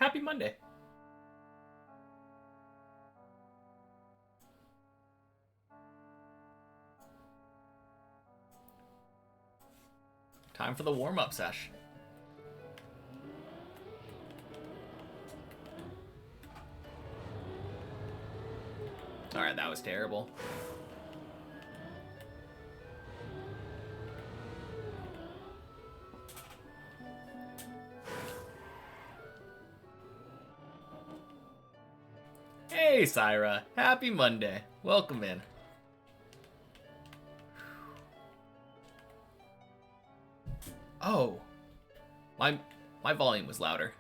Happy Monday. Time for the warm-up sesh. Alright, that was terrible. Hey, Syra. Happy Monday. Welcome in. Oh. My volume was louder.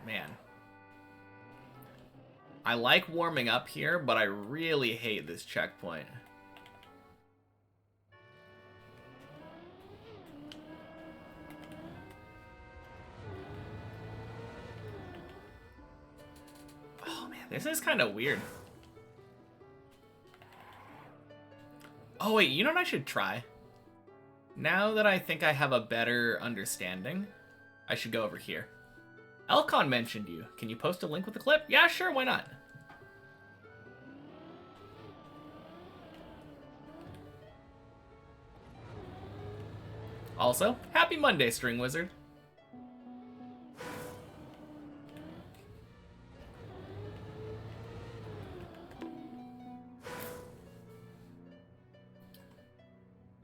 Man. I like warming up here, but I really hate this checkpoint. Oh man, this is kind of weird. Oh wait, you know what I should try? Now that I think I have a better understanding, I should go over here. Elcon mentioned you. Can you post a link with the clip? Yeah, sure, why not? Also, happy Monday, String Wizard.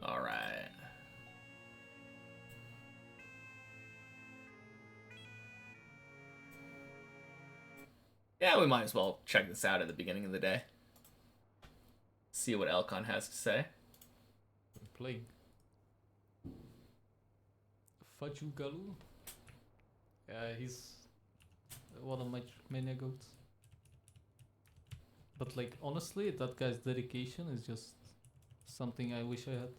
Alright. Yeah, we might as well check this out at the beginning of the day. See what Elcon has to say. I'm playing Fajugalu. Yeah, he's one of my Trackmania goats. But like, honestly, that guy's dedication is just something I wish I had.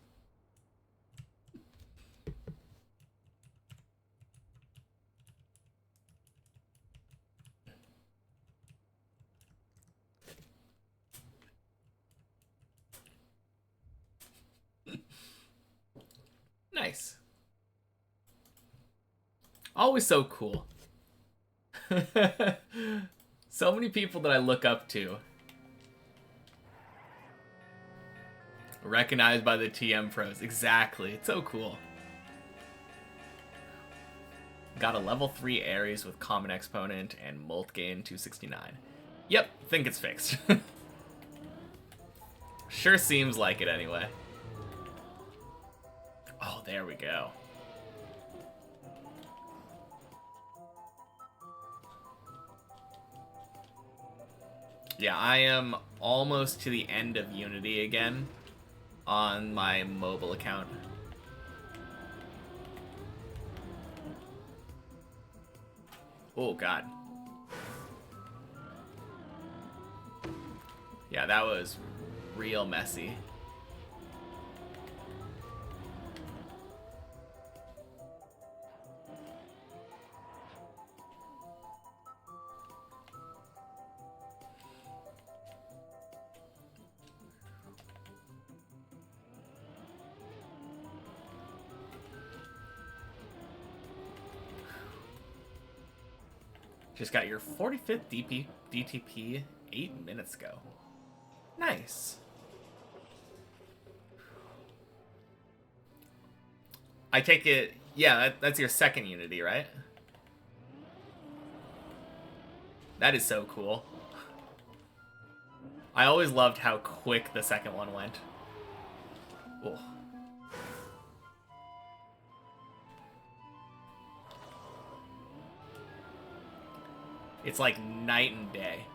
Nice. Always so cool. So many people that I look up to. Recognized by the TM pros. Exactly. It's so cool. Got a level 3 Ares with common exponent and molt gain 269. Yep, think it's fixed. Sure seems like it anyway. Oh, there we go. Yeah, I am almost to the end of Unity again on my mobile account. Oh, God. Yeah, that was real messy. Just got your 45th DTP 8 minutes ago. Nice. I take it, yeah, that's your second Unity, right? That is so cool. I always loved how quick the second one went. Oh. It's like night and day.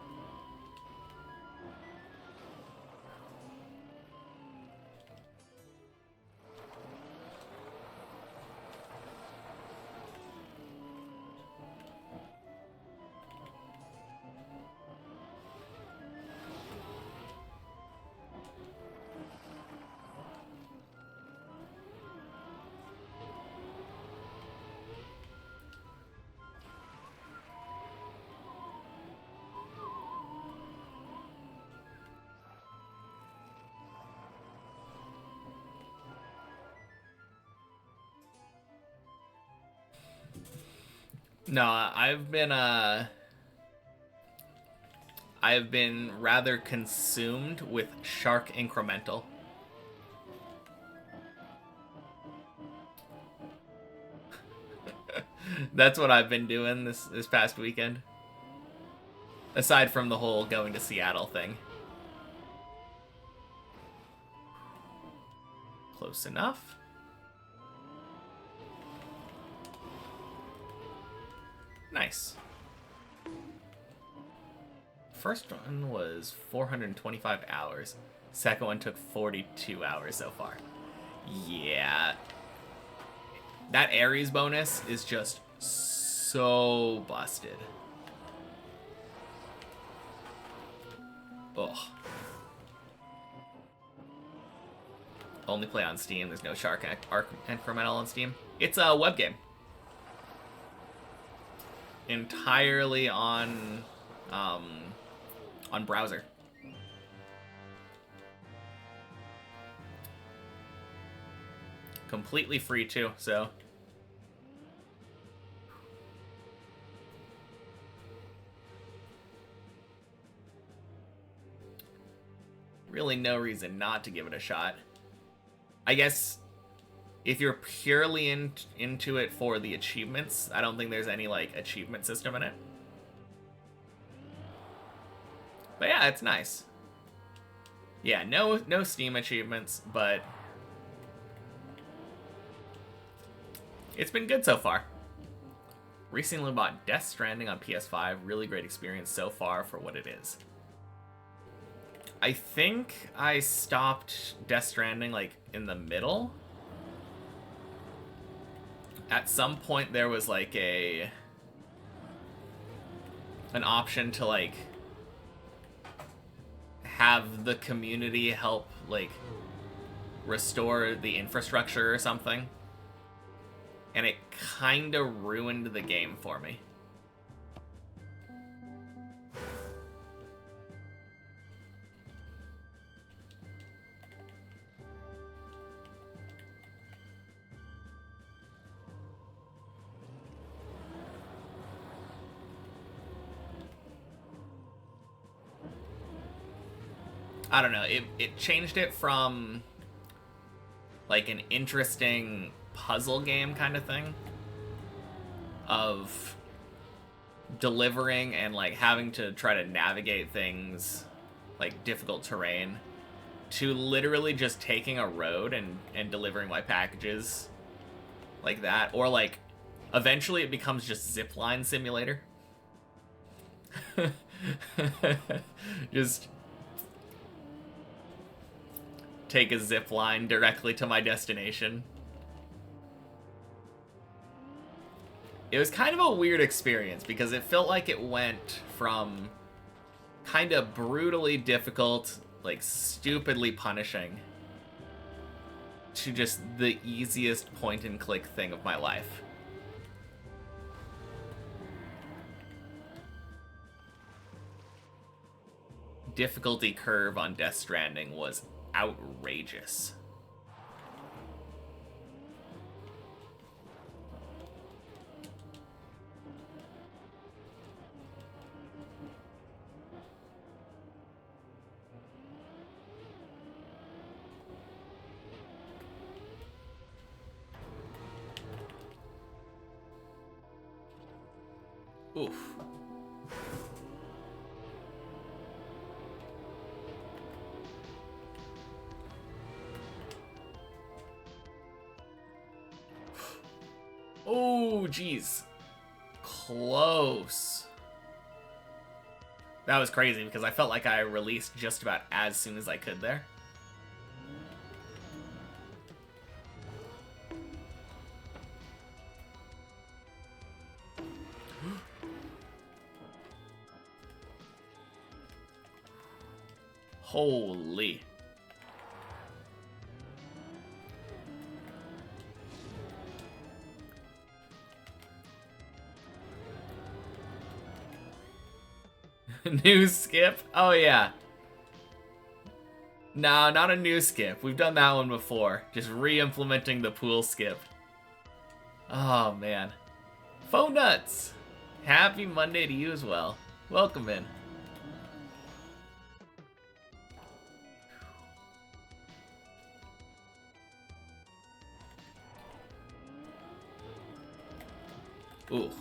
No, I've been rather consumed with Shark Incremental. That's what I've been doing this past weekend. Aside from the whole going to Seattle thing. Close enough. Nice. First one was 425 hours. Second one took 42 hours so far. Yeah. That Ares bonus is just so busted. Ugh. Only play on Steam. There's no Shark Incremental on Steam. It's a web game. Entirely on browser. Completely free too, so. Really no reason not to give it a shot. I guess if you're purely into it for the achievements, I don't think there's any like achievement system in it. But yeah, it's nice. Yeah, no Steam achievements, but it's been good so far. Recently bought Death Stranding on PS5. Really great experience so far for what it is. I think I stopped Death Stranding like in the middle. At some point there was like an option to like have the community help like restore the infrastructure or something. And it kind of ruined the game for me. I don't know, it changed it from like an interesting puzzle game kind of thing of delivering and like having to try to navigate things like difficult terrain to literally just taking a road and delivering my packages like that, or like eventually it becomes just zipline simulator. Just take a zip line directly to my destination. It was kind of a weird experience because it felt like it went from kind of brutally difficult, like stupidly punishing, to just the easiest point and click thing of my life. Difficulty curve on Death Stranding was outrageous. Oof. Oh, jeez. Close. That was crazy because I felt like I released just about as soon as I could there. Holy. New skip? Oh, yeah. No, not a new skip. We've done that one before. Just re-implementing the pool skip. Oh, man. Faux nuts. Happy Monday to you as well. Welcome in. Ooh.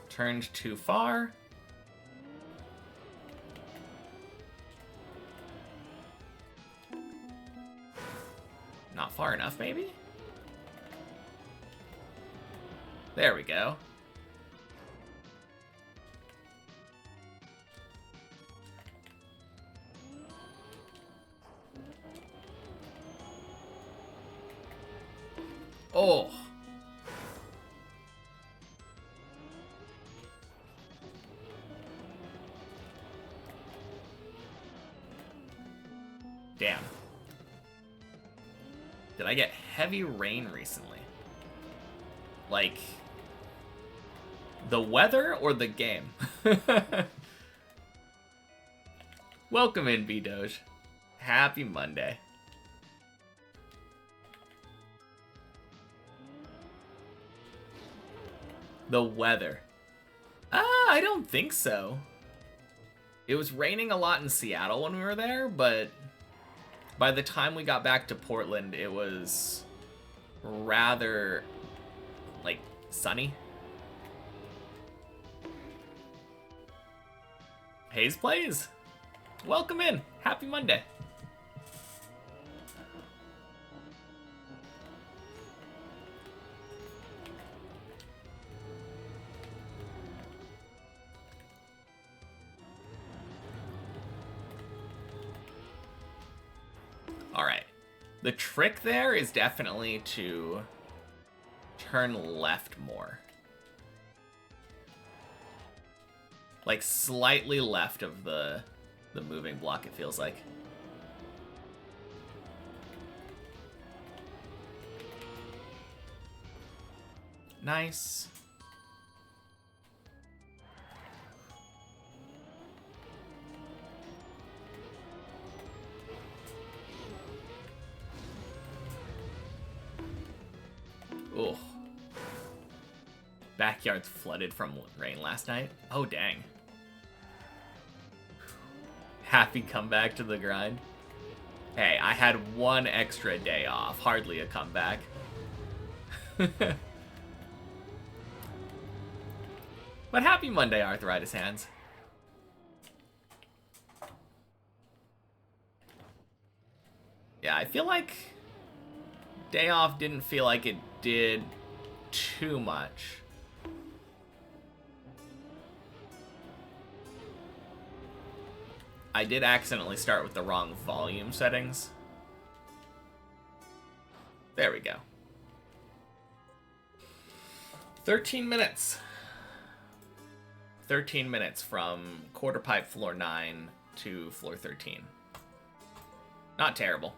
Turned too far. Not far enough, maybe? There we go. Oh. Damn. Did I get heavy rain recently? Like, the weather or the game? Welcome in, B-Doge. Happy Monday. The weather. I don't think so. It was raining a lot in Seattle when we were there, but by the time we got back to Portland, it was rather, like, sunny. Hayes Plays. Welcome in. Happy Monday. Alright. The trick there is definitely to turn left more. Like, slightly left of the moving block, it feels like. Nice. Ugh. Backyard's flooded from rain last night. Oh, dang. Happy comeback to the grind. Hey, I had one extra day off. Hardly a comeback. But happy Monday, Arthritis Hands. Yeah, I feel like day off didn't feel like it did too much. I did accidentally start with the wrong volume settings. There we go. 13 minutes. 13 minutes from quarter pipe floor 9 to floor 13. Not terrible.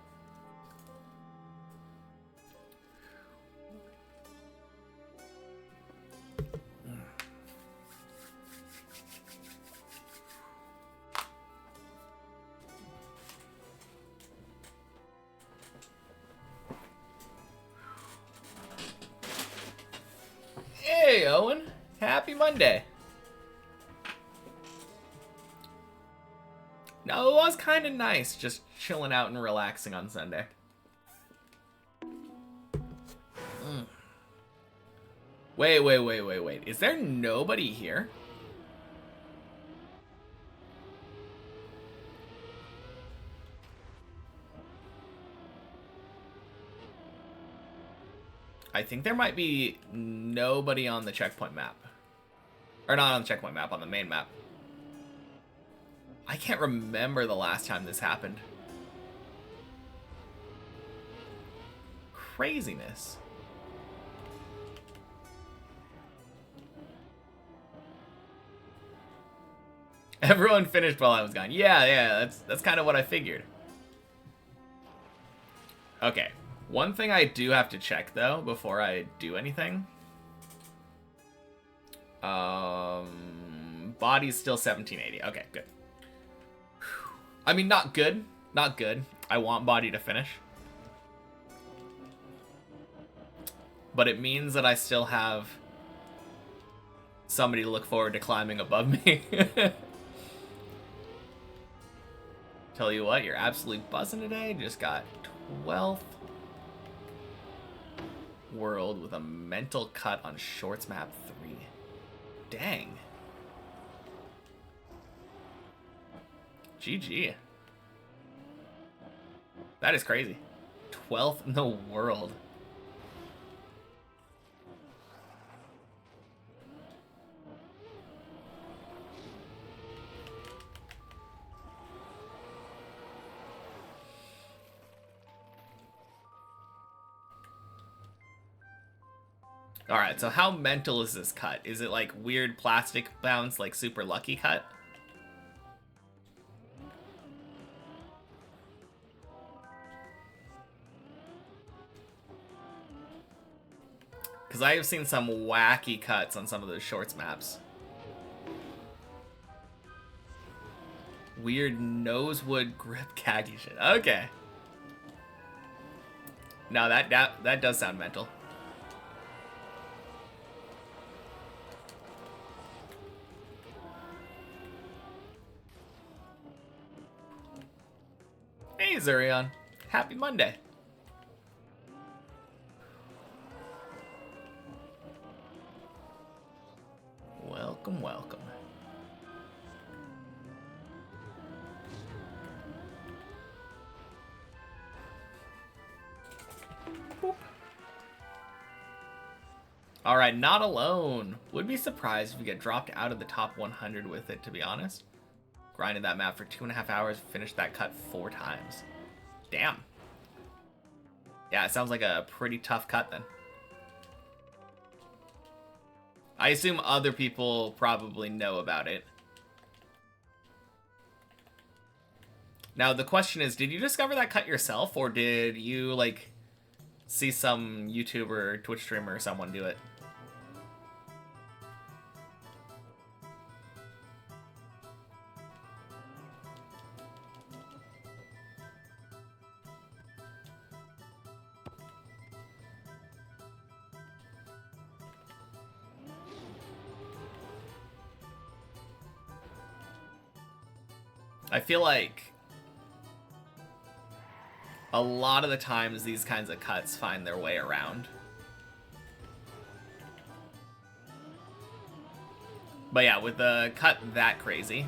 Hey, Owen. Happy Monday. No, it was kind of nice just chilling out and relaxing on Sunday. Wait. Is there nobody here? I think there might be nobody on the checkpoint map. Or not on the checkpoint map, on the main map. I can't remember the last time this happened. Craziness. Everyone finished while I was gone. Yeah, that's kind of what I figured. Okay. One thing I do have to check, though, before I do anything. Body's still 1780. Okay, good. I mean, not good. Not good. I want body to finish. But it means that I still have somebody to look forward to climbing above me. Tell you what, you're absolutely buzzing today. Just got 12th world with a mental cut on shorts map 3. Dang. GG. That is crazy. 12th in the world. Alright, so how mental is this cut? Is it like weird plastic bounce, like super lucky cut? Because I have seen some wacky cuts on some of those shorts maps. Weird nosewood grip caggy shit. Okay. No, that does sound mental. Hey, Zurion. Happy Monday. Welcome, welcome. Boop. All right, not alone. Would be surprised if we get dropped out of the top 100 with it, to be honest. Grinded that map for 2.5 hours, finished that cut 4 times. Damn. Yeah, it sounds like a pretty tough cut then. I assume other people probably know about it. Now, the question is, did you discover that cut yourself, or did you, like, see some YouTuber, Twitch streamer, or someone do it? I feel like a lot of the times these kinds of cuts find their way around. But yeah, with the cut that crazy,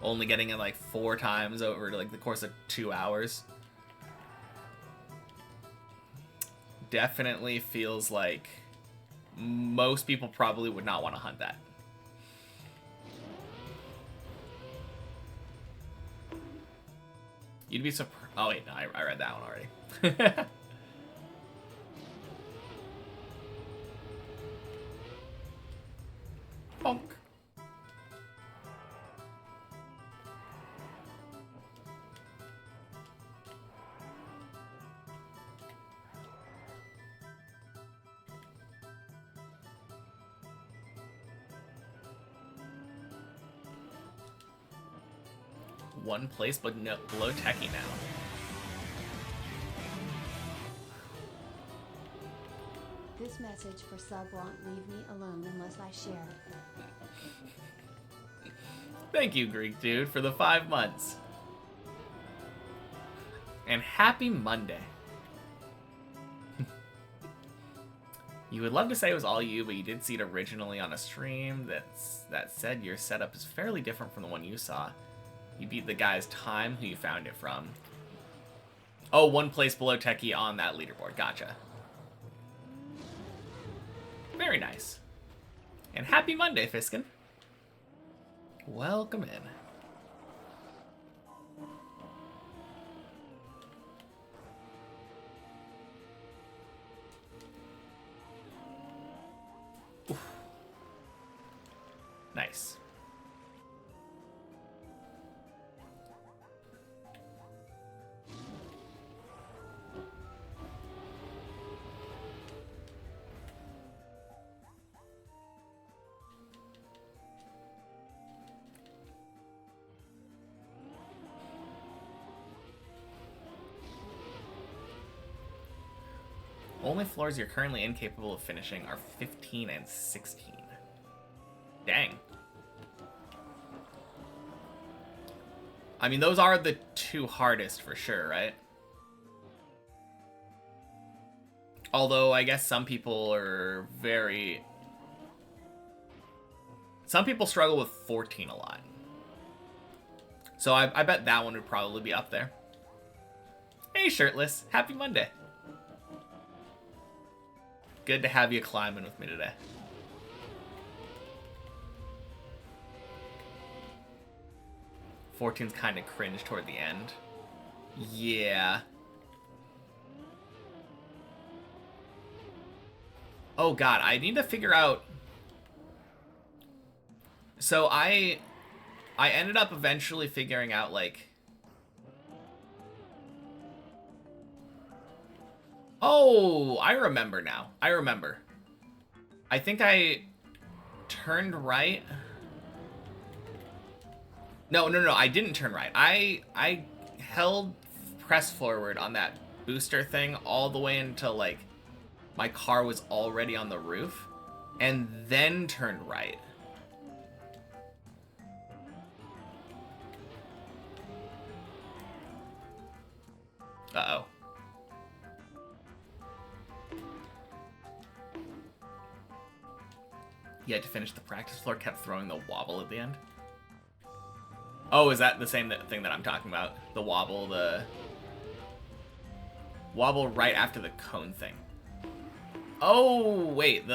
only getting it like 4 times over like the course of 2 hours, definitely feels like most people probably would not want to hunt that. You'd be surprised. Oh wait, no, I read that one already. Bonk. One place, but no, below techie now. This message for sub won't leave me alone unless I share it. Thank you, Greek dude, for the 5 months. And happy Monday. You would love to say it was all you, but you did see it originally on a stream that said your setup is fairly different from the one you saw. You beat the guy's time who you found it from. Oh, one place below techie on that leaderboard. Gotcha. Very nice. And happy Monday, Fiskin. Welcome in. Oof. Nice. Only floors you're currently incapable of finishing are 15 and 16. Dang. I mean, those are the two hardest for sure, right? Although, I guess some people are very... Some people struggle with 14 a lot. So I bet that one would probably be up there. Hey, Shirtless. Happy Monday. Good to have you climbing with me today. Fourteen's kind of cringe toward the end. Yeah. Oh god, I need to figure out... So I ended up eventually figuring out, like... Oh, I remember now. I remember. I think I turned right. No, I didn't turn right. I held press forward on that booster thing all the way until, like, my car was already on the roof, and then turned right. Uh-oh. You had to finish the practice floor, kept throwing the wobble at the end. Oh, is that the same thing that I'm talking about? The wobble right after the cone thing. Oh, wait,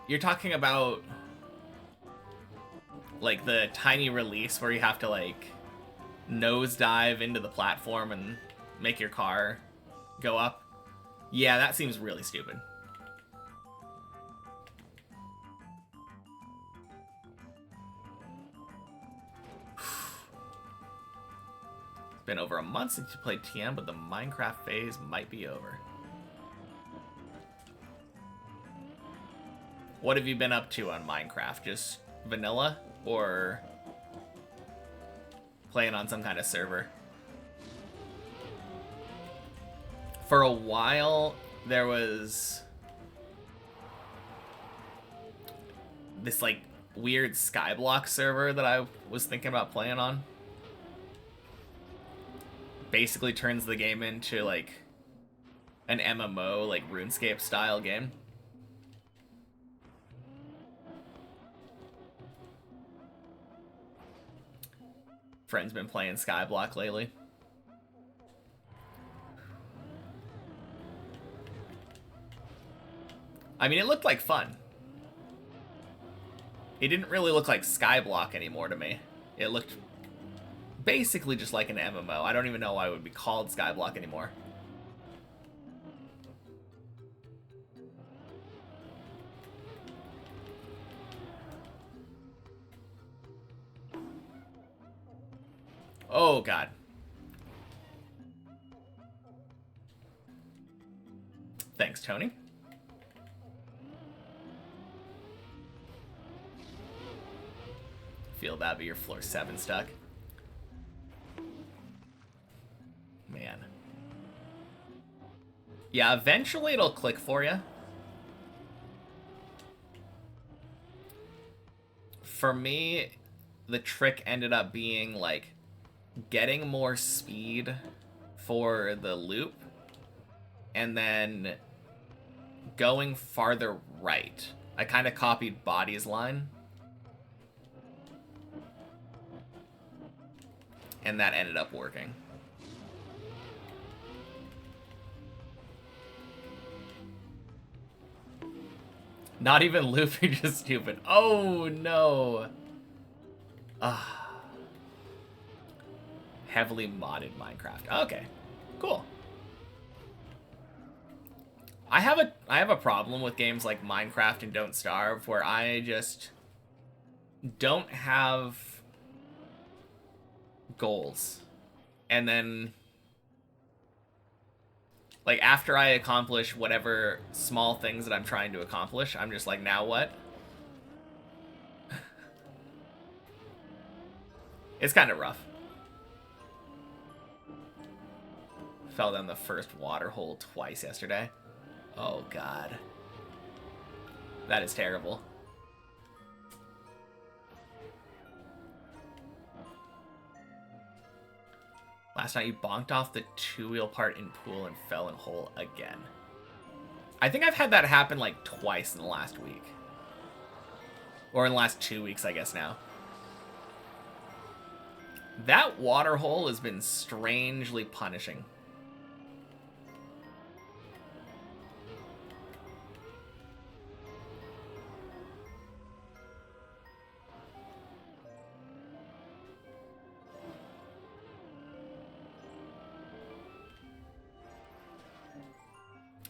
you're talking about, like, the tiny release where you have to, like, nosedive into the platform and make your car go up? Yeah, that seems really stupid. It's been over a month since you played TM, but the Minecraft phase might be over. What have you been up to on Minecraft? Just vanilla? Or playing on some kind of server? For a while, there was this, like, weird Skyblock server that I was thinking about playing on. Basically turns the game into, like, an MMO, like, RuneScape style game. Friend's been playing Skyblock lately. I mean, it looked like fun. It didn't really look like Skyblock anymore to me. It looked basically just like an MMO. I don't even know why it would be called Skyblock anymore. Oh, God. Thanks, Tony. Feel bad, but you're floor 7 stuck. Man. Yeah, eventually it'll click for you. For me, the trick ended up being, like, getting more speed for the loop, and then going farther right. I kind of copied Body's line, and that ended up working. Not even loop, you're just stupid. Oh, no. Ah. Heavily modded Minecraft. Okay, cool. I have a problem with games like Minecraft and Don't Starve where I just don't have goals. And then, like, after I accomplish whatever small things that I'm trying to accomplish, I'm just like, now what? It's kind of rough. Fell down the first water hole twice yesterday. Oh, God. That is terrible. Last night you bonked off the two-wheel part in pool and fell in hole again. I think I've had that happen like twice in the last week. Or in the last 2 weeks, I guess now. That water hole has been strangely punishing.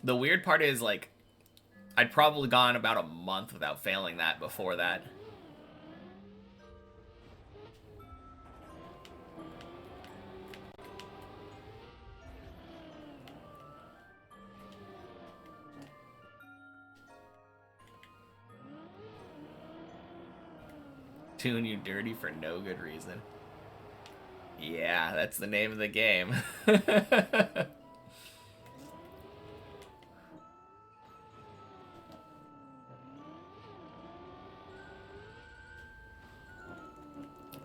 The weird part is, like, I'd probably gone about a month without failing that before that. Doing you dirty for no good reason. Yeah, that's the name of the game.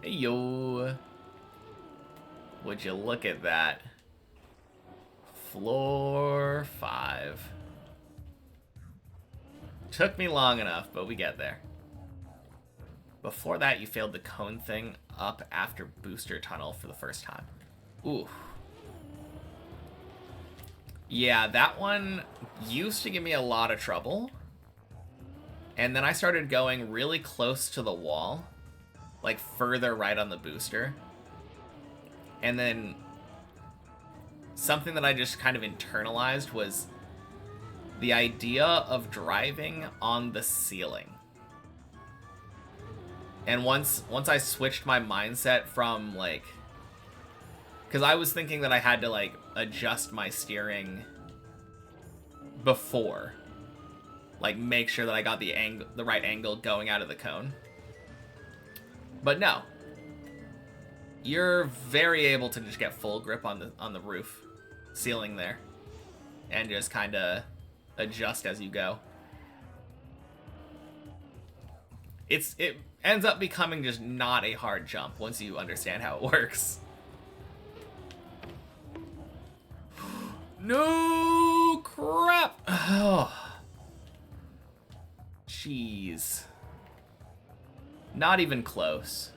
Hey, yo. Would you look at that? Floor 5. Took me long enough, but we get there. Before that, you failed the cone thing up after booster tunnel for the first time. Ooh. Yeah, that one used to give me a lot of trouble. And then I started going really close to the wall. Like, further right on the booster. And then something that I just kind of internalized was the idea of driving on the ceiling. And once I switched my mindset from, like... Because I was thinking that I had to, like, adjust my steering before. Like, make sure that I got the right angle going out of the cone. But no. You're very able to just get full grip on the roof ceiling there. And just kind of adjust as you go. It ends up becoming just not a hard jump once you understand how it works. No crap. Oh. Jeez. Not even close.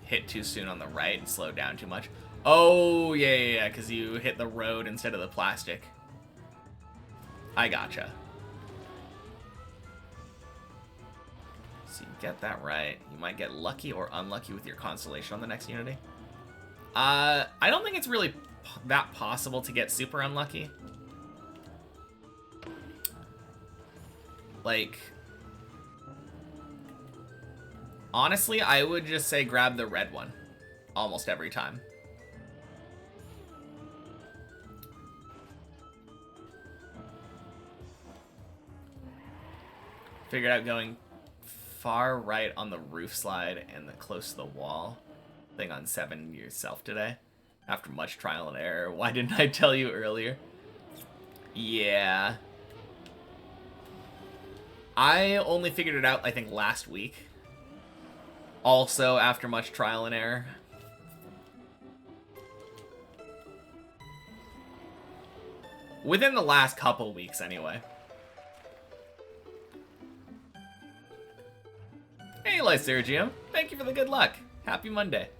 Hit too soon on the right and slowed down too much. Oh, yeah, because you hit the road instead of the plastic. I gotcha. So you get that right. You might get lucky or unlucky with your constellation on the next Unity. I don't think it's really that possible to get super unlucky. Like... Honestly, I would just say grab the red one. Almost every time. Figured out going far right on the roof slide and the close to the wall thing on 7 yourself today. After much trial and error. Why didn't I tell you earlier? Yeah. I only figured it out, I think, last week. Also, after much trial and error. Within the last couple weeks, anyway. Hey, Lysergium. Thank you for the good luck. Happy Monday.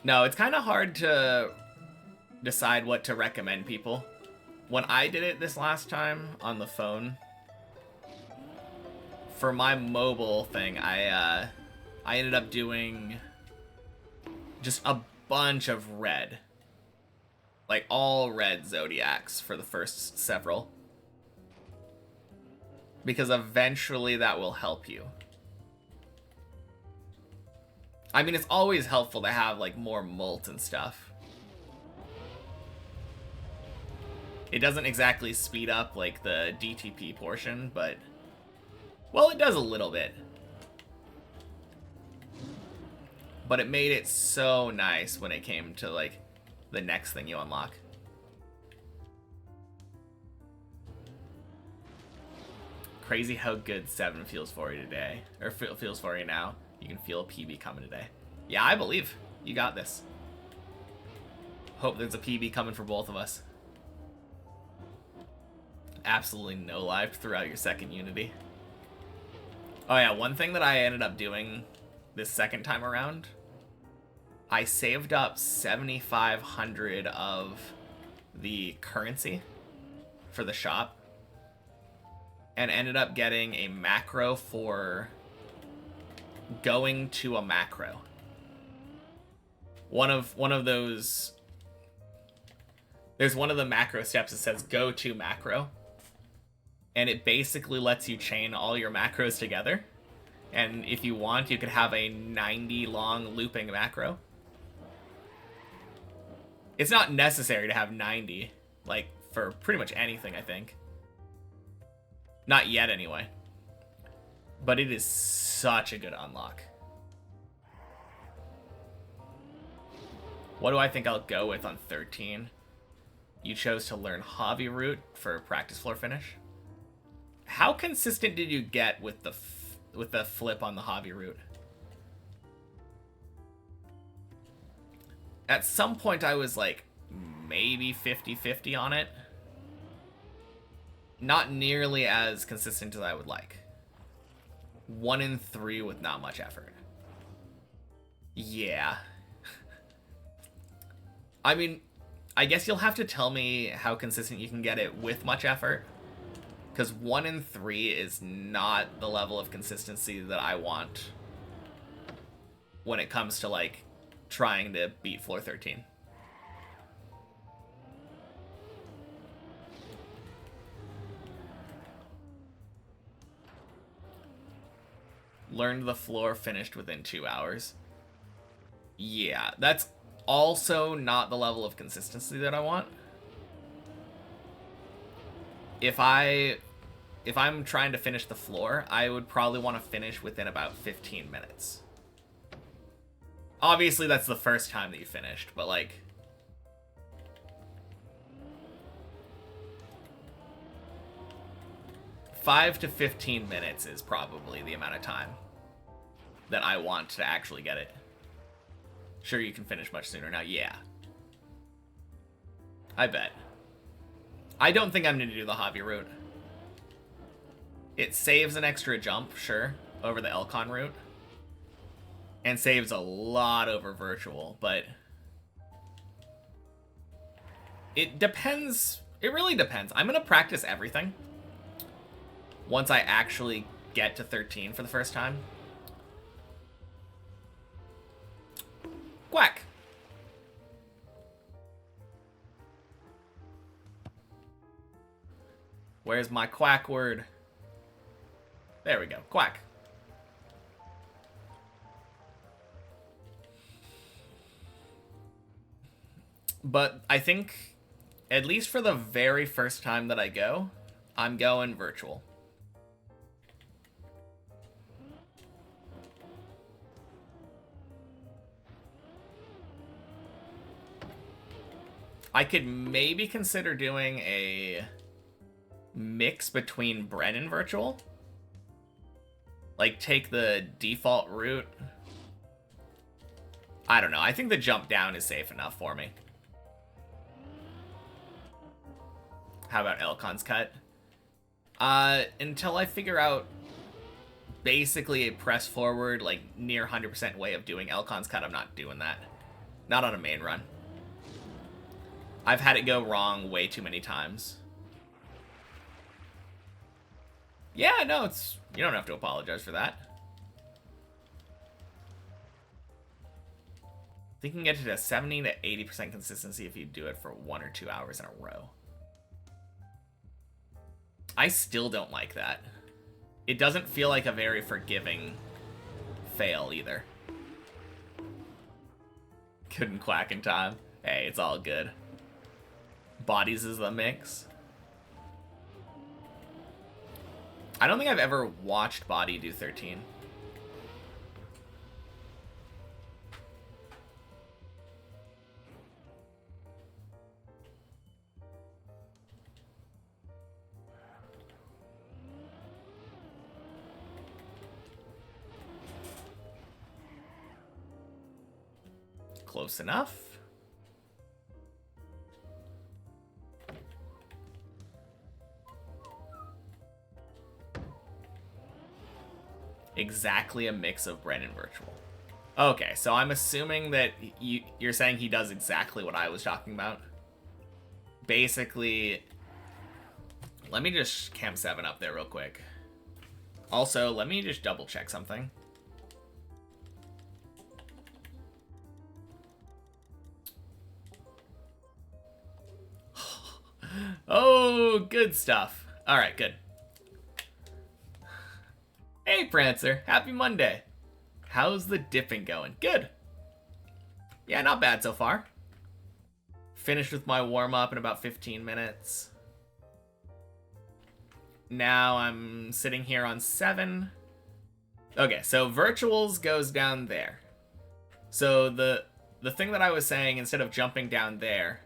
No, it's kind of hard to decide what to recommend people. When I did it this last time on the phone, for my mobile thing, I ended up doing just a bunch of red. Like, all red zodiacs for the first several. Because eventually that will help you. I mean, it's always helpful to have, like, more molt and stuff. It doesn't exactly speed up, like, the DTP portion, but... Well, it does a little bit. But it made it so nice when it came to, like, the next thing you unlock. Crazy how good 7 feels for you today. Or feels for you now. You can feel a PB coming today. Yeah, I believe. You got this. Hope there's a PB coming for both of us. Absolutely no life throughout your second Unity. Oh yeah, one thing that I ended up doing this second time around, I saved up 7,500 of the currency for the shop and ended up getting a macro for going to a macro. One of those, there's one of the macro steps that says go to macro, and it basically lets you chain all your macros together, and if you want you could have a 90 long looping macro. It's not necessary to have 90, like, for pretty much anything, I think. Not yet, anyway. But it is such a good unlock. What do I think I'll go with on 13? You chose to learn Hobby Route for practice floor finish. How consistent did you get with the flip on the Hobby Route? At some point I was like maybe 50-50 on it. Not nearly as consistent as I would like. 1 in 3 with not much effort. Yeah. I mean, I guess you'll have to tell me how consistent you can get it with much effort. Because 1 in 3 is not the level of consistency that I want when it comes to, like, trying to beat floor 13. Learned the floor finished within 2 hours. Yeah, that's also not the level of consistency that I want. If I'm trying to finish the floor, I would probably want to finish within about 15 minutes. Obviously, that's the first time that you finished, but like... $5 to 15 minutes is probably the amount of time that I want to actually get it. Sure, you can finish much sooner now. Yeah. I bet. I don't think I'm going to do the Hobby Route. It saves an extra jump, sure, over the Elcon route. And saves a lot over Virtual, but... It depends. It really depends. I'm going to practice everything once I actually get to 13 for the first time. Quack! Where's my quack word? There we go. Quack. But I think, at least for the very first time that I go, I'm going Virtual. I could maybe consider doing a mix between Bren and Virtual. Like, take the default route. I don't know. I think the jump down is safe enough for me. How about Elcon's cut? Until I figure out basically a press forward, like, near 100% way of doing Elcon's cut, I'm not doing that. Not on a main run. I've had it go wrong way too many times. Yeah, no, it's... You don't have to apologize for that. I think you can get to 70 to 80% consistency if you do it for 1 or 2 hours in a row. I still don't like that. It doesn't feel like a very forgiving fail either. Couldn't quack in time. Hey, it's all good. Bodies is the mix. I don't think I've ever watched Body do 13. Close enough. Exactly a mix of Bren and Virtual. Okay, so I'm assuming that you're saying he does exactly what I was talking about. Basically, let me just cam 7 up there real quick. Also, let me just double check something. Oh, good stuff. All right, good. Hey, Prancer. Happy Monday. How's the dipping going? Good. Yeah, not bad so far. Finished with my warm-up in about 15 minutes. Now I'm sitting here on 7. Okay, so Virtuals goes down there. So the thing that I was saying, instead of jumping down there,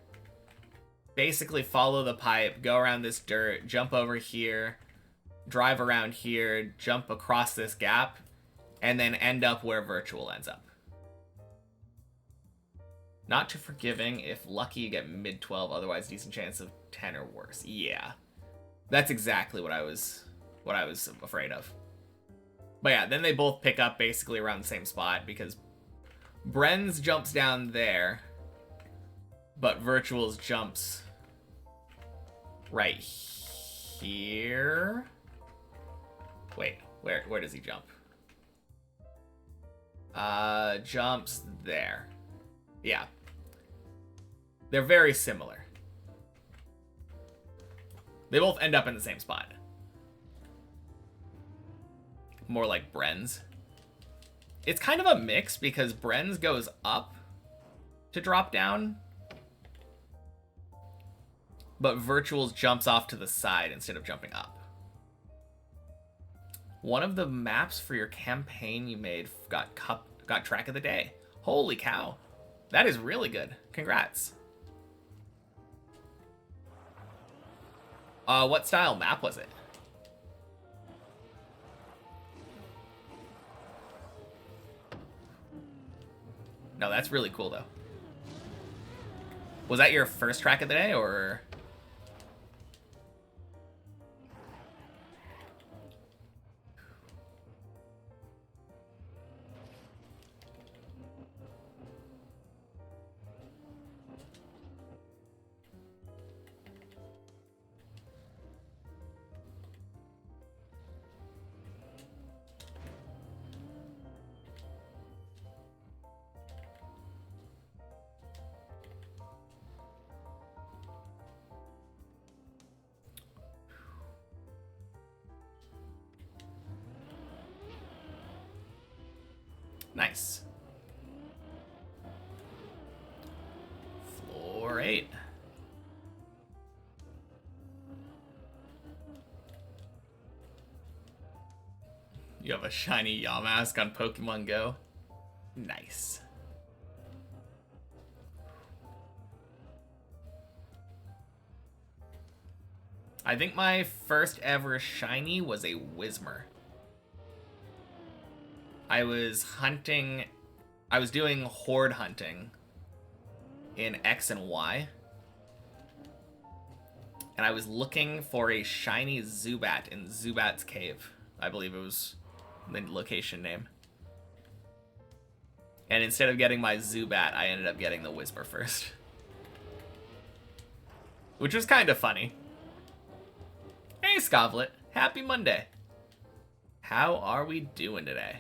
basically follow the pipe, go around this dirt, jump over here, drive around here, jump across this gap, and then end up where Virtual ends up. Not too forgiving. If lucky, you get mid-12, otherwise decent chance of 10 or worse. Yeah. That's exactly what I was afraid of. But yeah, then they both pick up basically around the same spot, because Bren's jumps down there, but Virtual's jumps right here. Wait, where does he jump? Jumps there. Yeah. They're very similar. They both end up in the same spot. More like Bren's. It's kind of a mix because Bren's goes up to drop down, but Virtual's jumps off to the side instead of jumping up. One of the maps for your campaign you made got track of the day. Holy cow. That is really good. Congrats. What style map was it? No, that's really cool though. Was that your first track of the day, or? Nice. Floor 8. You have a shiny Yamask on Pokemon Go? Nice. I think my first ever shiny was a Whismur. I was doing horde hunting in X and Y. And I was looking for a shiny Zubat in Zubat's Cave. I believe it was the location name. And instead of getting my Zubat, I ended up getting the Whisper first. Which was kind of funny. Hey, Scovlet. Happy Monday. How are we doing today?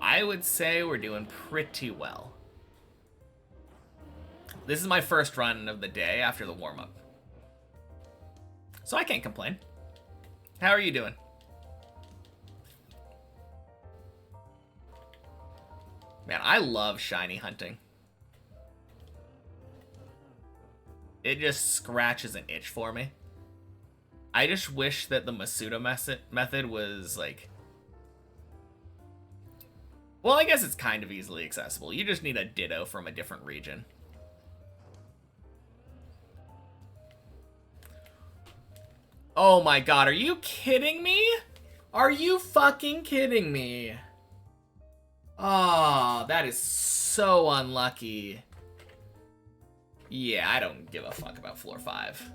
I would say we're doing pretty well. This is my first run of the day after the warm-up. So I can't complain. How are you doing? Man, I love shiny hunting. It just scratches an itch for me. I just wish that the Masuda method was like... Well, I guess it's kind of easily accessible. You just need a Ditto from a different region. Oh my god, are you kidding me? Are you fucking kidding me? Ah, that is so unlucky. Yeah, I don't give a fuck about floor 5.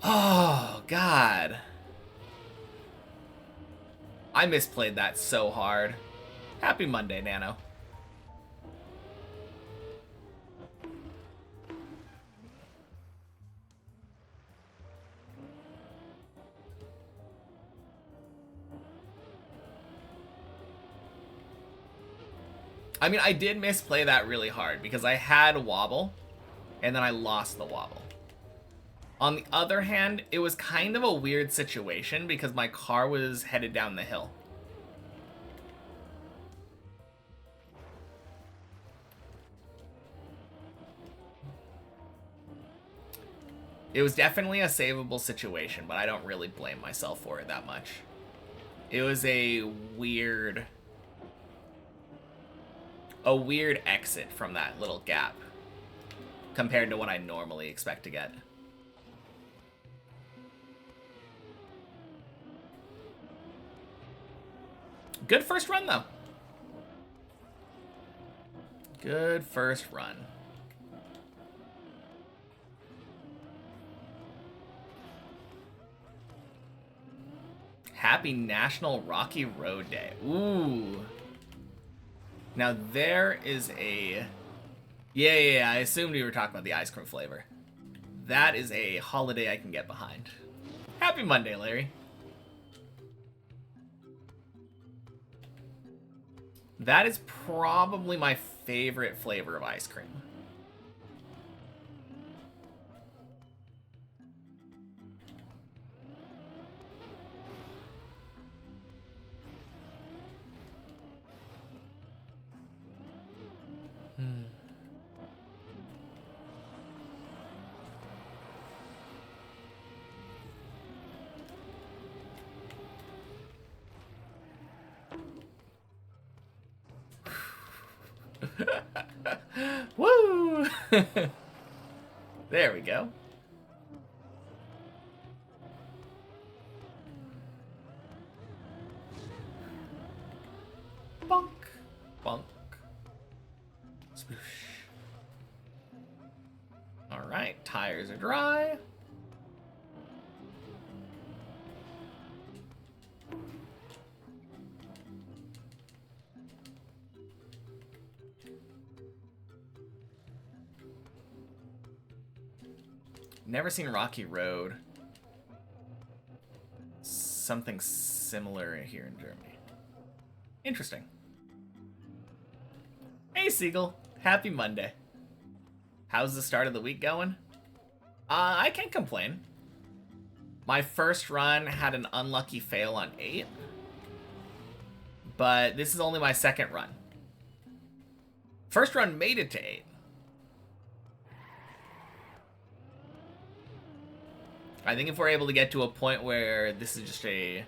Oh, God. I misplayed that so hard. Happy Monday, Nano. I mean, I did misplay that really hard because I had wobble, and then I lost the wobble. On the other hand, it was kind of a weird situation because my car was headed down the hill. It was definitely a savable situation, but I don't really blame myself for it that much. It was a weird exit from that little gap compared to what I normally expect to get. Good first run, though. Good first run. Happy National Rocky Road Day. Ooh. Now there is a... Yeah, I assumed we were talking about the ice cream flavor. That is a holiday I can get behind. Happy Monday, Larry. That is probably my favorite flavor of ice cream. Woo! There we go. Bonk. Bonk. Sploosh. Alright, tires are dry. Never seen Rocky Road. Something similar here in Germany. Interesting. Hey, Siegel. Happy Monday. How's the start of the week going? I can't complain. My first run had an unlucky fail on 8. But this is only my second run. First run made it to 8. I think if we're able to get to a point where this is just a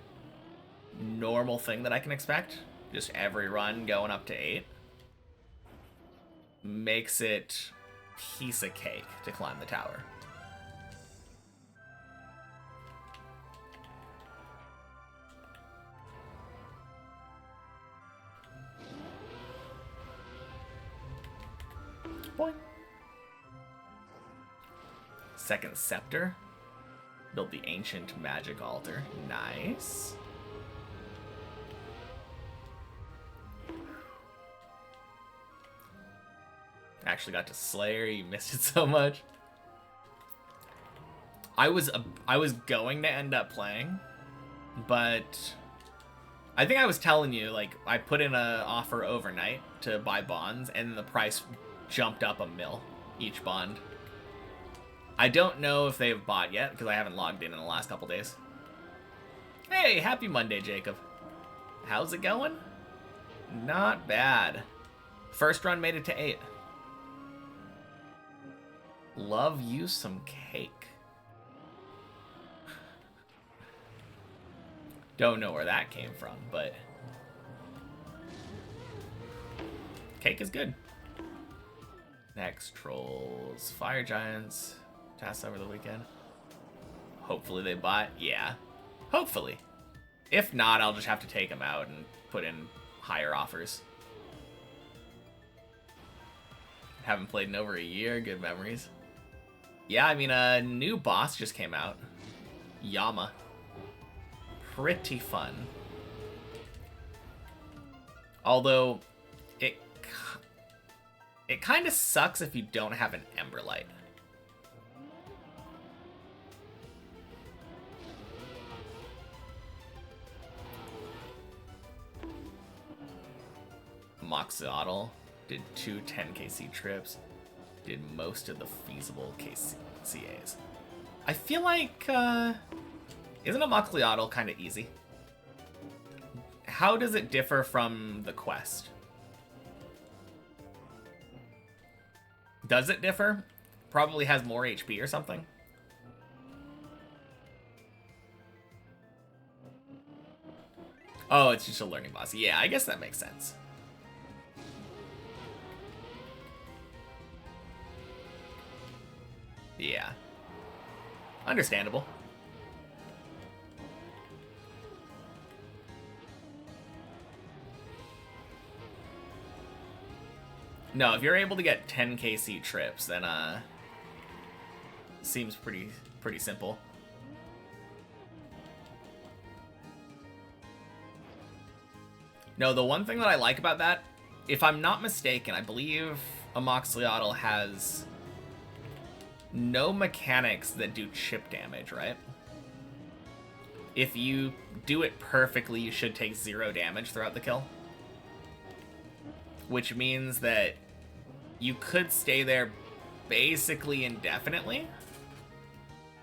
normal thing that I can expect, just every run going up to 8, makes it piece of cake to climb the tower. Boing. Second scepter. Built the ancient magic altar. Nice. Actually got to Slayer. You missed it so much. I was going to end up playing, but I think I was telling you, like, I put in an offer overnight to buy bonds, and the price jumped up $1 mil each bond. I don't know if they've bought yet, because I haven't logged in the last couple days. Hey, happy Monday, Jacob. How's it going? Not bad. First run made it to 8. Love you some cake. Don't know where that came from, but cake is good. Next, trolls, fire giants. Tasks over the weekend. Hopefully they bought. Yeah, hopefully. If not, I'll just have to take them out and put in higher offers. Haven't played in over a year. Good memories. Yeah, I mean, a new boss just came out. Yama. Pretty fun. Although, it kind of sucks if you don't have an Ember Light. Moxodal did 2 10kc trips, did most of the feasible KCAs. I feel like, isn't a Moxodal kind of easy? How does it differ from the quest? Does it differ? Probably has more HP or something? Oh, it's just a learning boss. Yeah, I guess that makes sense. Yeah. Understandable. No, if you're able to get 10kc trips, then seems pretty simple. No, the one thing that I like about that, if I'm not mistaken, I believe Amoxicillin has no mechanics that do chip damage, right? If you do it perfectly, you should take 0 damage throughout the kill. Which means that you could stay there basically indefinitely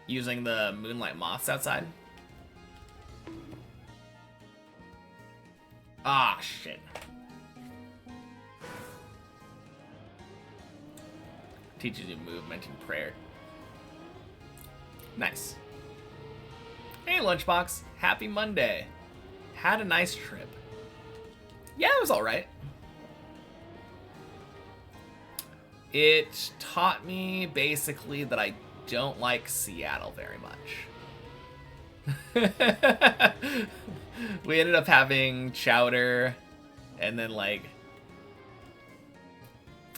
using the Moonlight Moths outside. Ah, shit. Teaches you movement and prayer. Nice. Hey, Lunchbox. Happy Monday. Had a nice trip. Yeah, it was alright. It taught me basically that I don't like Seattle very much. We ended up having chowder, and then like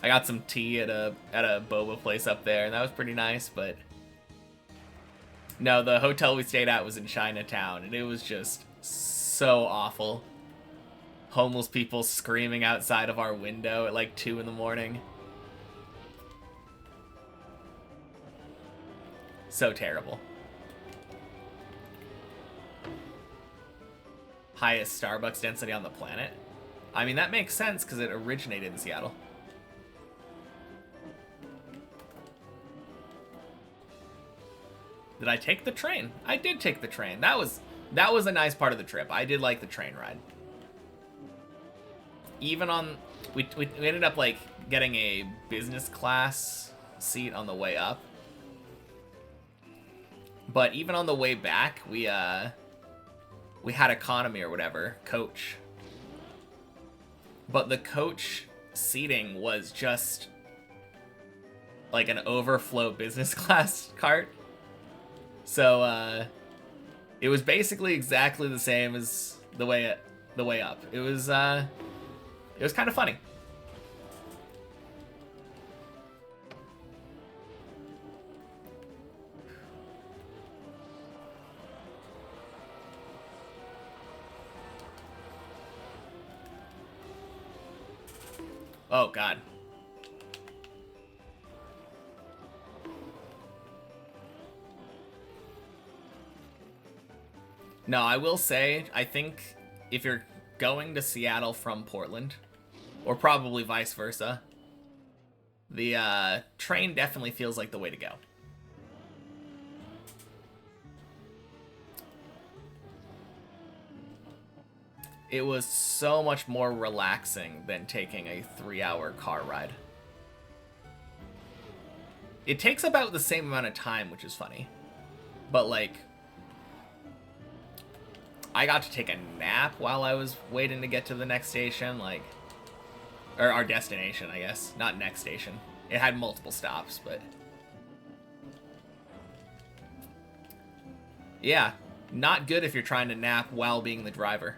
I got some tea at a boba place up there, and that was pretty nice. But no, the hotel we stayed at was in Chinatown, and it was just so awful. Homeless people screaming outside of our window at like 2 in the morning. So terrible. Highest Starbucks density on the planet? I mean, that makes sense because it originated in Seattle. Did I take the train? I did take the train. That was a nice part of the trip. I did like the train ride. Even on... We ended up, like, getting a business class seat on the way up. But even on the way back, we had economy or whatever, coach. But the coach seating was just like an overflow business class cart. So it was basically exactly the same as the way up. It was kind of funny. Oh, God. No, I will say, I think if you're going to Seattle from Portland, or probably vice versa, the train definitely feels like the way to go. It was so much more relaxing than taking a 3-hour car ride. It takes about the same amount of time, which is funny. But, like, I got to take a nap while I was waiting to get to the next station, like, or our destination, I guess. Not next station. It had multiple stops, but... yeah, not good if you're trying to nap while being the driver.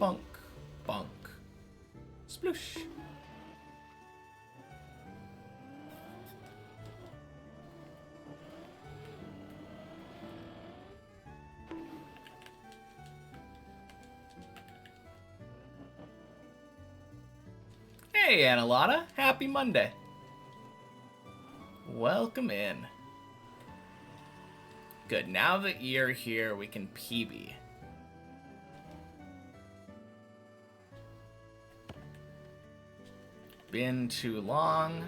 bonk, bonk. Sploosh. Hey, Annalata. Happy Monday. Welcome in. Good. Now that you're here, we can PB. Been too long.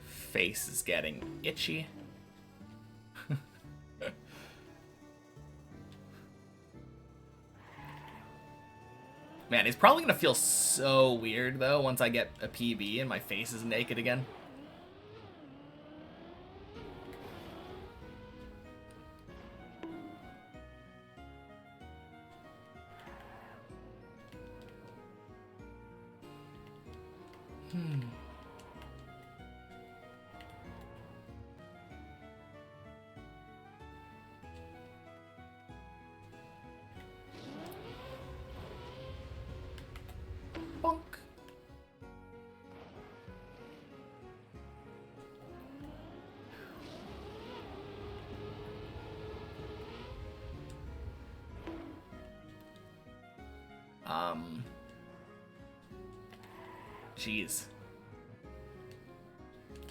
Face is getting itchy. Man, it's probably gonna feel so weird though once I get a PB and my face is naked again. Bonk. Jeez.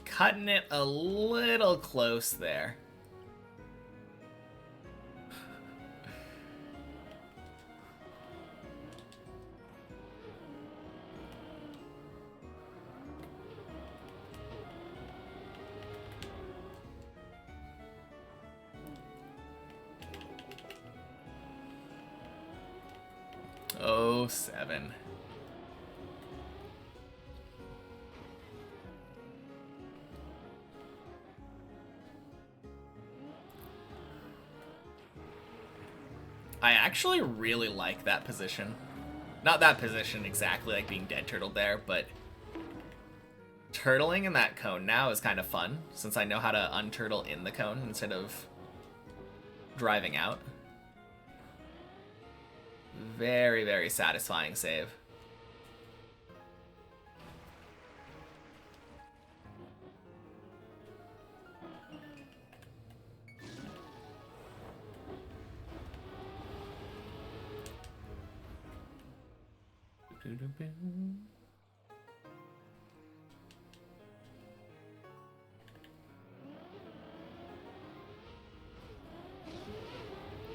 Cutting it a little close there. Oh, 7. I actually really like that position. Not that position exactly, like being dead turtled there, but turtling in that cone now is kind of fun, since I know how to unturtle in the cone instead of driving out. Very, very satisfying save.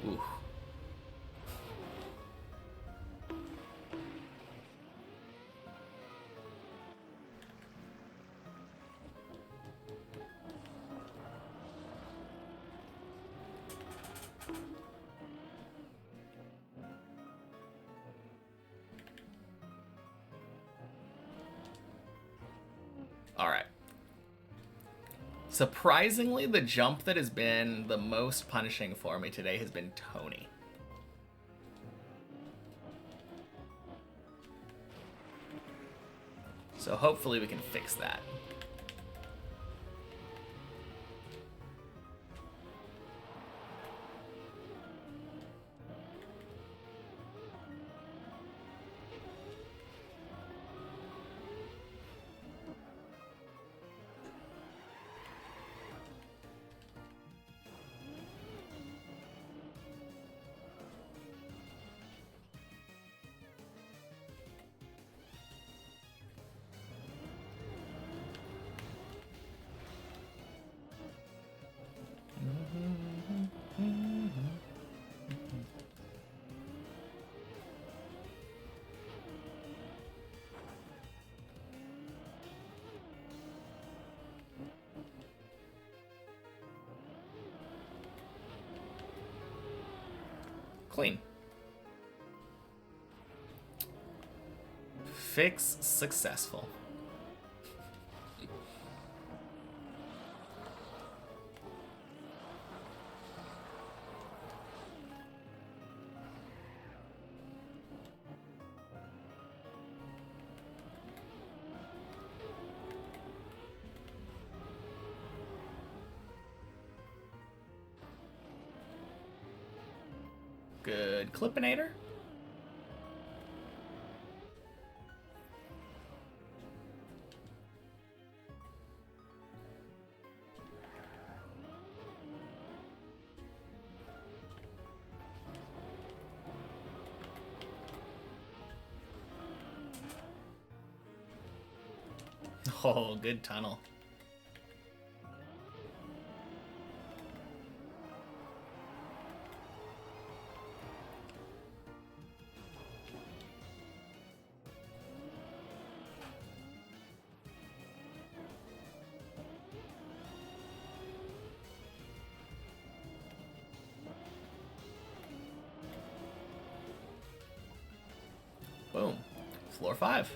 Ooh. All right. Surprisingly, the jump that has been the most punishing for me today has been Tony. So hopefully we can fix that. Clean. Fix successful. Good Clippinator. Oh, good tunnel. Boom. Floor 5.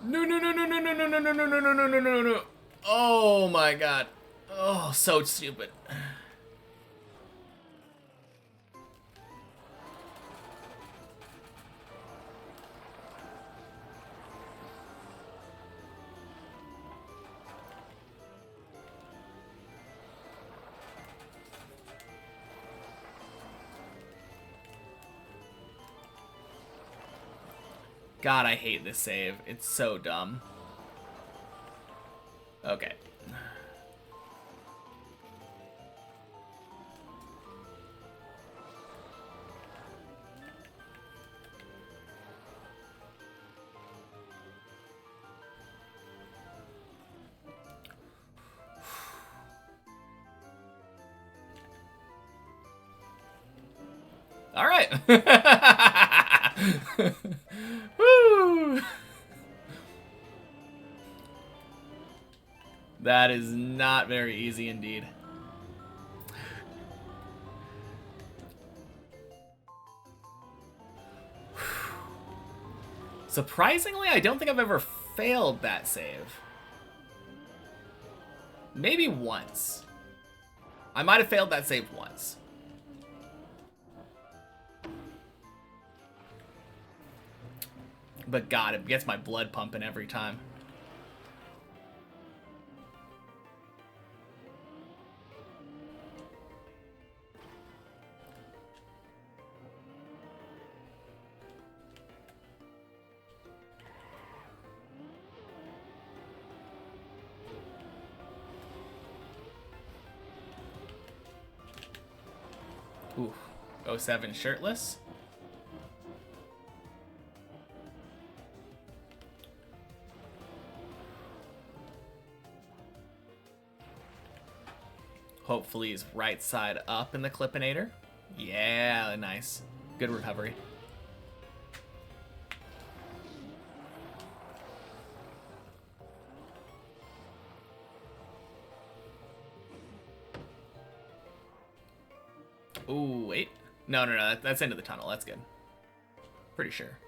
No, no, no, no, no, no, no, no, no, no, no, no, no, no, no, no, no. Oh my god. Oh, so stupid. God, I hate this save. It's so dumb. Okay. All right. Woo! That is not very easy indeed. Surprisingly, I don't think I've ever failed that save. Maybe once. I might have failed that save once. But God, it gets my blood pumping every time. Ooh, 07 shirtless. Hopefully he's right side up in the Clippinator. Yeah, nice. Good recovery. Ooh, wait. No, no, no. That's into the tunnel. That's good. Pretty sure.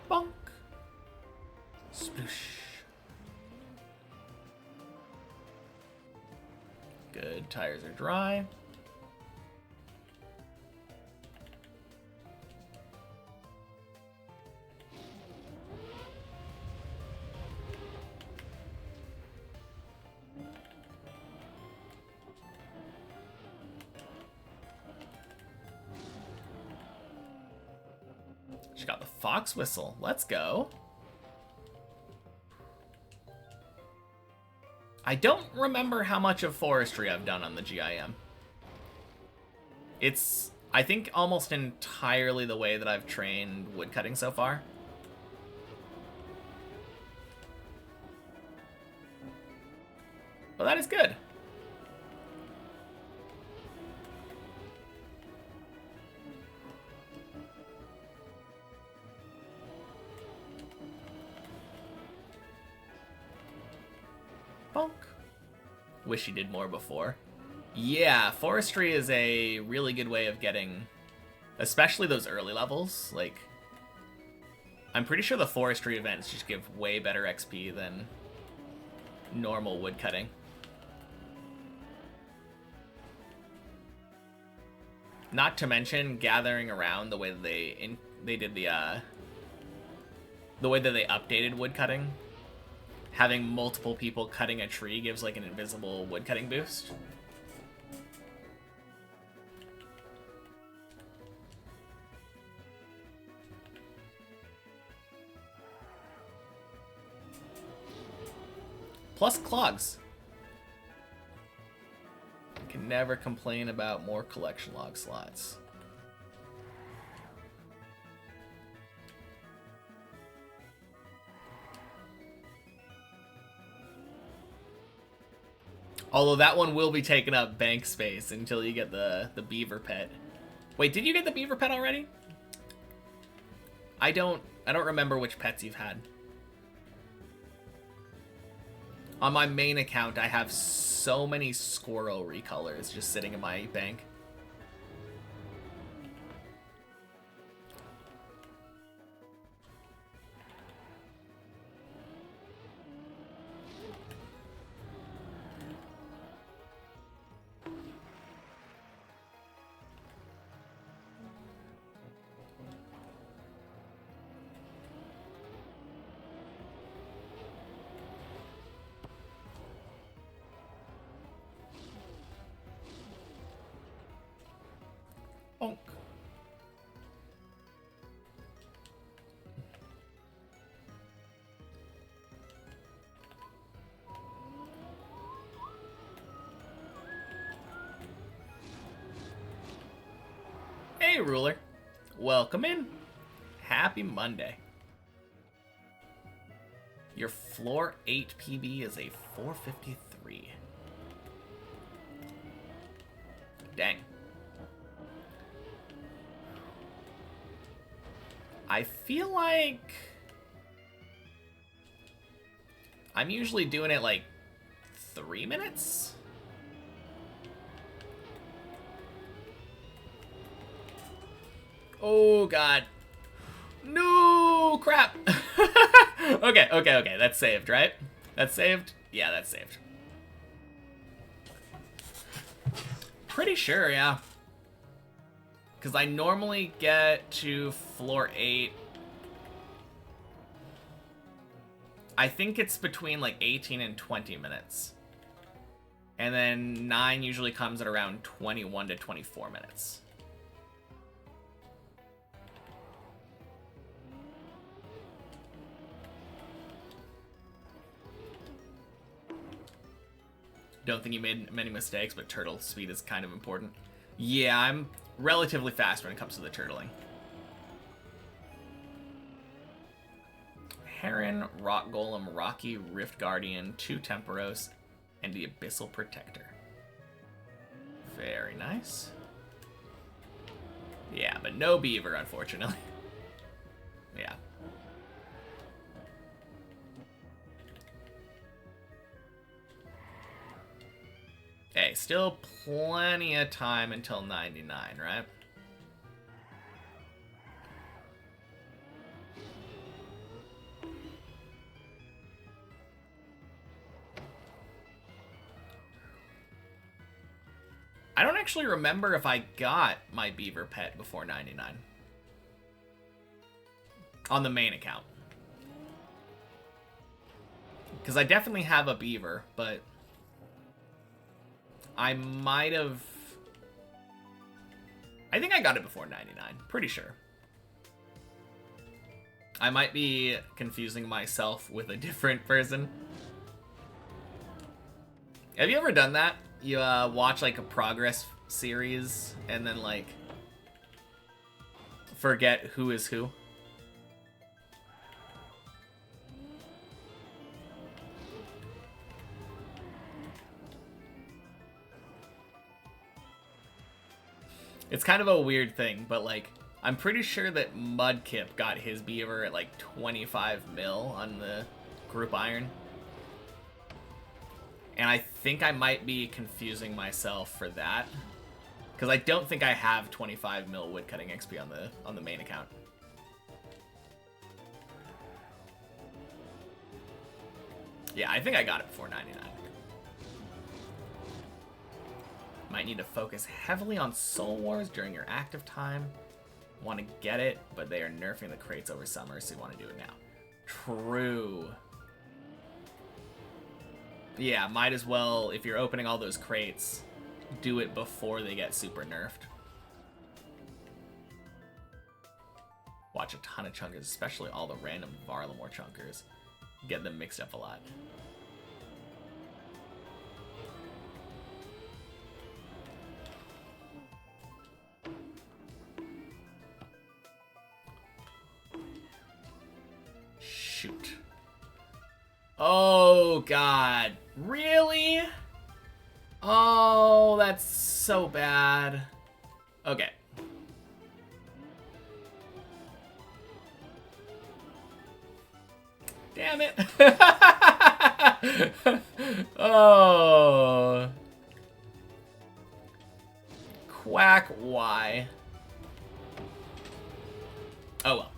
Bonk. Sploosh. Good. Tires are dry. She got the fox whistle. Let's go. I don't remember how much of forestry I've done on the GIM. It's, I think, almost entirely the way that I've trained woodcutting so far. But that is good. Bonk. Wish he did more before. Yeah, forestry is a really good way of getting, especially those early levels. Like, I'm pretty sure the forestry events just give way better XP than normal woodcutting. Not to mention gathering around the way that they did the way that they updated woodcutting. Having multiple people cutting a tree gives like an invisible woodcutting boost. Plus clogs. Can never complain about more collection log slots. Although that one will be taking up bank space until you get the beaver pet. Wait, did you get the beaver pet already? I don't remember which pets you've had. On my main account, I have so many squirrel recolors just sitting in my bank. Bonk. Hey, Ruler. Welcome in. Happy Monday. Your floor 8 PB is a 453. Dang. I feel like I'm usually doing it like 3 minutes. Oh god. No crap. Okay. That's saved, right? That's saved? Yeah, that's saved. Pretty sure, yeah. Because I normally get to floor 8. I think it's between like 18 and 20 minutes. And then 9 usually comes at around 21 to 24 minutes. Don't think you made many mistakes, but turtle speed is kind of important. Yeah, I'm relatively fast when it comes to the turtling. Heron, Rock Golem, Rocky, Rift Guardian, 2 Temporos, and the Abyssal Protector. Very nice. Yeah, but no beaver, unfortunately. Yeah. Hey, still plenty of time until 99, right? I don't actually remember if I got my beaver pet before 99. On the main account. Because I definitely have a beaver, but I might have... I think I got it before 99. Pretty sure. I might be confusing myself with a different person. Have you ever done that? You watch like a progress series and then like forget who is who? It's kind of a weird thing, but like I'm pretty sure that Mudkip got his beaver at like 25 mil on the group iron. And I think I might be confusing myself for that. Because I don't think I have 25 mil woodcutting XP on the main account. Yeah, I think I got it before 99. Might need to focus heavily on Soul Wars during your active time. Want to get it, but they are nerfing the crates over summer, so you want to do it now. True. Yeah, might as well, if you're opening all those crates, do it before they get super nerfed. Watch a ton of chunkers, especially all the random Varlamore chunkers. Get them mixed up a lot. shoot. Oh, God. Really? Oh, that's so bad. Okay. Damn it. Oh. Quack, why? Oh well.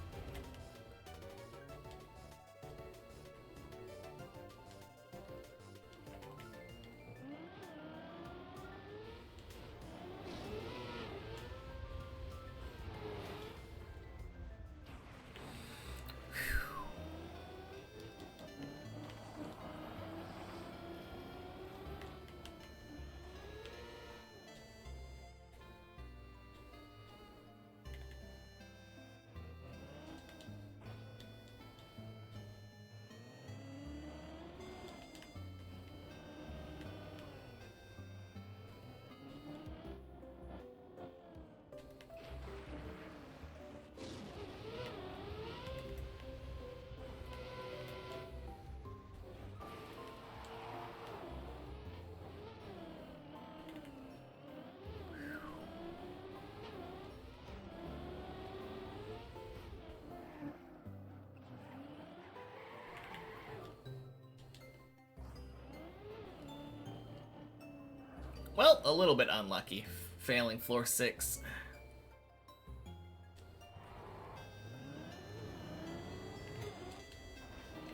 Well, a little bit unlucky, failing floor 6.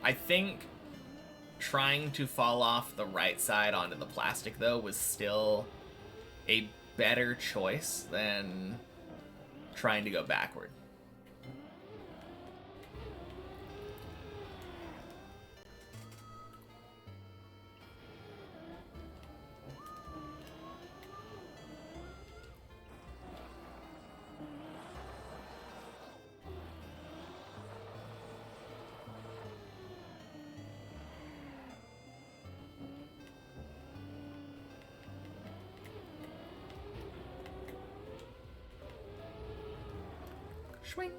I think trying to fall off the right side onto the plastic, though, was still a better choice than trying to go backward. Swing.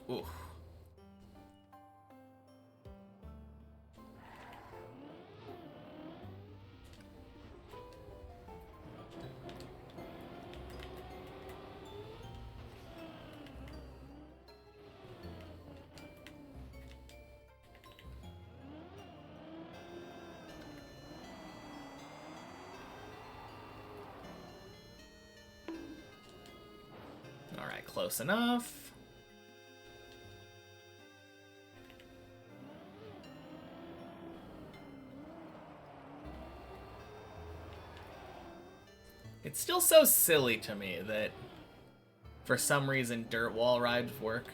Ooh. All right, close enough. It's still so silly to me that for some reason dirt wall rides work.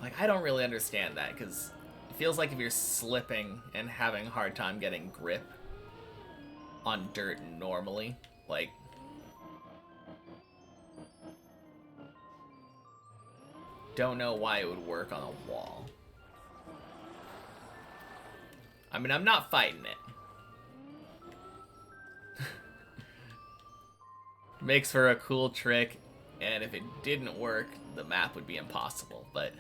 Like, I don't really understand that, because it feels like if you're slipping and having a hard time getting grip on dirt normally, like, don't know why it would work on a wall. I mean, I'm not fighting it. Makes for a cool trick, and if it didn't work, the map would be impossible, but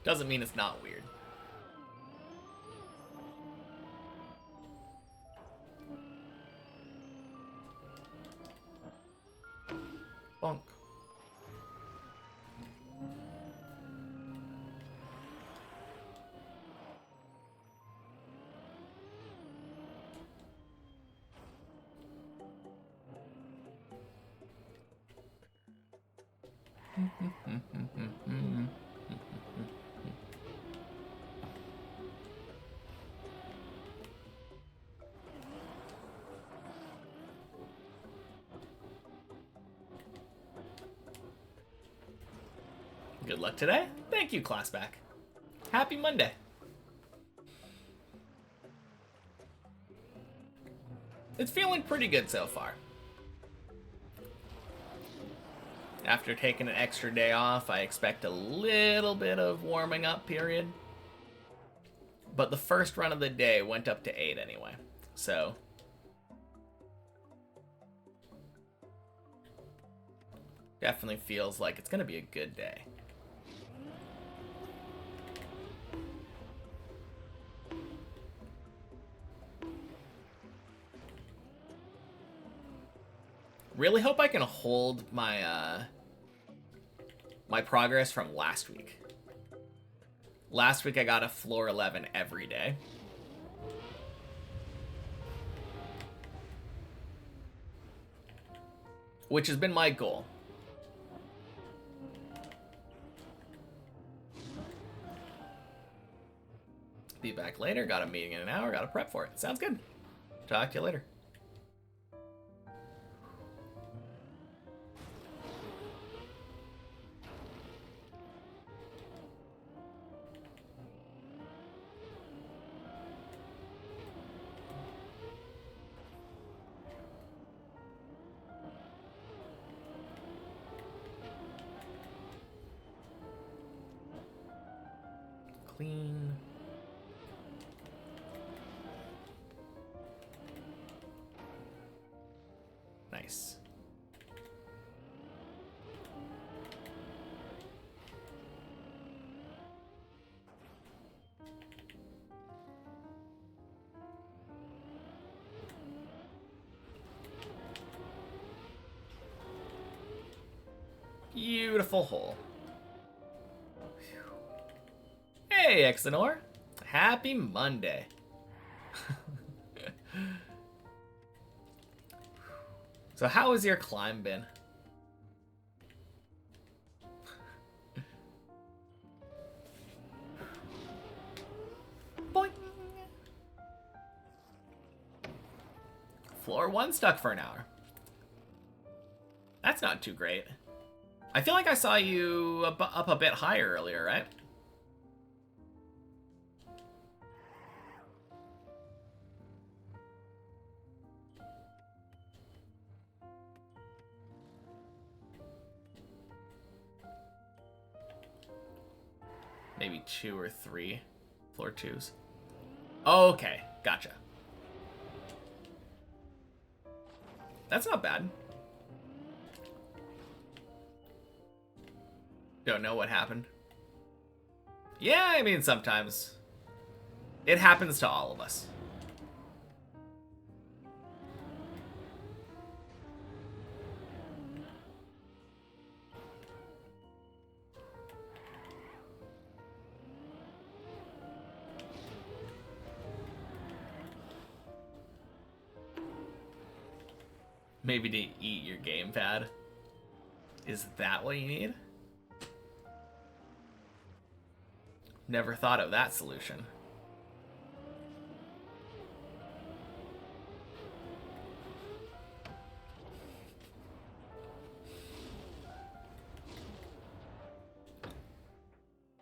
doesn't mean it's not weird. Bonk. Good luck today. Thank you, Classback. Happy Monday. It's feeling pretty good so far. After taking an extra day off, I expect a little bit of warming up period. But the first run of the day went up to 8 anyway. So definitely feels like it's going to be a good day. Really hope I can hold my my progress from last week. Last week I got a floor 11 every day. Which has been my goal. Be back later. Got a meeting in an hour. Got to prep for it. Sounds good. Talk to you later. Clean. Nice. Beautiful hole. Hey, Exenor. Happy Monday. So how has your climb been? Boing. Floor 1 stuck for an hour. That's not too great. I feel like I saw you up a bit higher earlier, right? Maybe 2 or 3 floor 2s. Okay, gotcha. That's not bad. Don't know what happened. Yeah, I mean, sometimes it happens to all of us. Maybe to eat your gamepad. Is that what you need? Never thought of that solution.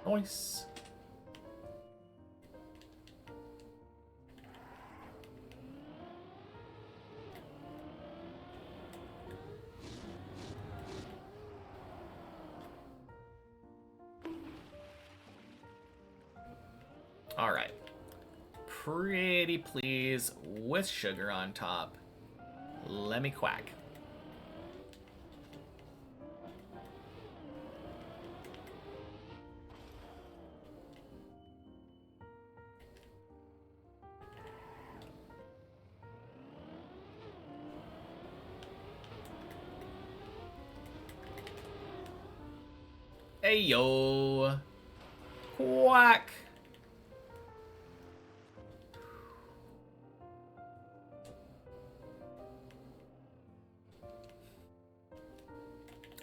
Nice. All right. Pretty please with sugar on top. Let me quack. Hey yo. Quack.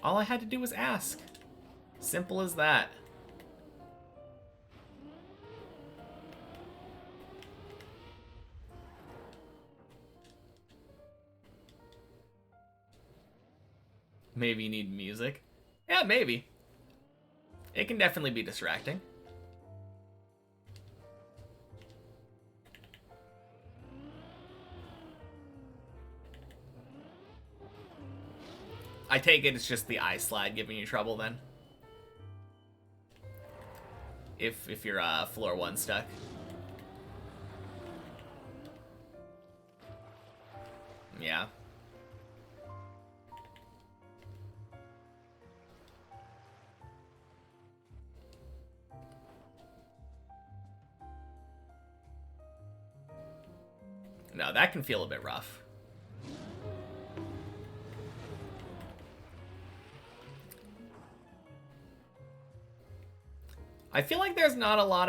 All I had to do was ask. Simple as that. Maybe you need music. Yeah, maybe. It can definitely be distracting. I take it it's just the ice slide giving you trouble then. If you're floor 1 stuck. Yeah. No, that can feel a bit rough. I feel like there's not a lot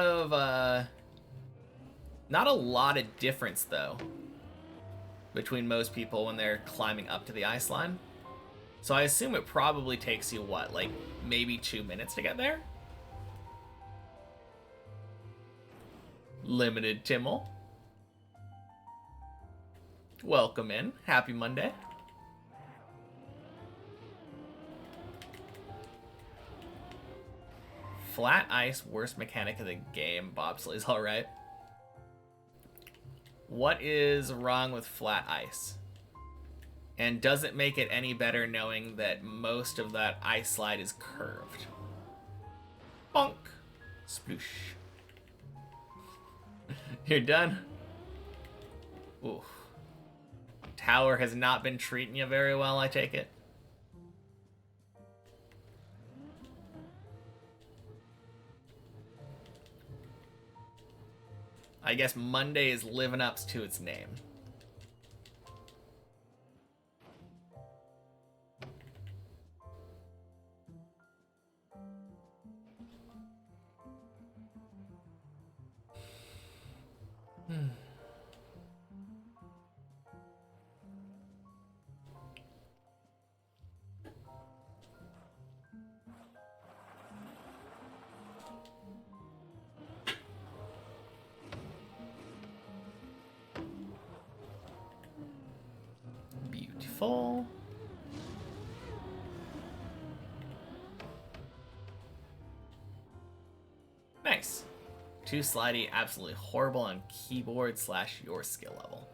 of difference though between most people when they're climbing up to the ice line. So I assume it probably takes you what, like maybe 2 minutes to get there? Limited Timmel. Welcome in. Happy Monday. Flat ice, worst mechanic of the game. Bobsleigh's alright. What is wrong with flat ice? And does it make it any better knowing that most of that ice slide is curved? Bonk. Sploosh. You're done? Ooh. Tower has not been treating you very well, I take it. I guess Monday is living up to its name. Beautiful. Nice. Too slidey, absolutely horrible on keyboard / your skill level.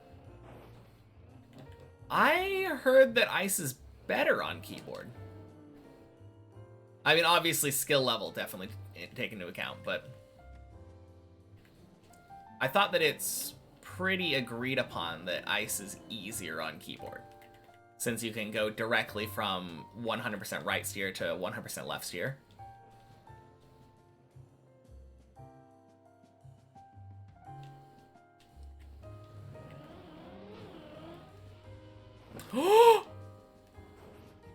I heard that ice is better on keyboard. I mean, obviously skill level definitely taken into account, but I thought that it's pretty agreed upon that ice is easier on keyboard, since you can go directly from 100% right steer to 100% left steer.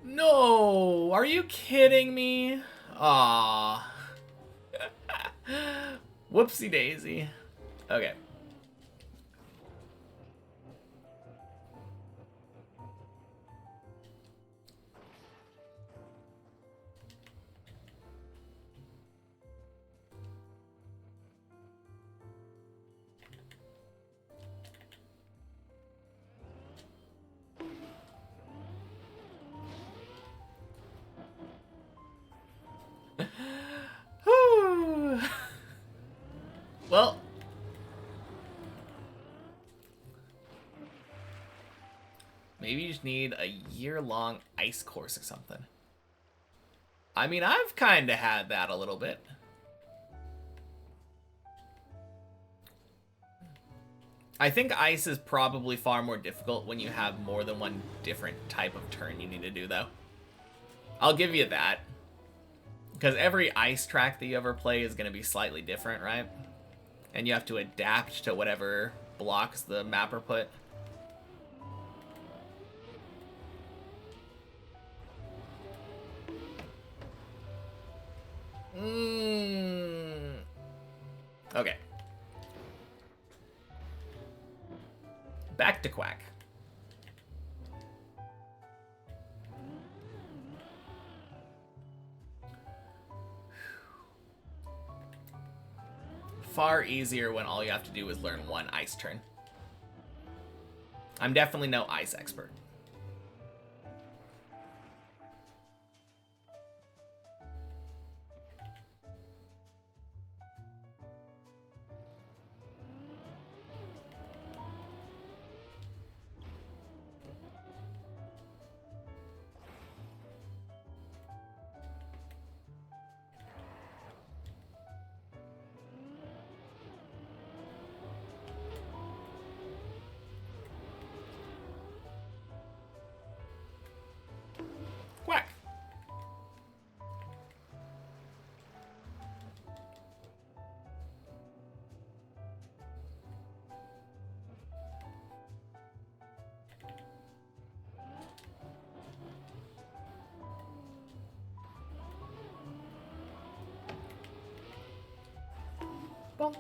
No! Are you kidding me? Aw. Whoopsie daisy. Okay. Well, maybe you just need a year-long ice course or something. I mean, I've kind of had that a little bit. I think ice is probably far more difficult when you have more than one different type of turn you need to do, though. I'll give you that. Because every ice track that you ever play is going to be slightly different, right? And you have to adapt to whatever blocks the mapper put. Okay. Back to Quack. Far easier when all you have to do is learn one ice turn. I'm definitely no ice expert. Bonk.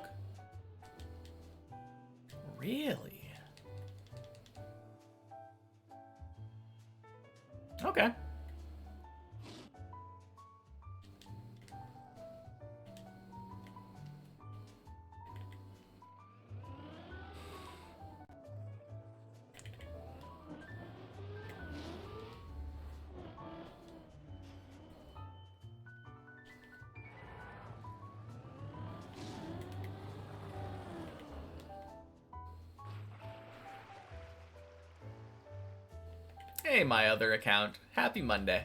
Really? Okay. Hey, my other account. Happy Monday.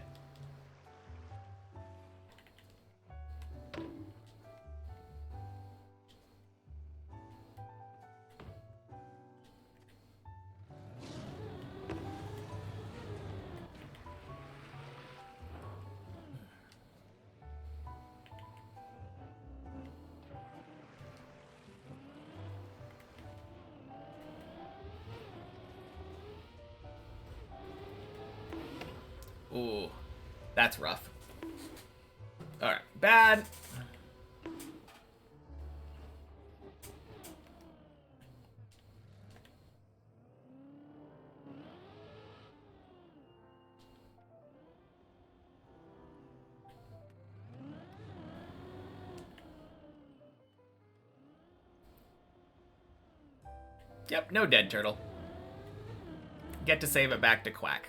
Ooh, that's rough. Alright, bad. Yep, no dead turtle. Get to save it back to Quack.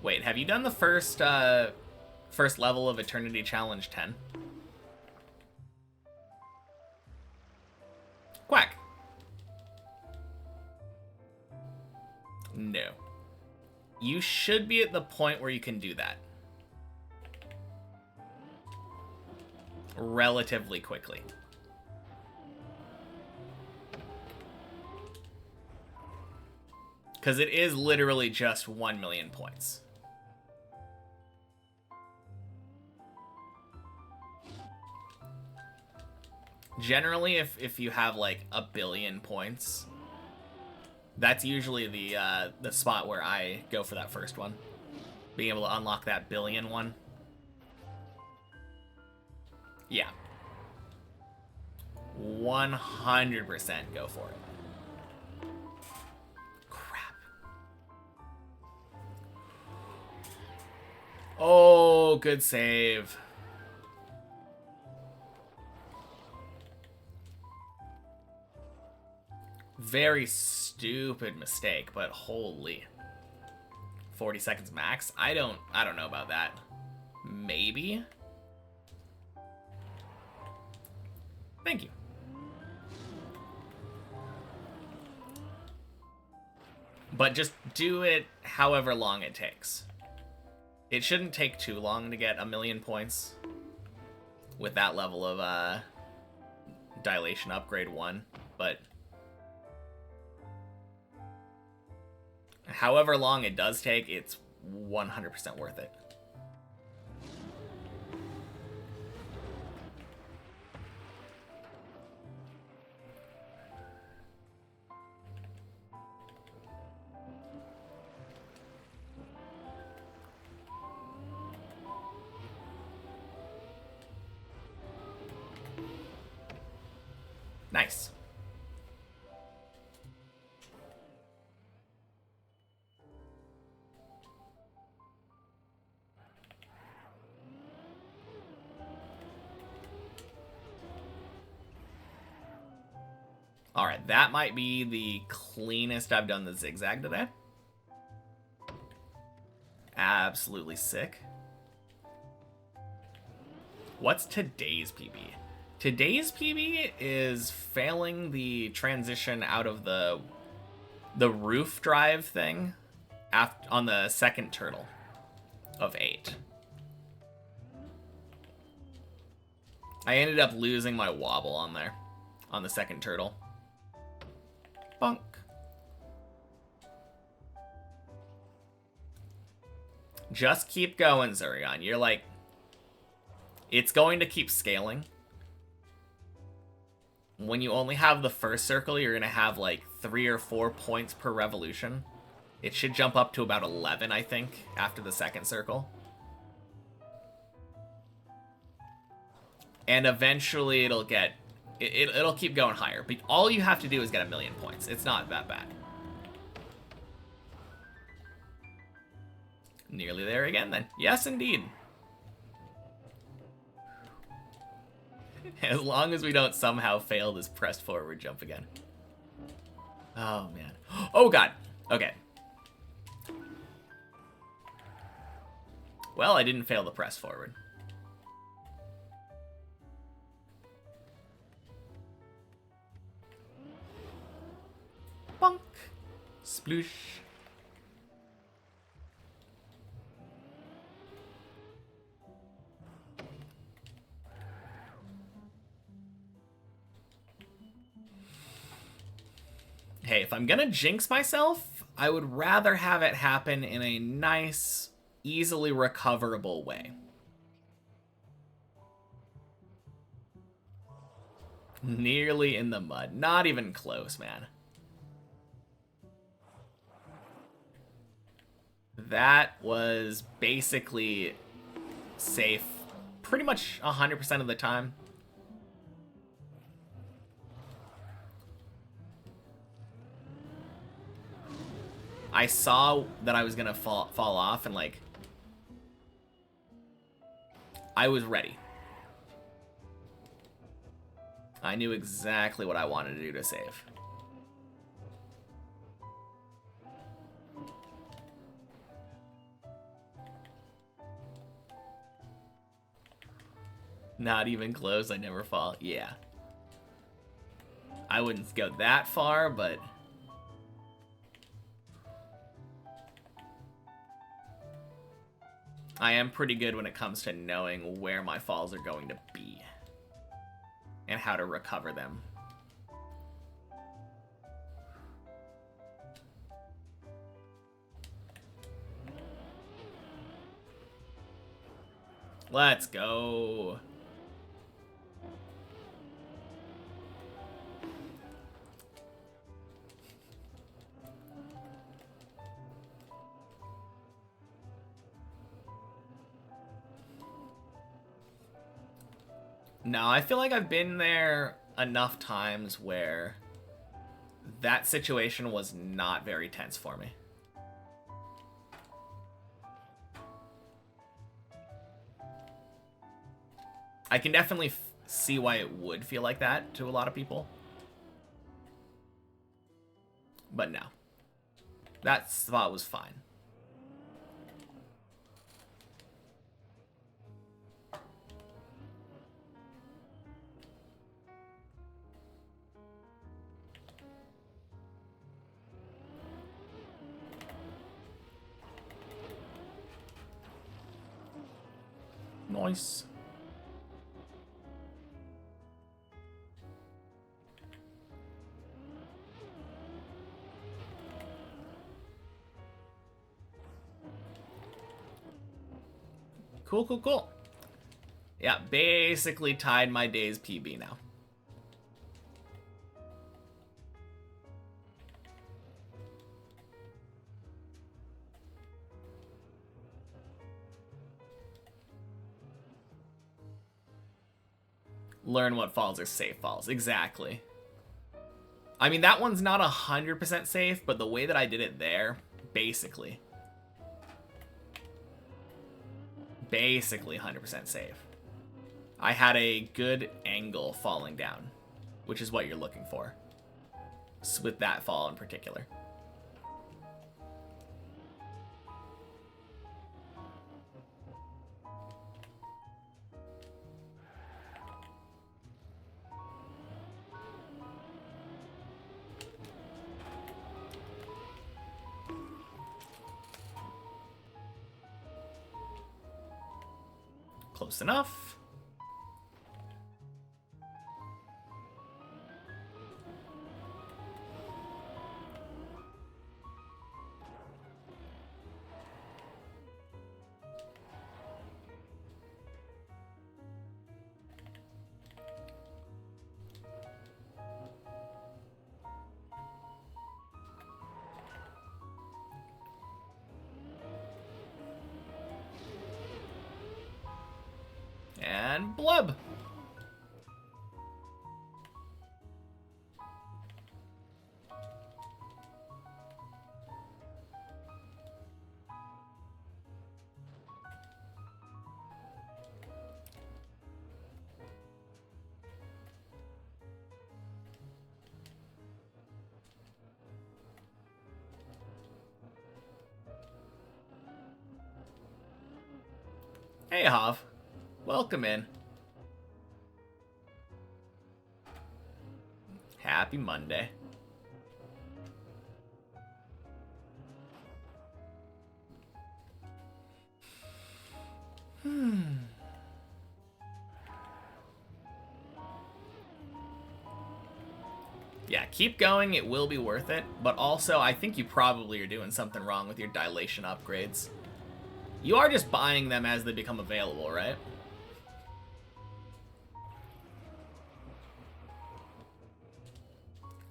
Wait, have you done the first level of Eternity Challenge 10? Quack. No. You should be at the point where you can do that. Relatively quickly. Because it is literally just 1 million points. Generally, if you have like 1 billion points, that's usually the spot where I go for that first one. Being able to unlock that billion one. Yeah. 100% go for it. Crap. Oh, good save. Very stupid mistake, but holy. 40 seconds max? I don't know about that. Maybe? Thank you. But just do it however long it takes. It shouldn't take too long to get 1 million points with that level of dilation upgrade 1, but however long it does take, it's 100% worth it. Nice. Alright, that might be the cleanest I've done the zigzag today. Absolutely sick. What's today's PB? Today's PB is failing the transition out of the roof drive thing on the second turtle of 8. I ended up losing my wobble on there. on the second turtle. Bonk. Just keep going, Zurion. You're like... It's going to keep scaling. When you only have the first circle, you're going to have like 3 or 4 points per revolution. It should jump up to about 11, I think, after the second circle. And eventually it'll get... It'll keep going higher. But all you have to do is get 1,000,000 points. It's not that bad. Nearly there again, then. Yes, indeed. As long as we don't somehow fail this pressed forward jump again. Oh, man. Oh, God. Okay. Well, I didn't fail the press forward. Bonk. Sploosh. Hey, if I'm gonna jinx myself, I would rather have it happen in a nice, easily recoverable way. Nearly in the mud. Not even close, man. That was basically safe pretty much 100% of the time. I saw that I was gonna fall off, and like, I was ready. I knew exactly what I wanted to do to save. Not even close, I never fall. Yeah. I wouldn't go that far, but... I am pretty good when it comes to knowing where my falls are going to be. And how to recover them. Let's go. No, I feel like I've been there enough times where that situation was not very tense for me. I can definitely see why it would feel like that to a lot of people. But no. That spot was fine. Nice. Cool, cool, cool. Yeah, basically tied my day's PB now. Learn what falls are safe falls. Exactly. I mean, that one's not 100% safe, but the way that I did it there, basically 100% safe. I had a good angle falling down, which is what you're looking for with that fall in particular. Close enough. and blub. Hey, Hav. Welcome in. Happy Monday. Yeah, keep going. It will be worth it. But also, I think you probably are doing something wrong with your dilation upgrades. You are just buying them as they become available, right?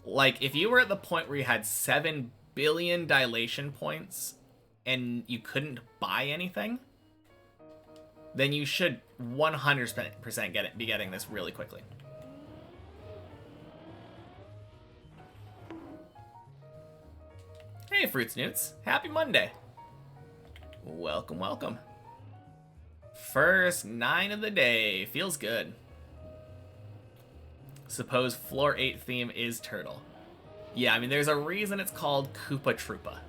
Like, if you were at the point where you had 7 billion dilation points and you couldn't buy anything, then you should 100% be getting this really quickly. Hey, Fruits Newts. Happy Monday. Welcome, welcome. First 9 of the day. Feels good. Suppose floor 8 theme is turtle. Yeah, I mean, there's a reason it's called Koopa Troopa.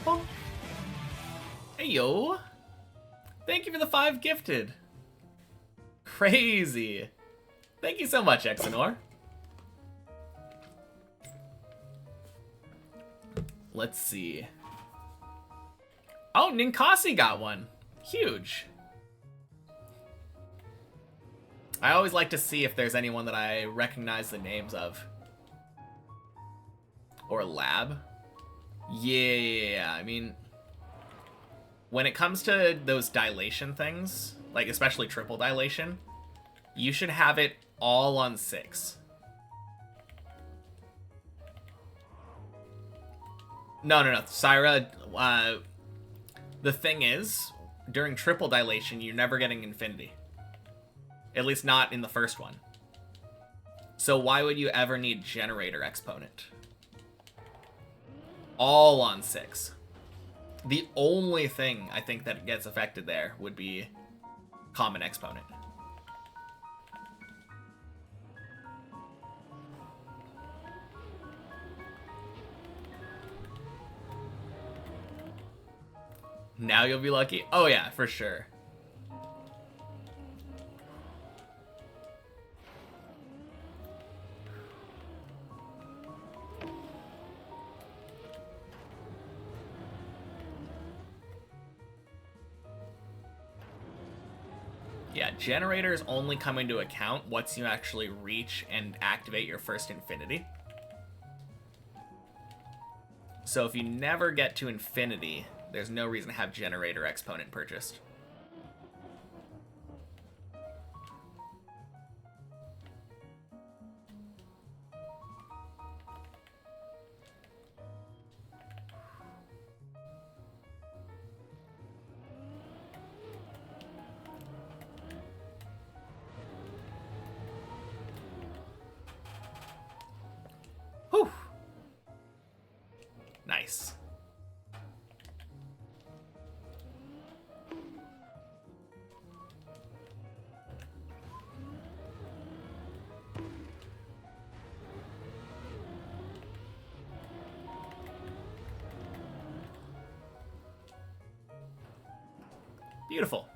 Oh. Hey, yo. Thank you for the 5 gifted. Crazy. Thank you so much, Exenor. Let's see. Oh, Ninkasi got one. Huge. I always like to see if there's anyone that I recognize the names of. Or Lab. Yeah, I mean, when it comes to those dilation things, like especially triple dilation, you should have it all on 6. No, Syra, the thing is, during triple dilation, you're never getting infinity. At least not in the first one. So why would you ever need generator exponent? All on 6. The only thing I think that gets affected there would be common exponent. Now you'll be lucky? Oh yeah, for sure. Yeah, generators only come into account once you actually reach and activate your first infinity. So if you never get to infinity, there's no reason to have generator exponent purchased. Whew. Nice. Beautiful.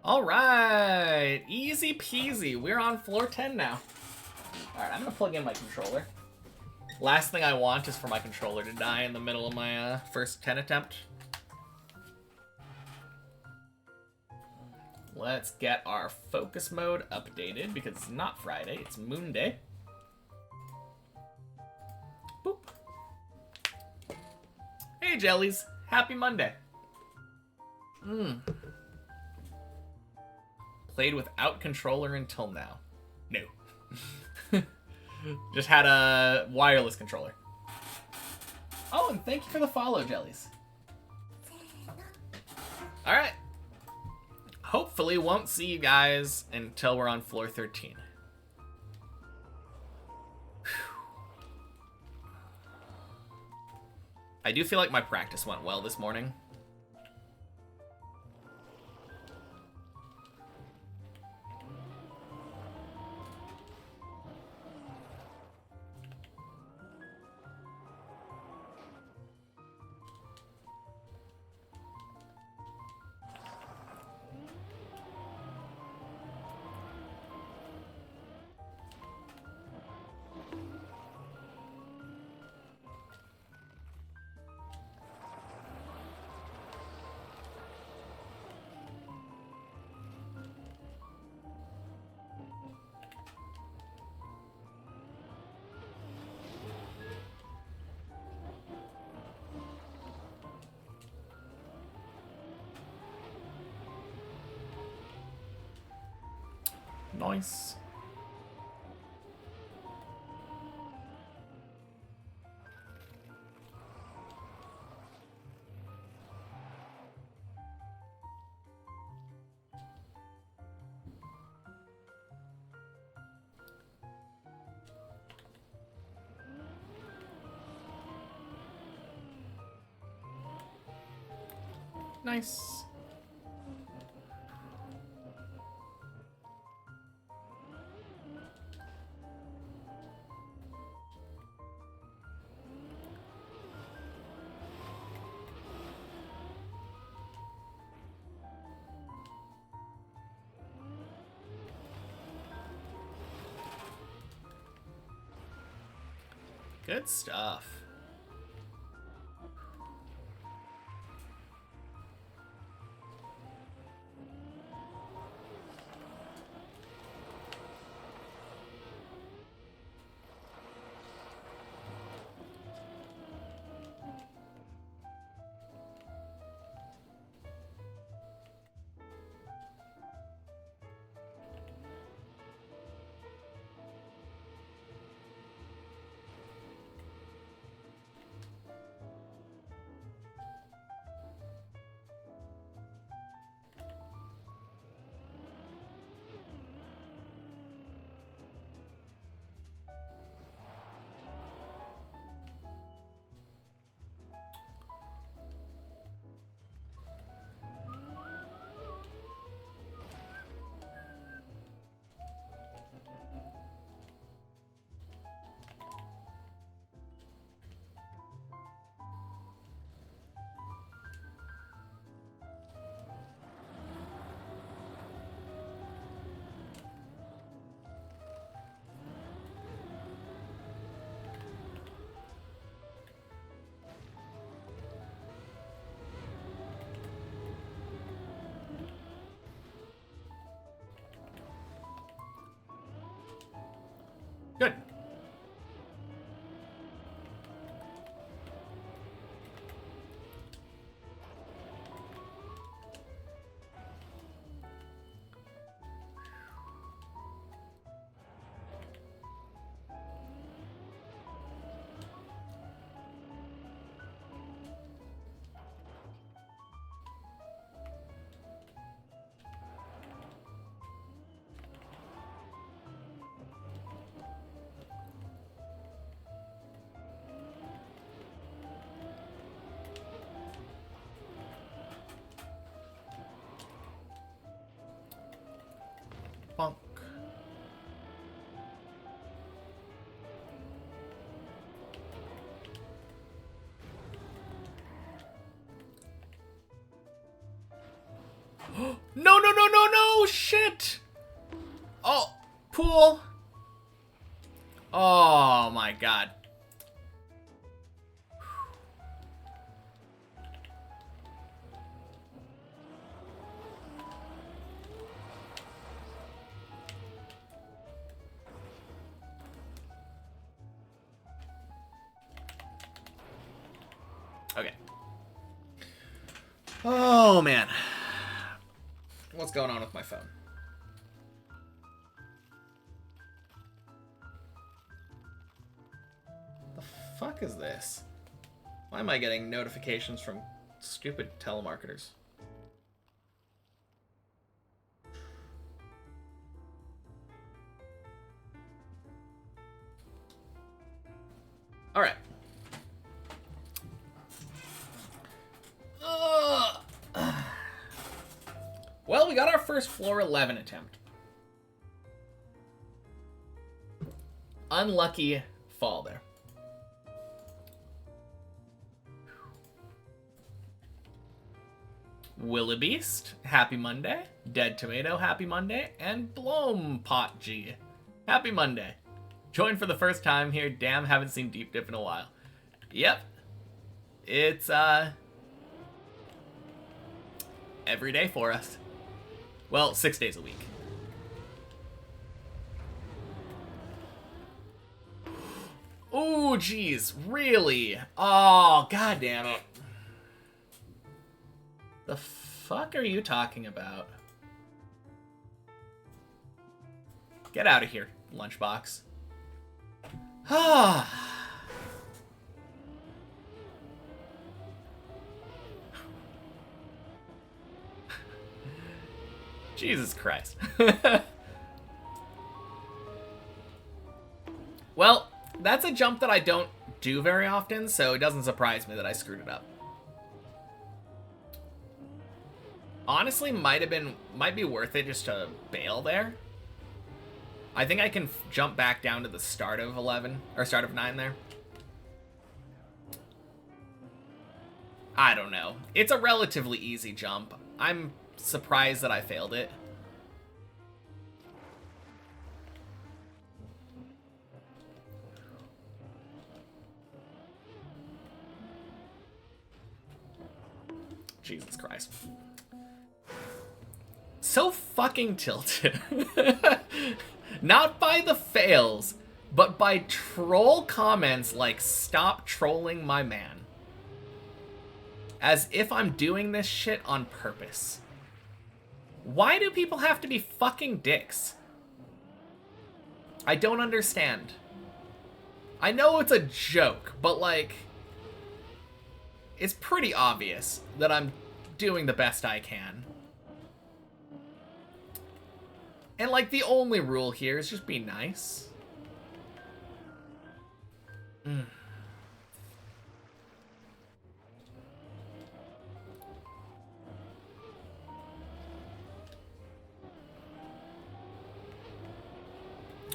All right, easy peasy. We're on floor 10 now. All right, I'm gonna plug in my controller. Last thing I want is for my controller to die in the middle of my first 10 attempt. Let's get our focus mode updated because it's not Friday, it's Moon Day. Boop. jellies. Happy Monday. Played without controller until now. No. Just had a wireless controller. Oh, and thank you for the follow, jellies. Alright. Hopefully won't see you guys until we're on floor 13. I do feel like my practice went well this morning. Nice. Nice. Good stuff. Good. Bonk. No, no, no, no, no! Shit! Oh, pool! Oh my god. Okay. Oh, man. What's going on with my phone? The fuck is this? Why am I getting notifications from stupid telemarketers? All right. Well, we got our first floor 11 attempt. Unlucky fall there. Willibeast, happy Monday. Dead Tomato, happy Monday. And Bloom Pot G, happy Monday. Joined for the first time here. Damn, haven't seen Deep Dip in a while. Yep. It's, every day for us. Well, 6 days a week. Ooh, jeez. Really? Oh, god damn it. The fuck are you talking about? Get out of here, lunchbox. Ah. Jesus Christ. Well, that's a jump that I don't do very often, so it doesn't surprise me that I screwed it up. Honestly, might be worth it just to bail there. I think I can jump back down to the start of 11, or start of 9 there. I don't know. It's a relatively easy jump. I'm surprised that I failed it. Jesus Christ. So fucking tilted. Not by the fails, but by troll comments like, "Stop trolling my man." As if I'm doing this shit on purpose. Why do people have to be fucking dicks? I don't understand. I know it's a joke, but like, it's pretty obvious that I'm doing the best I can. And like, the only rule here is just be nice.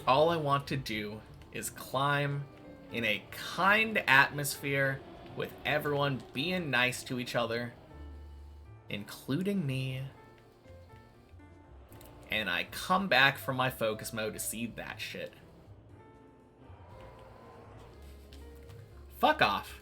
All I want to do is climb in a kind atmosphere with everyone being nice to each other, including me. And I come back from my focus mode to see that shit. Fuck off.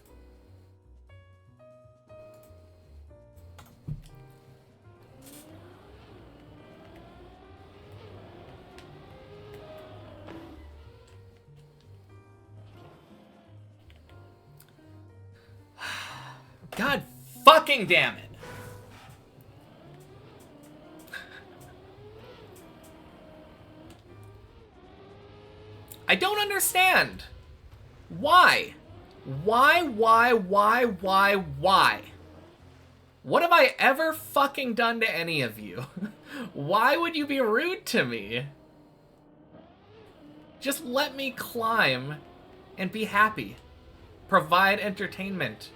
God fucking damn it. I don't understand. Why? Why? What have I ever fucking done to any of you? Why would you be rude to me? Just let me climb and be happy. Provide entertainment.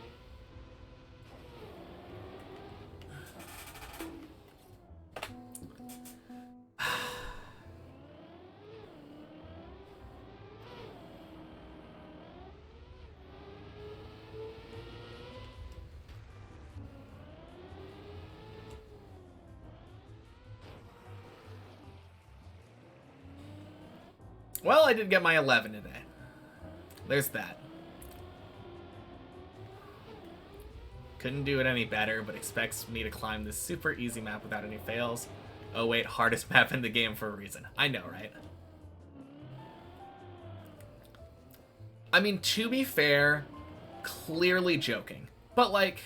Well, I did get my 11 today. There's that. Couldn't do it any better, but expects me to climb this super easy map without any fails. Oh wait, hardest map in the game for a reason. I know, right? I mean, to be fair, clearly joking. But like,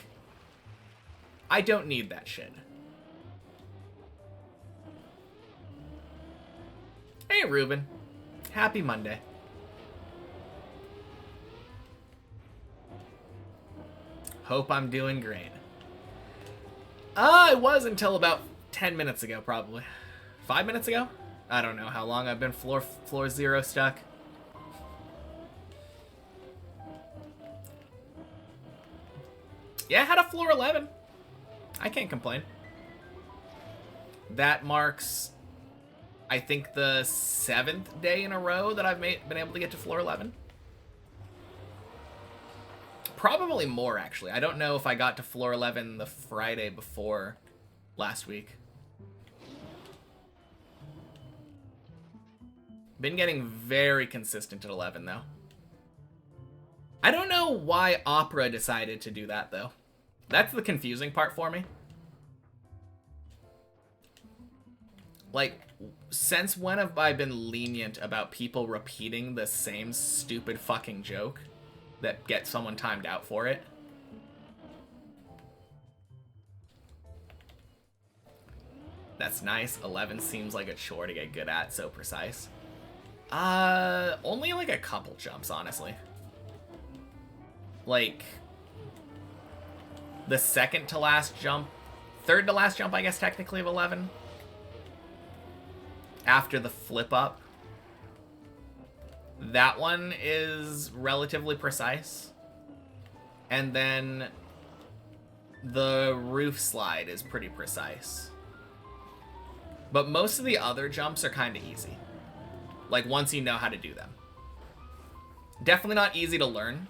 I don't need that shit. Hey, Ruben. Happy Monday. Hope I'm doing great. I was until about 10 minutes ago, probably. 5 minutes ago? I don't know how long I've been floor 0 stuck. Yeah, I had a floor 11. I can't complain. That marks, I think, the 7th day in a row that I've been able to get to floor 11. Probably more, actually. I don't know if I got to floor 11 the Friday before last week. Been getting very consistent at 11, though. I don't know why Opera decided to do that, though. That's the confusing part for me. Like, since when have I been lenient about people repeating the same stupid fucking joke that gets someone timed out for it? That's nice. 11 seems like a chore to get good at, so precise. Only like a couple jumps, honestly. Like, the second to last jump, third to last jump, I guess, technically, of 11. After the flip up. That one is relatively precise. And then the roof slide is pretty precise. But most of the other jumps are kind of easy. Like, once you know how to do them. Definitely not easy to learn.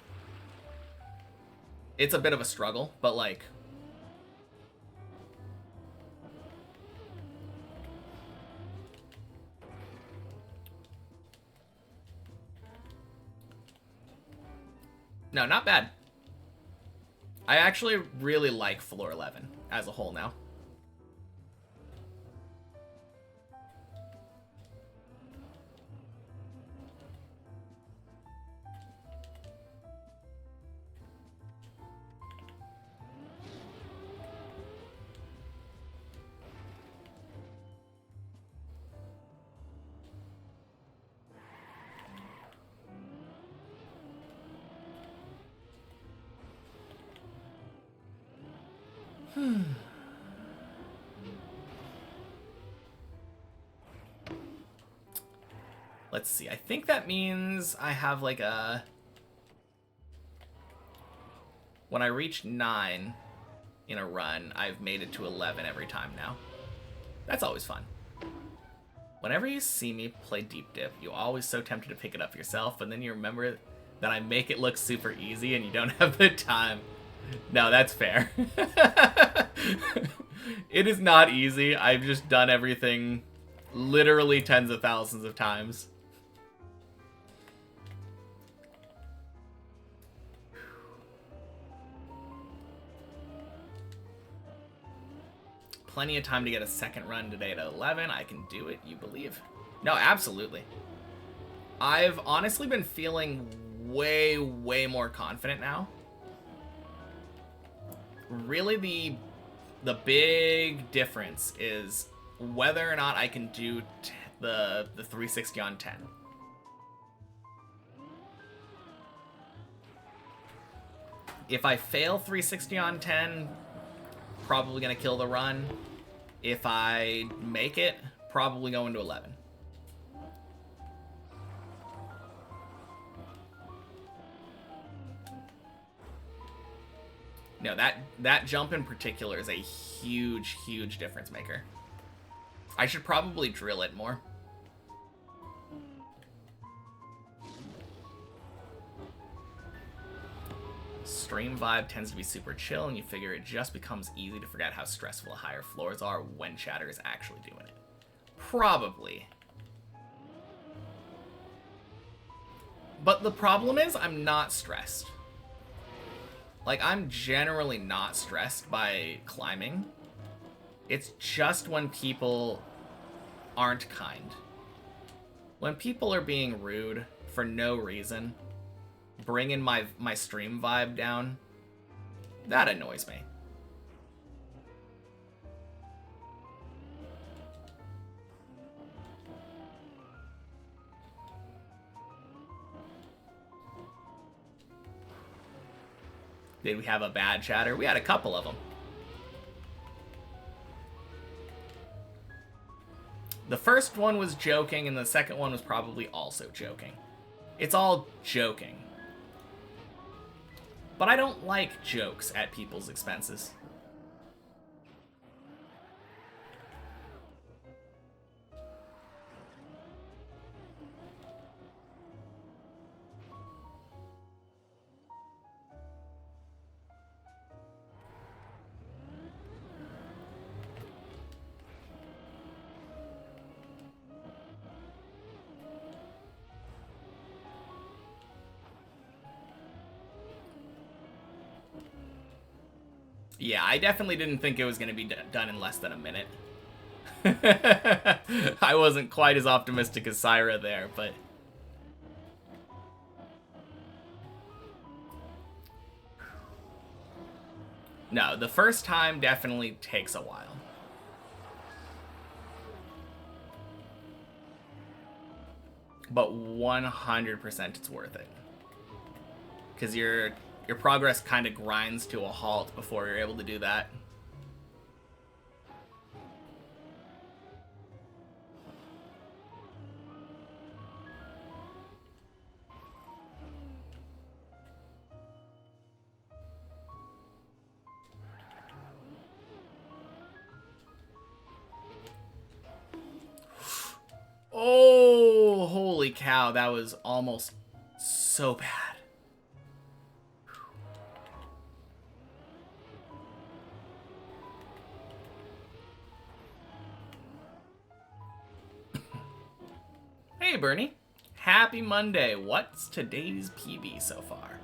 It's a bit of a struggle, but like... No, not bad. I actually really like floor 11 as a whole now. Let's see. I think that means I have like a... When I reach 9 in a run, I've made it to 11 every time now. That's always fun. Whenever you see me play Deep Dip, you're always so tempted to pick it up yourself, but then you remember that I make it look super easy and you don't have the time. No, that's fair. It is not easy. I've just done everything literally tens of thousands of times. Plenty of time to get a second run today at 11. I can do it, you believe? No, absolutely. I've honestly been feeling way, way more confident now. Really, the big difference is whether or not I can do the 360 on 10. If I fail 360 on 10, probably gonna kill the run. If I make it, probably going to 11. No, that jump in particular is a huge, huge difference maker. I should probably drill it more. Stream vibe tends to be super chill, and you figure it just becomes easy to forget how stressful higher floors are when chatter is actually doing it. Probably. But the problem is, I'm not stressed. Like, I'm generally not stressed by climbing. It's just when people aren't kind. When people are being rude for no reason, bringing my stream vibe down, that annoys me. Did we have a bad chatter? We had a couple of them. The first one was joking, and the second one was probably also joking. It's all joking. But I don't like jokes at people's expenses. Yeah, I definitely didn't think it was going to be done in less than a minute. I wasn't quite as optimistic as Syra there, but... No, the first time definitely takes a while. But 100% it's worth it. Because your progress kind of grinds to a halt before you're able to do that. Oh, holy cow, that was almost so bad. Hey, Bernie. Happy Monday. What's today's PB so far?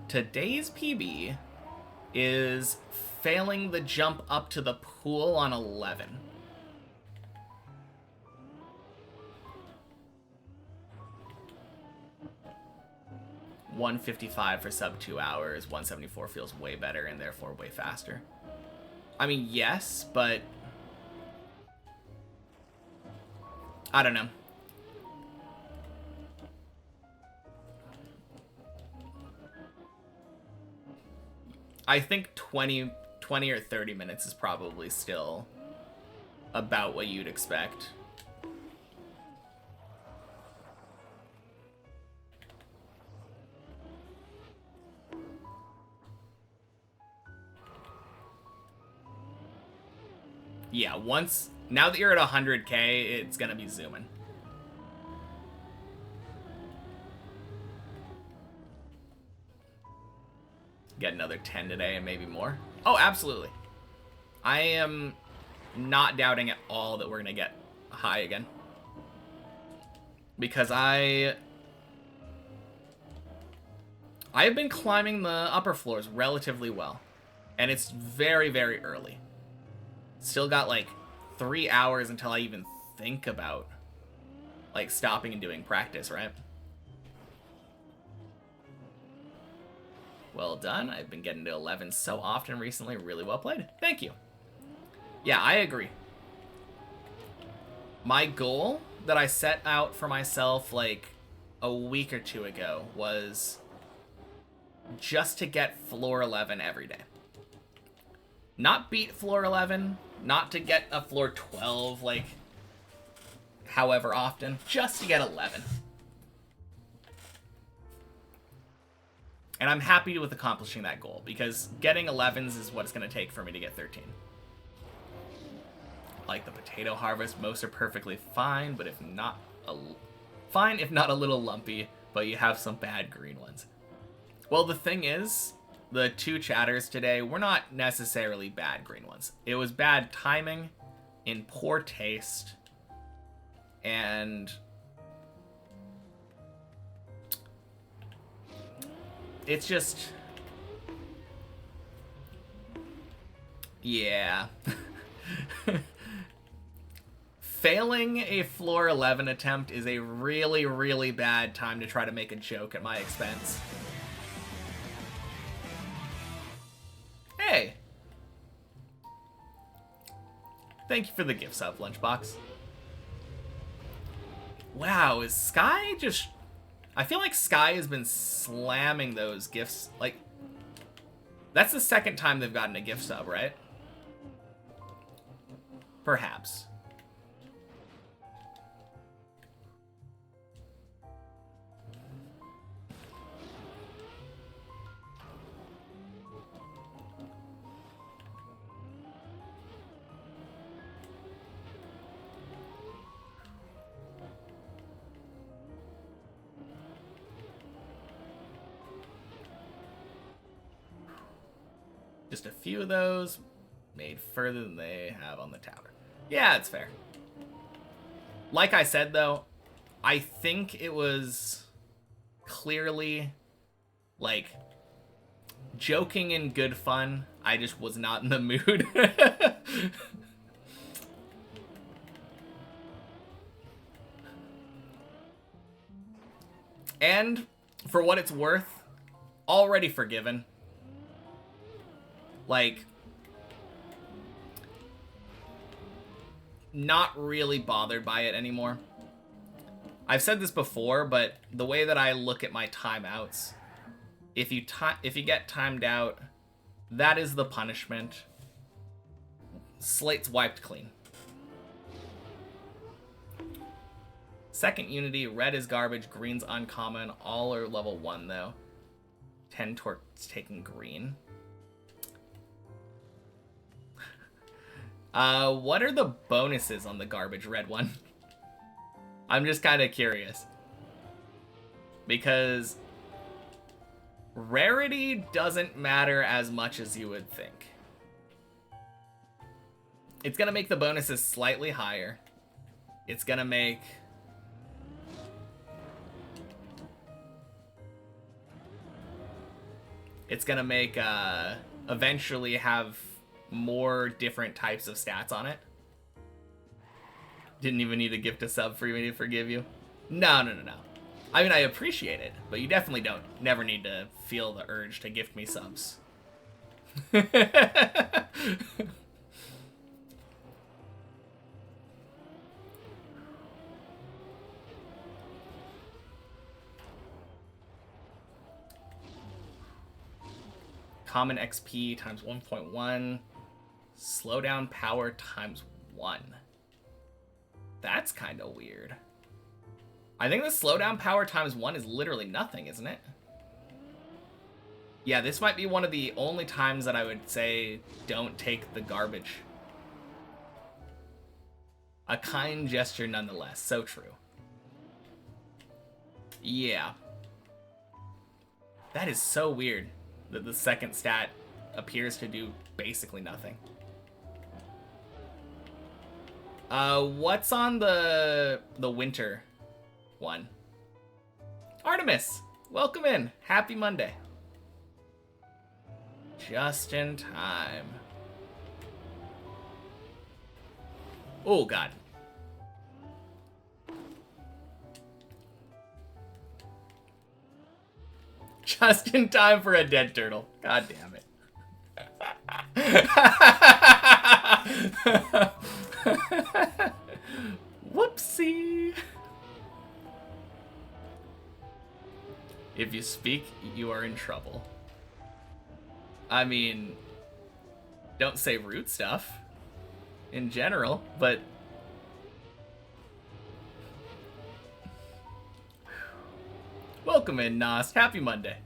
Today's PB is failing the jump up to the pool on 11. $155 for sub 2 hours. 174 feels way better and therefore way faster. I mean, yes, but I don't know. I think 20 or 30 minutes is probably still about what you'd expect. Yeah, now that you're at 100k, it's gonna be zooming. Get another 10 today and maybe more. Oh, absolutely. I am not doubting at all that we're gonna get high again. Because I have been climbing the upper floors relatively well. And it's very, very early. Still got like 3 hours until I even think about like stopping and doing practice, right? Well done. I've been getting to 11 so often recently. Really well played. Thank you. Yeah, I agree. My goal that I set out for myself like a week or two ago was just to get floor 11 every day. Not beat floor 11, not to get a floor 12 like however often, just to get 11. And I'm happy with accomplishing that goal, because getting 11s is what it's going to take for me to get 13. Like the potato harvest, most are perfectly fine, but if not a little lumpy, but you have some bad green ones. Well, the thing is, the 2 chatters today were not necessarily bad green ones. It was bad timing, in poor taste, and it's just, yeah. Failing a floor 11 attempt is a really, really bad time to try to make a joke at my expense. Hey! Thank you for the gift sub, Lunchbox. Wow, is Sky just... I feel like Sky has been slamming those gifts. Like, That's the second time they've gotten a gift sub, right? Perhaps. Just a few of those made further than they have on the tower. Yeah, it's fair. Like I said, though, I think it was clearly, like, joking and good fun. I just was not in the mood. And, for what it's worth, already forgiven. Like, not really bothered by it anymore. I've said this before, but the way that I look at my timeouts, if you get timed out, that is the punishment. Slate's wiped clean. Second unity, red is garbage, green's uncommon. All are level 1 though. 10 towards taking green. What are the bonuses on the garbage red one? I'm just kind of curious. Because rarity doesn't matter as much as you would think. It's gonna make the bonuses slightly higher. It's gonna make... eventually have more different types of stats on it. Didn't even need a gift a sub for me to forgive you. No. I mean, I appreciate it, but you definitely never need to feel the urge to gift me subs. Common XP times 1.1. Slowdown power times 1. That's kind of weird. I think the slowdown power times 1 is literally nothing, isn't it? Yeah, this might be one of the only times that I would say don't take the garbage. A kind gesture nonetheless. So true. Yeah. That is so weird that the second stat appears to do basically nothing. What's on the winter one? Artemis, welcome in. Happy Monday. Just in time. Oh, God. Just in time for a dead turtle. God damn it. Whoopsie. If you speak, you are in trouble. I mean, don't say rude stuff in general, but welcome in, Nas. Happy Monday.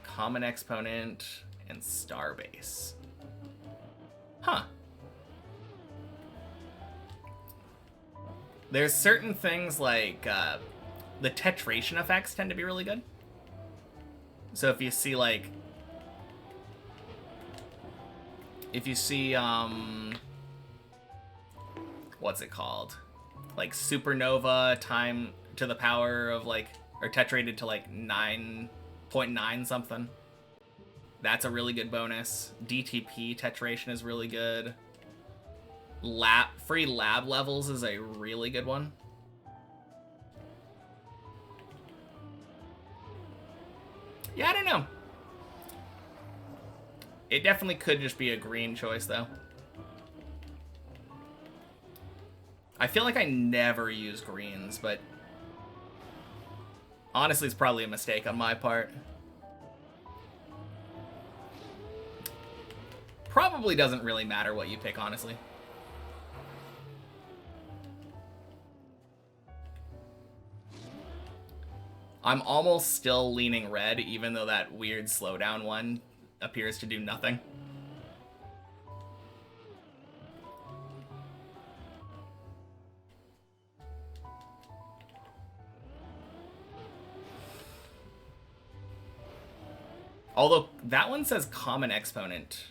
Common exponent and starbase. Huh. There's certain things like the tetration effects tend to be really good. So if you see like, what's it called? Like supernova time to the power of like, or tetrated to like 9.9 something. That's a really good bonus. DTP tetration is really good. Free lab levels is a really good one. Yeah, I don't know. It definitely could just be a green choice, though. I feel like I never use greens, but honestly, it's probably a mistake on my part. Probably doesn't really matter what you pick, honestly. I'm almost still leaning red, even though that weird slowdown one appears to do nothing. Although, that one says Common Exponent.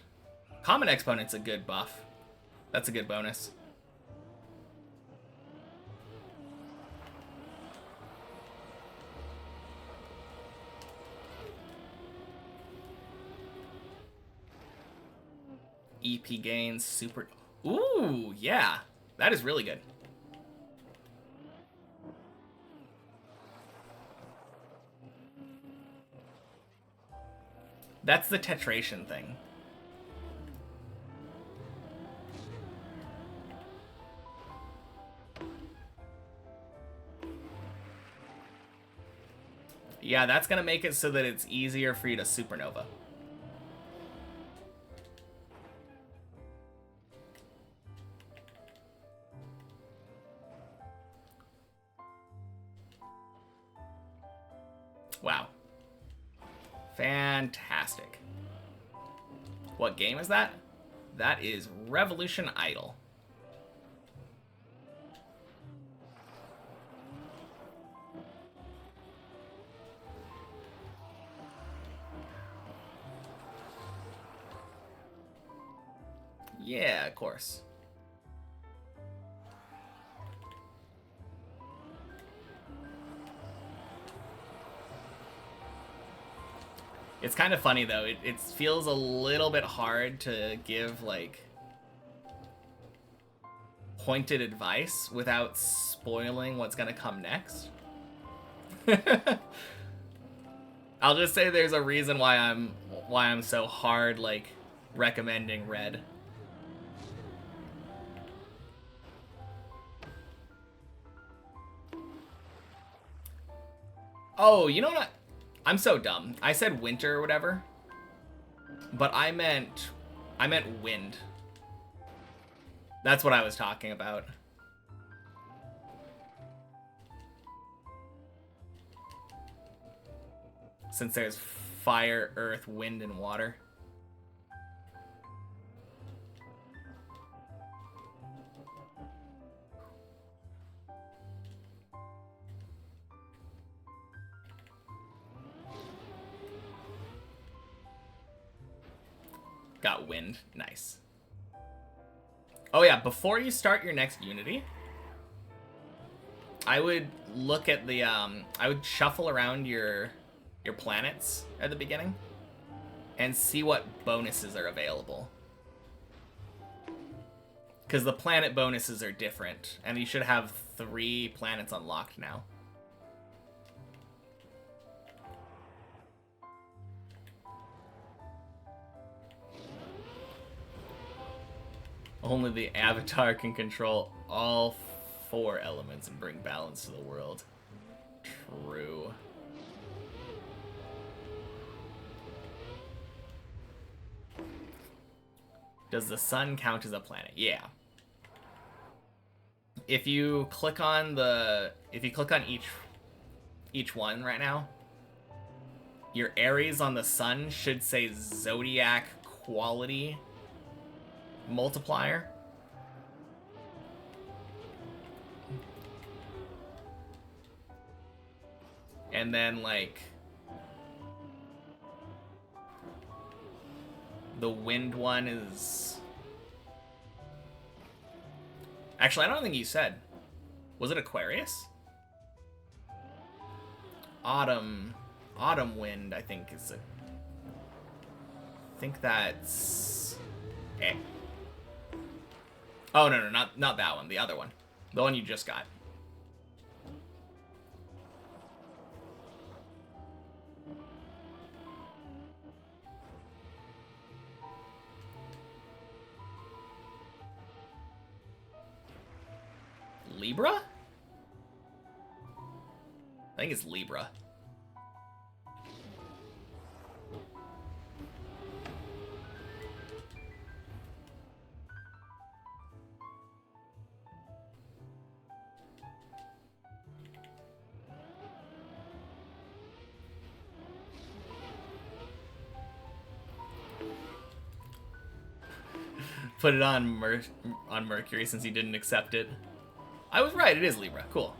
Common Exponent's a good buff. That's a good bonus. EP gains, super... Ooh, yeah. That is really good. That's the tetration thing. Yeah, that's gonna make it so that it's easier for you to supernova. Wow. Fantastic. What game is that? That is Revolution Idol. Yeah, of course. It's kind of funny though. It feels a little bit hard to give like pointed advice without spoiling what's gonna come next. I'll just say there's a reason why I'm so hard like recommending red. Oh, you know what? I'm so dumb. I said winter or whatever, but I meant wind. That's what I was talking about. Since there's fire, earth, wind, and water. Got wind. Nice. Oh yeah, before you start your next Unity, I would look at the I would shuffle around your planets at the beginning and see what bonuses are available. Because the planet bonuses are different, and you should have 3 planets unlocked now. Only the Avatar can control all 4 elements and bring balance to the world. True. Does the sun count as a planet? Yeah. If you click on each one right now, your Aries on the sun should say Zodiac Quality Multiplier. And then like the wind one is... Actually, I don't think you said. Was it Aquarius? Autumn wind, I think is a... I think that's... Eh. Oh, no, not that one. The other one. The one you just got. Libra? I think it's Libra. Put it on Mercury since he didn't accept it. I was right, it is Libra. Cool.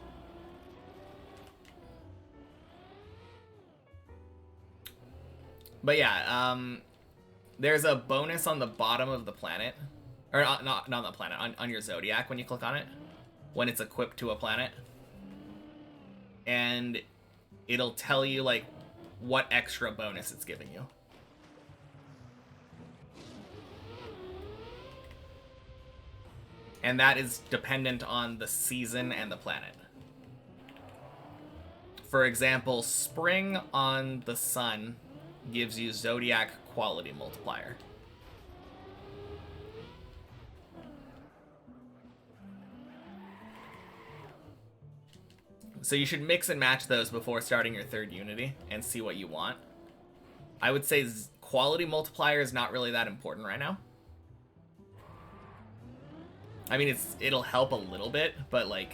But yeah, there's a bonus on the bottom of the planet. Or not on the planet, on your Zodiac when you click on it. When it's equipped to a planet. And it'll tell you, like, what extra bonus it's giving you. And that is dependent on the season and the planet. For example, spring on the sun gives you Zodiac quality multiplier. So you should mix and match those before starting your third unity and see what you want. I would say quality multiplier is not really that important right now. I mean, it'll help a little bit, but like,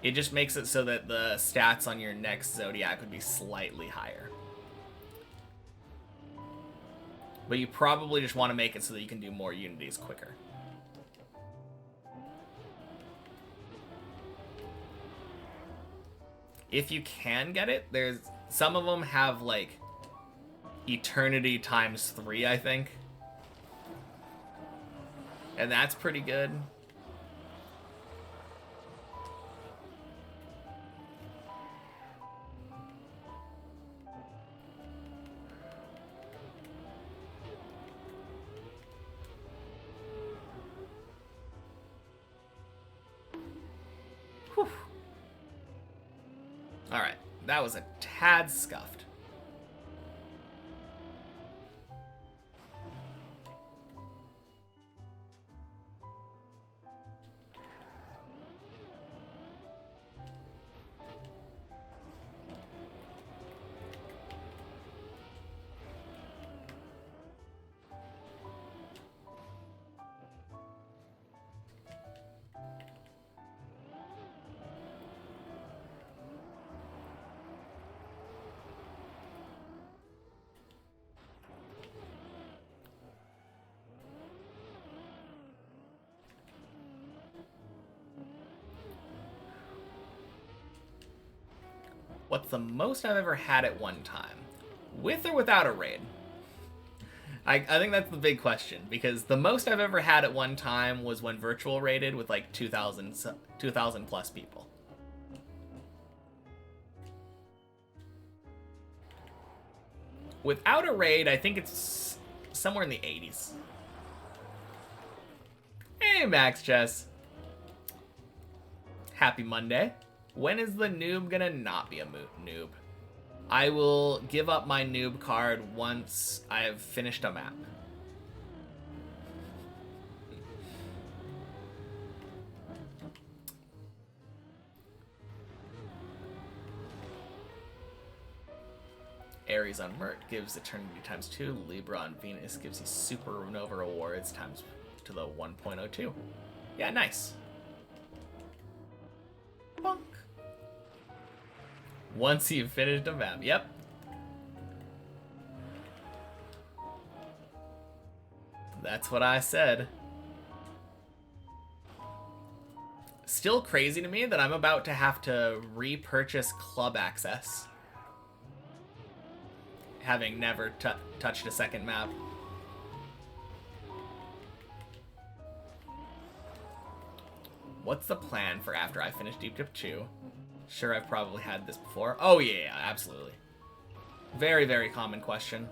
it just makes it so that the stats on your next Zodiac would be slightly higher. But you probably just want to make it so that you can do more unities quicker. If you can get it, there's some of them have like eternity times 3, I think. And that's pretty good. Alright, that was a tad scuffed. What's the most I've ever had at one time? With or without a raid? I think that's the big question, because the most I've ever had at one time was when virtual raided with like 2,000 plus people. Without a raid, I think it's somewhere in the 80s. Hey, Max Chess. Happy Monday. When is the noob gonna not be a noob? I will give up my noob card once I've finished a map. Aries on Mert gives Eternity times 2. Libra on Venus gives you Supernova rewards times to the 1.02. Yeah, nice. Bonk. Once you've finished a map. Yep. That's what I said. Still crazy to me that I'm about to have to repurchase club access. Having never touched a second map. What's the plan for after I finish Deep Dip 2? Sure, I've probably had this before. Oh, yeah, absolutely. Very, very common question.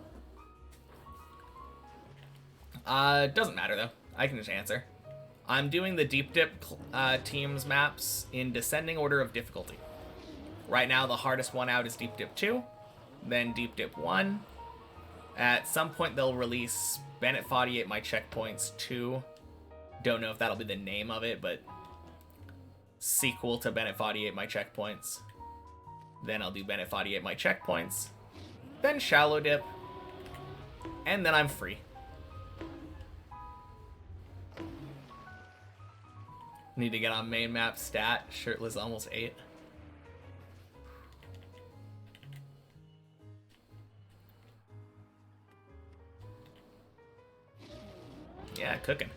Doesn't matter, though. I can just answer. I'm doing the Deep Dip teams maps in descending order of difficulty. Right now, the hardest one out is Deep Dip 2, then Deep Dip 1. At some point, they'll release Bennett 48 My Checkpoints 2. Don't know if that'll be the name of it, but sequel to Bennett 48 my checkpoints. Then I'll do Bennett 48 my checkpoints. Then Shallow Dip. And then I'm free. Need to get on main map stat. Shirtless almost 8. Yeah, cooking.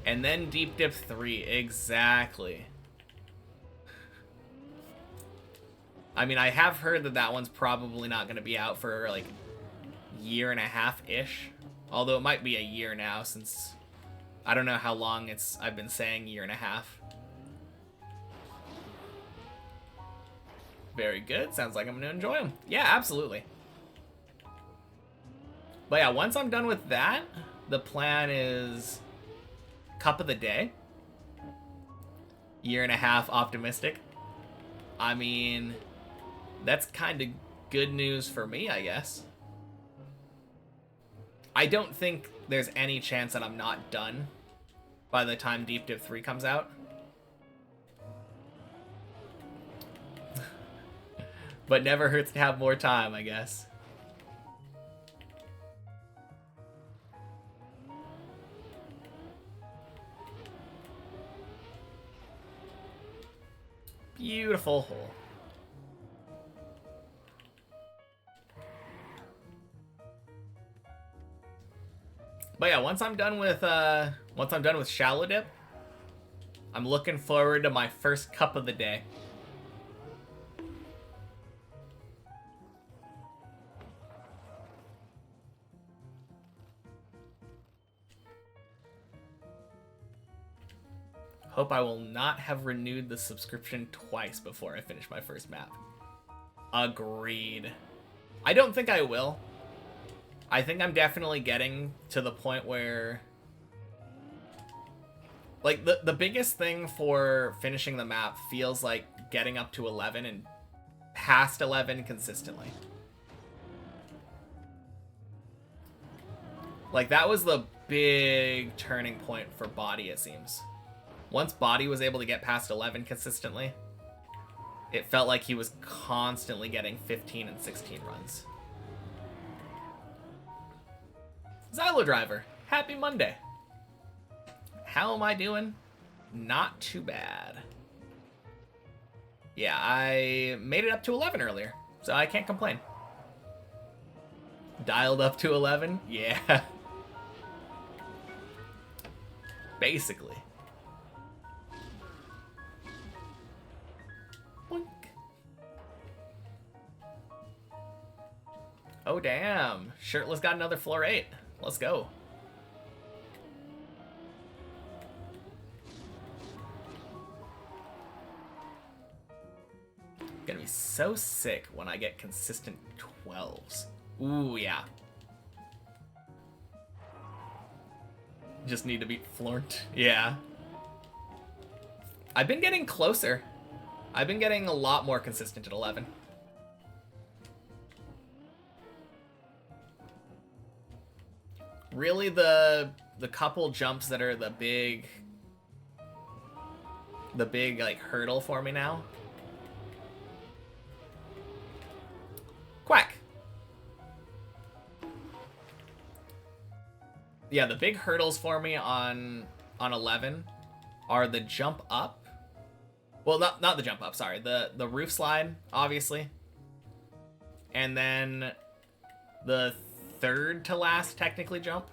And then Deep Dip 3. Exactly. I mean, I have heard that that one's probably not going to be out for like year and a half-ish. Although it might be a year now since I don't know how long I've been saying year and a half. Very good. Sounds like I'm going to enjoy them. Yeah, absolutely. But yeah, once I'm done with that, the plan is Cup of the Day. Year and a half optimistic. I mean, that's kind of good news for me, I guess. I don't think there's any chance that I'm not done by the time Deep Dip 3 comes out. But never hurts to have more time, I guess. Beautiful hole. But yeah, once I'm done with Shallow Dip, I'm looking forward to my first cup of the day. Hope I will not have renewed the subscription twice before I finish my first map. Agreed. I don't think I will. I think I'm definitely getting to the point where... Like, the biggest thing for finishing the map feels like getting up to 11 and past 11 consistently. Like, that was the big turning point for Body, it seems. Once Body was able to get past 11 consistently, it felt like he was constantly getting 15 and 16 runs. Xylo Driver, happy Monday. How am I doing? Not too bad. Yeah, I made it up to 11 earlier, so I can't complain. Dialed up to 11? Yeah. Basically. Boink. Oh, damn. Shirtless got another floor 8. Let's go. Gonna be so sick when I get consistent 12s. Ooh, yeah. Just need to beat Florent. Yeah. I've been getting closer. I've been getting a lot more consistent at 11. Really, the couple jumps that are the big like hurdle for me now. Quack. Yeah, the big hurdles for me on 11 are the jump up. Well, not the jump up, sorry. The roof slide, obviously. And then the third to last technically jump.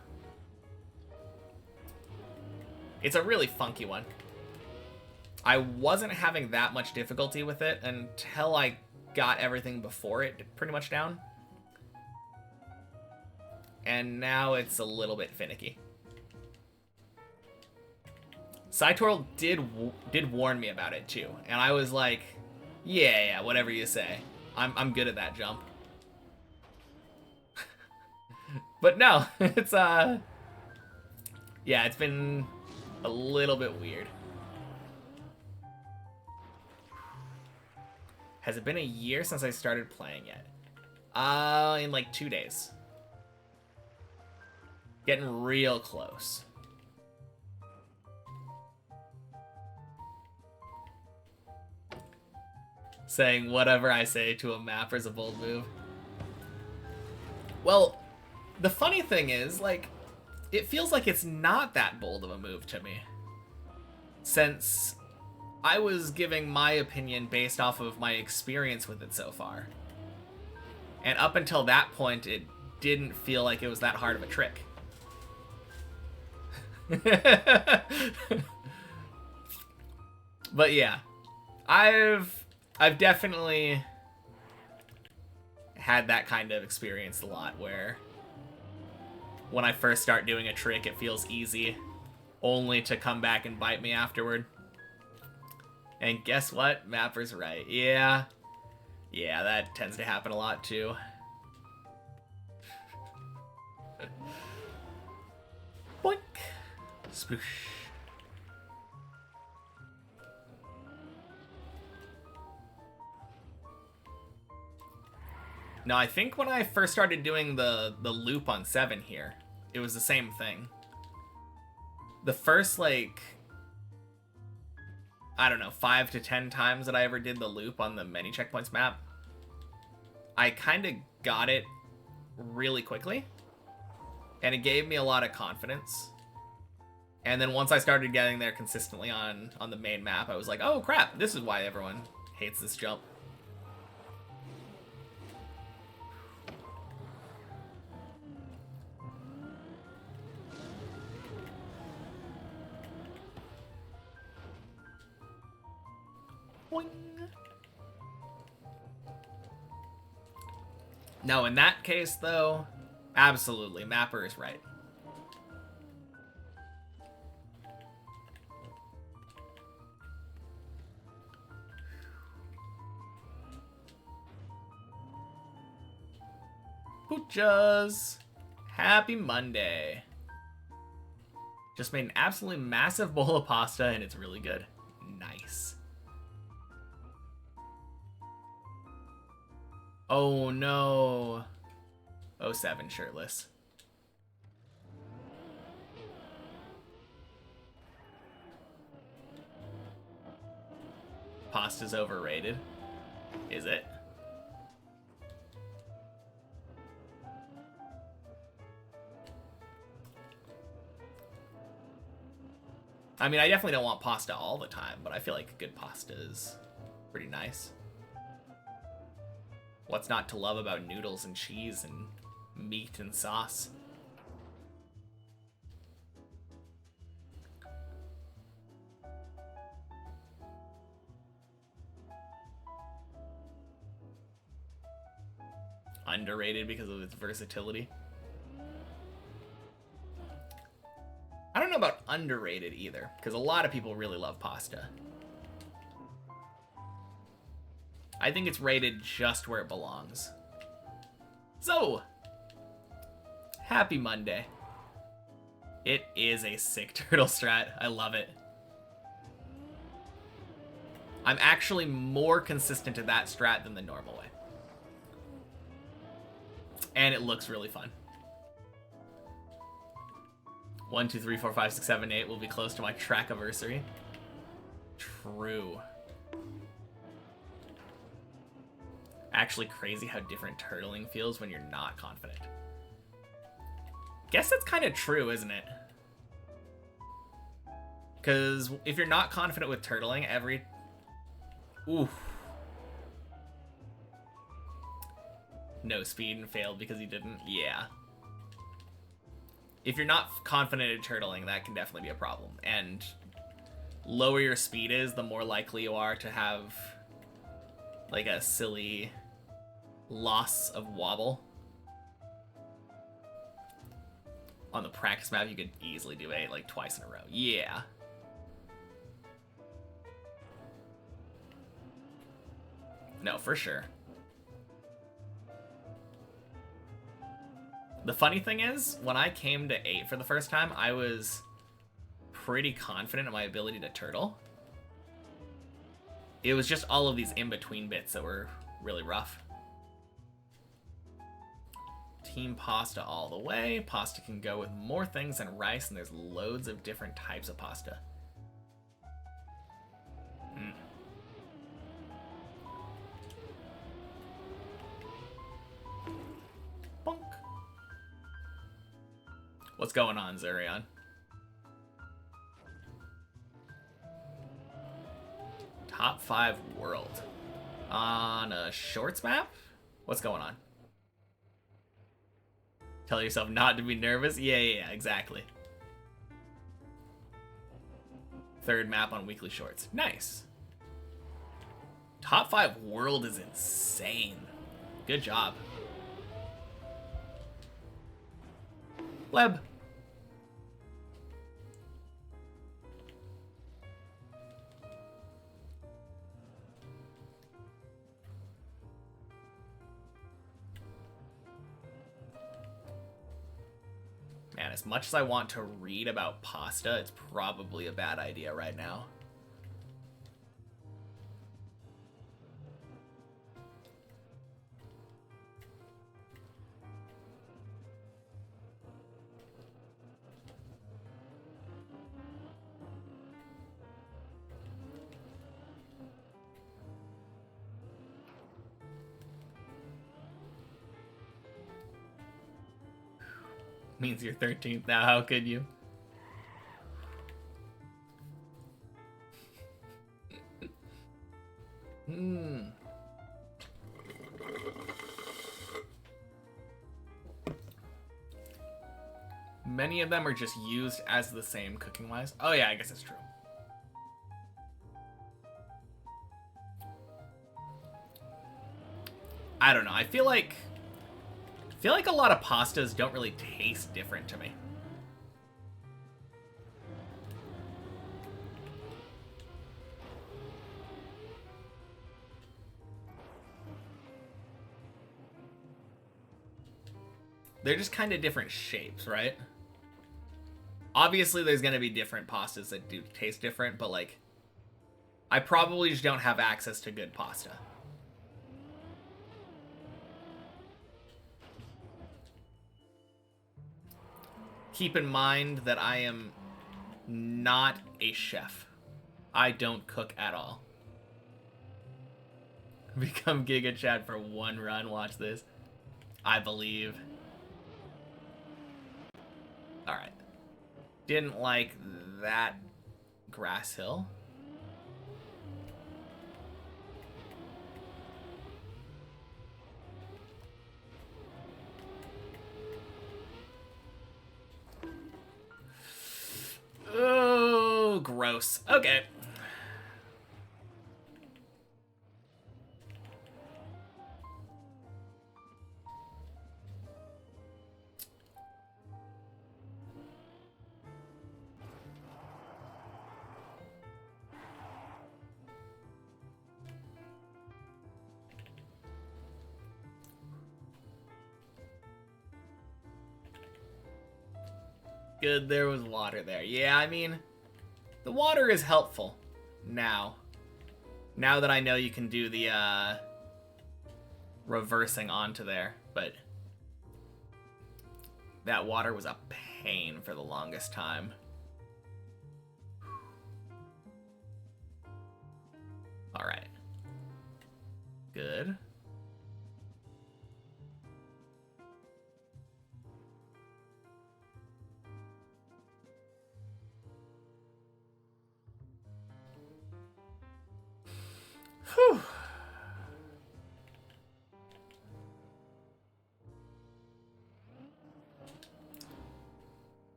It's a really funky one. I wasn't having that much difficulty with it until I got everything before it pretty much down. And now it's a little bit finicky. Cytorl did warn me about it too, and I was like, yeah, whatever you say. I'm good at that jump. But no, it's yeah, it's been a little bit weird. Has it been a year since I started playing yet? In like 2 days. Getting real close. saying whatever I say to a mapper is a bold move. Well, the funny thing is, like, it feels like it's not that bold of a move to me. Since I was giving my opinion based off of my experience with it so far. And up until that point, it didn't feel like it was that hard of a trick. But yeah, I've definitely had that kind of experience a lot, where when I first start doing a trick, it feels easy, only to come back and bite me afterward. And guess what? Mapper's right. Yeah, that tends to happen a lot too. Boink. Sploosh. Now, I think when I first started doing the loop on 7 here, it was the same thing. The first, like, I don't know, 5 to 10 times that I ever did the loop on the many checkpoints map, I kind of got it really quickly, and it gave me a lot of confidence. And then once I started getting there consistently on the main map, I was like, oh crap, this is why everyone hates this jump. Boing. No, in that case, though, absolutely, Mapper is right. Poochas! Happy Monday. Just made an absolutely massive bowl of pasta, and it's really good. Nice. Oh no. 07 shirtless. Pasta's overrated. Is it? I mean, I definitely don't want pasta all the time, but I feel like good pasta is pretty nice. What's not to love about noodles and cheese and meat and sauce? Underrated because of its versatility. I don't know about underrated either, because a lot of people really love pasta. I think it's rated just where it belongs. So, happy Monday. It is a sick turtle strat. I love it. I'm actually more consistent to that strat than the normal way. And it looks really fun. 1, 2, 3, 4, 5, 6, 7, 8 will be close to my trackiversary. True. Actually crazy how different turtling feels when you're not confident. Guess that's kind of true, isn't it? Because if you're not confident with turtling, Ooh. No speed and failed because he didn't? Yeah. If you're not confident at turtling, that can definitely be a problem. And lower your speed is, the more likely you are to have like a silly loss of wobble. On the practice map, you could easily do 8 like twice in a row. Yeah. No, for sure. The funny thing is, when I came to 8 for the first time, I was pretty confident in my ability to turtle. It was just all of these in-between bits that were really rough. Team pasta all the way. Pasta can go with more things than rice, and there's loads of different types of pasta. What's going on, Zurion? Top 5 world. On a shorts map? What's going on? Tell yourself not to be nervous? Yeah, exactly. Third map on weekly shorts. Nice. Top 5 world is insane. Good job. Leb. Man, as much as I want to read about pasta, it's probably a bad idea right now. Means you're 13th now, how could you? Many of them are just used as the same cooking-wise. Oh yeah, I guess it's true. I don't know. I feel like a lot of pastas don't really taste different to me. They're just kind of different shapes, right? Obviously, there's going to be different pastas that do taste different, but like, I probably just don't have access to good pasta. Keep in mind that I am not a chef. I don't cook at all. Become Giga Chad for one run. Watch this. I believe. Alright. Didn't like that grass hill. Oh, gross. Okay. Good, there was water there. Yeah, I mean, the water is helpful now. Now that I know you can do the reversing onto there, but that water was a pain for the longest time. All right. Good. Whew.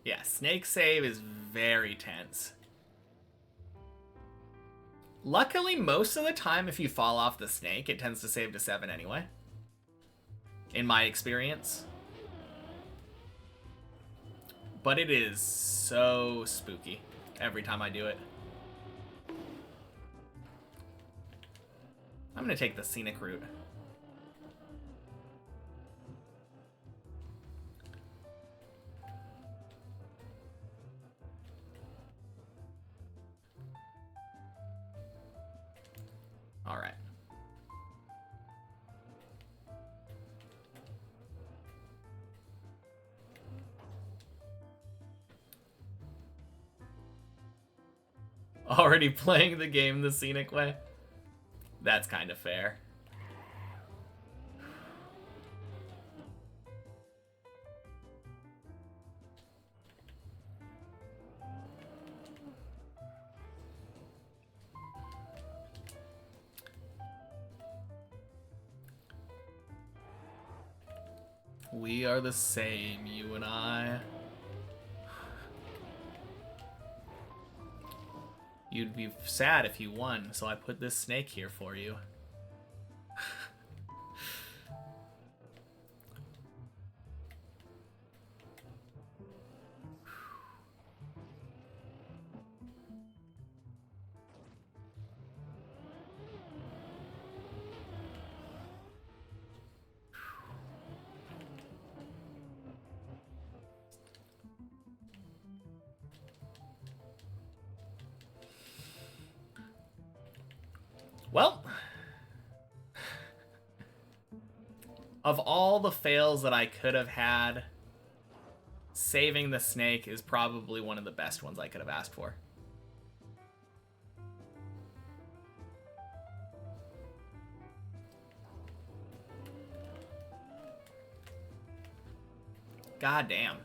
Yeah, snake save is very tense. Luckily, most of the time, if you fall off the snake, it tends to save to 7 anyway. In my experience. But it is so spooky every time I do it. I'm gonna take the scenic route. All right. Already playing the game the scenic way? That's kind of fair. We are the same, you and I. You'd be sad if you won, so I put this snake here for you. Well, of all the fails that I could have had, saving the snake is probably one of the best ones I could have asked for. God damn.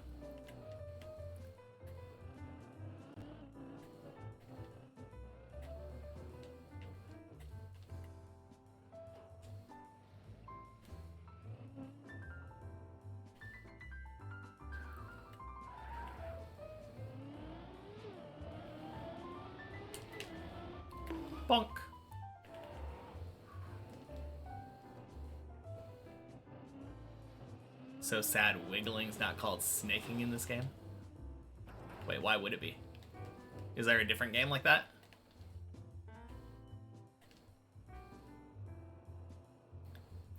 Bonk. So sad wiggling's not called snaking in this game? Wait, why would it be? Is there a different game like that?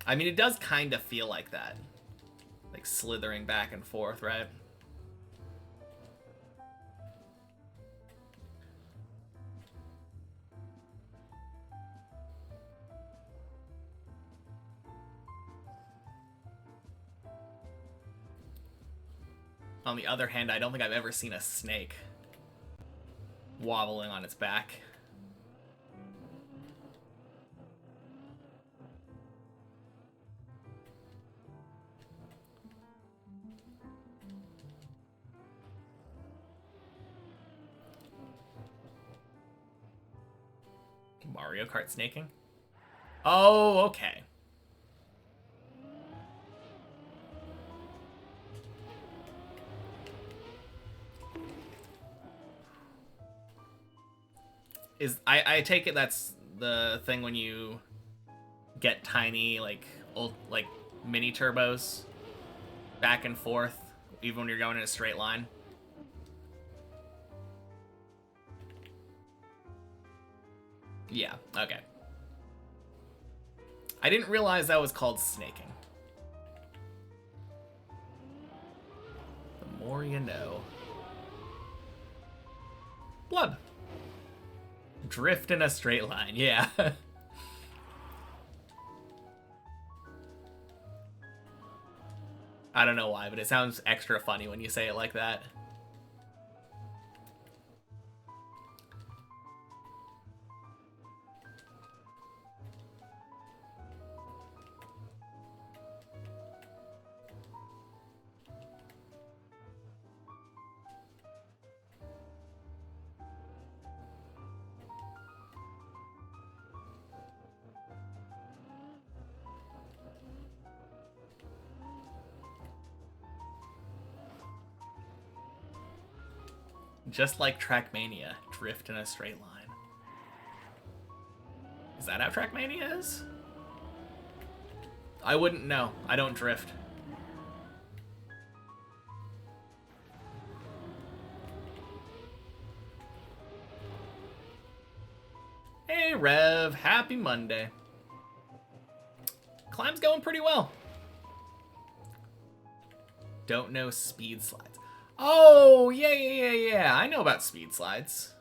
I mean, it does kind of feel like that. Like slithering back and forth, right? On the other hand, I don't think I've ever seen a snake wobbling on its back. Mario Kart snaking? Oh, okay. I take it that's the thing when you get tiny like mini turbos back and forth even when you're going in a straight line. Yeah, okay. I didn't realize that was called snaking. The more you know. Blub. Drift in a straight line, yeah. I don't know why, but it sounds extra funny when you say it like that. Just like Trackmania, drift in a straight line. Is that how Trackmania is? I wouldn't know. I don't drift. Hey, Rev. Happy Monday. Climb's going pretty well. Don't know speed slides. Oh, yeah. I know about speed slides.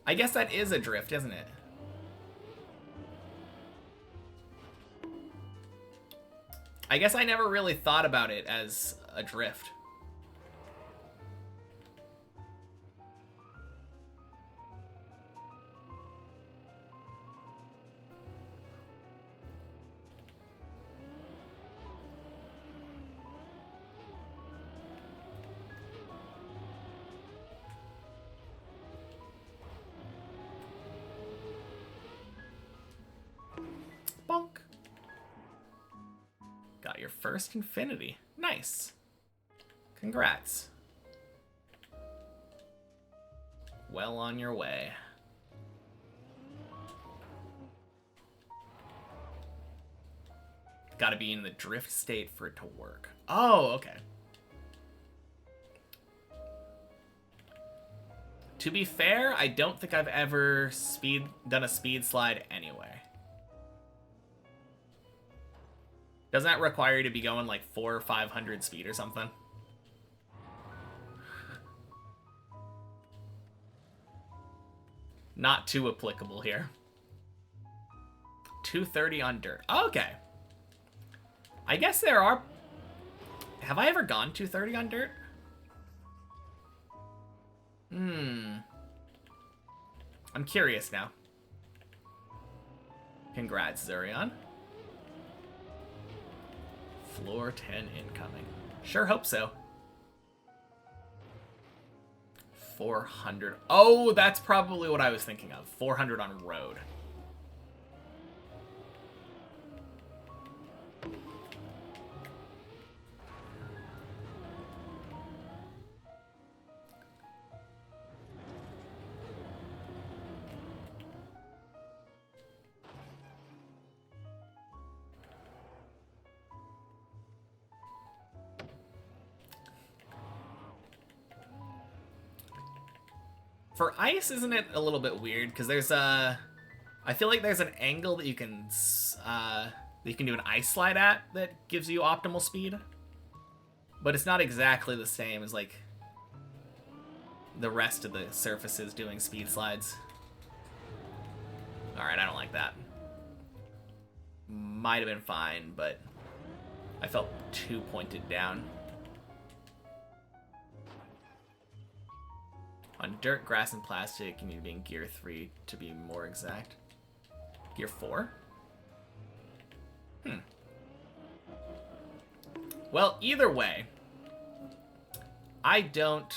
I guess that is a drift, isn't it? I guess I never really thought about it as a drift. Got your first infinity. Nice. Congrats. Well on your way. Gotta be in the drift state for it to work. Oh, okay. To be fair, I don't think I've ever done a speed slide anyway. Doesn't that require you to be going like 400 or 500 speed or something? Not too applicable here. 230 on dirt. Okay. I guess there are... Have I ever gone 230 on dirt? I'm curious now. Congrats, Zurion. Floor 10 incoming. Sure hope so. 400. Oh, that's probably what I was thinking of. 400 on road. For ice, isn't it a little bit weird? Because there's a... I feel like there's an angle that you can do an ice slide at that gives you optimal speed. But it's not exactly the same as, like, the rest of the surfaces doing speed slides. Alright, I don't like that. Might have been fine, but I felt too pointed down. On dirt, grass, and plastic, you need to be in Gear 3 to be more exact. Gear 4? Well, either way, I don't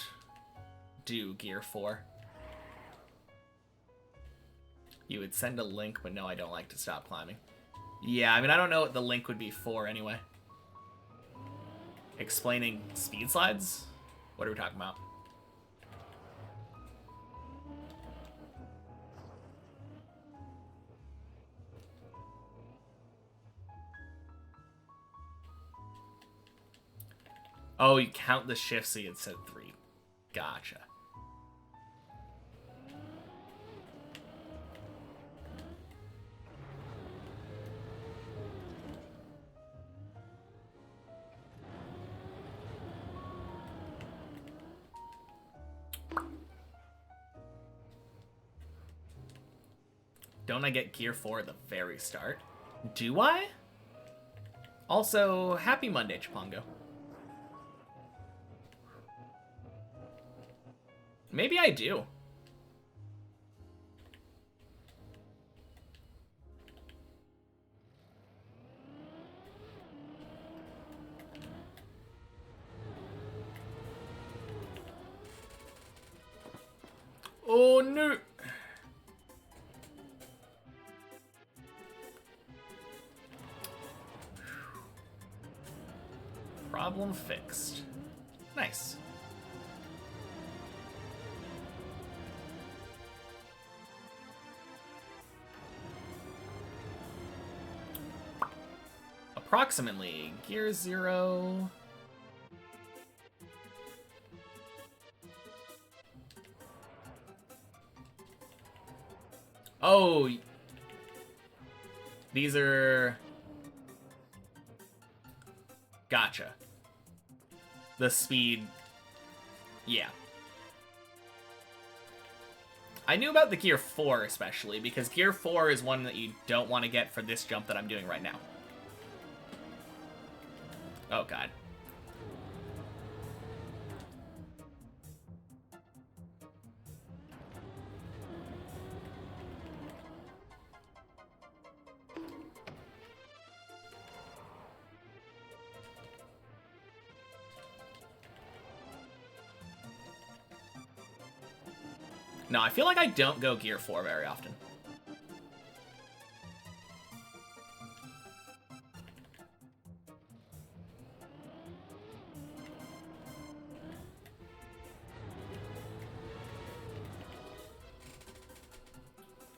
do Gear 4. You would send a link, but no, I don't like to stop climbing. Yeah, I mean, I don't know what the link would be for anyway. Explaining speed slides? What are we talking about? Oh, you count the shifts, so you had said 3. Gotcha. Don't I get Gear 4 at the very start? Do I? Also, happy Monday, Chipongo. Maybe I do. Oh no! Problem fixed. Nice. Approximately Gear 0. Oh, these are... Gotcha. The speed... Yeah. I knew about the Gear 4 especially, because Gear 4 is one that you don't want to get for this jump that I'm doing right now. Oh, God. No, I feel like I don't go Gear 4 very often.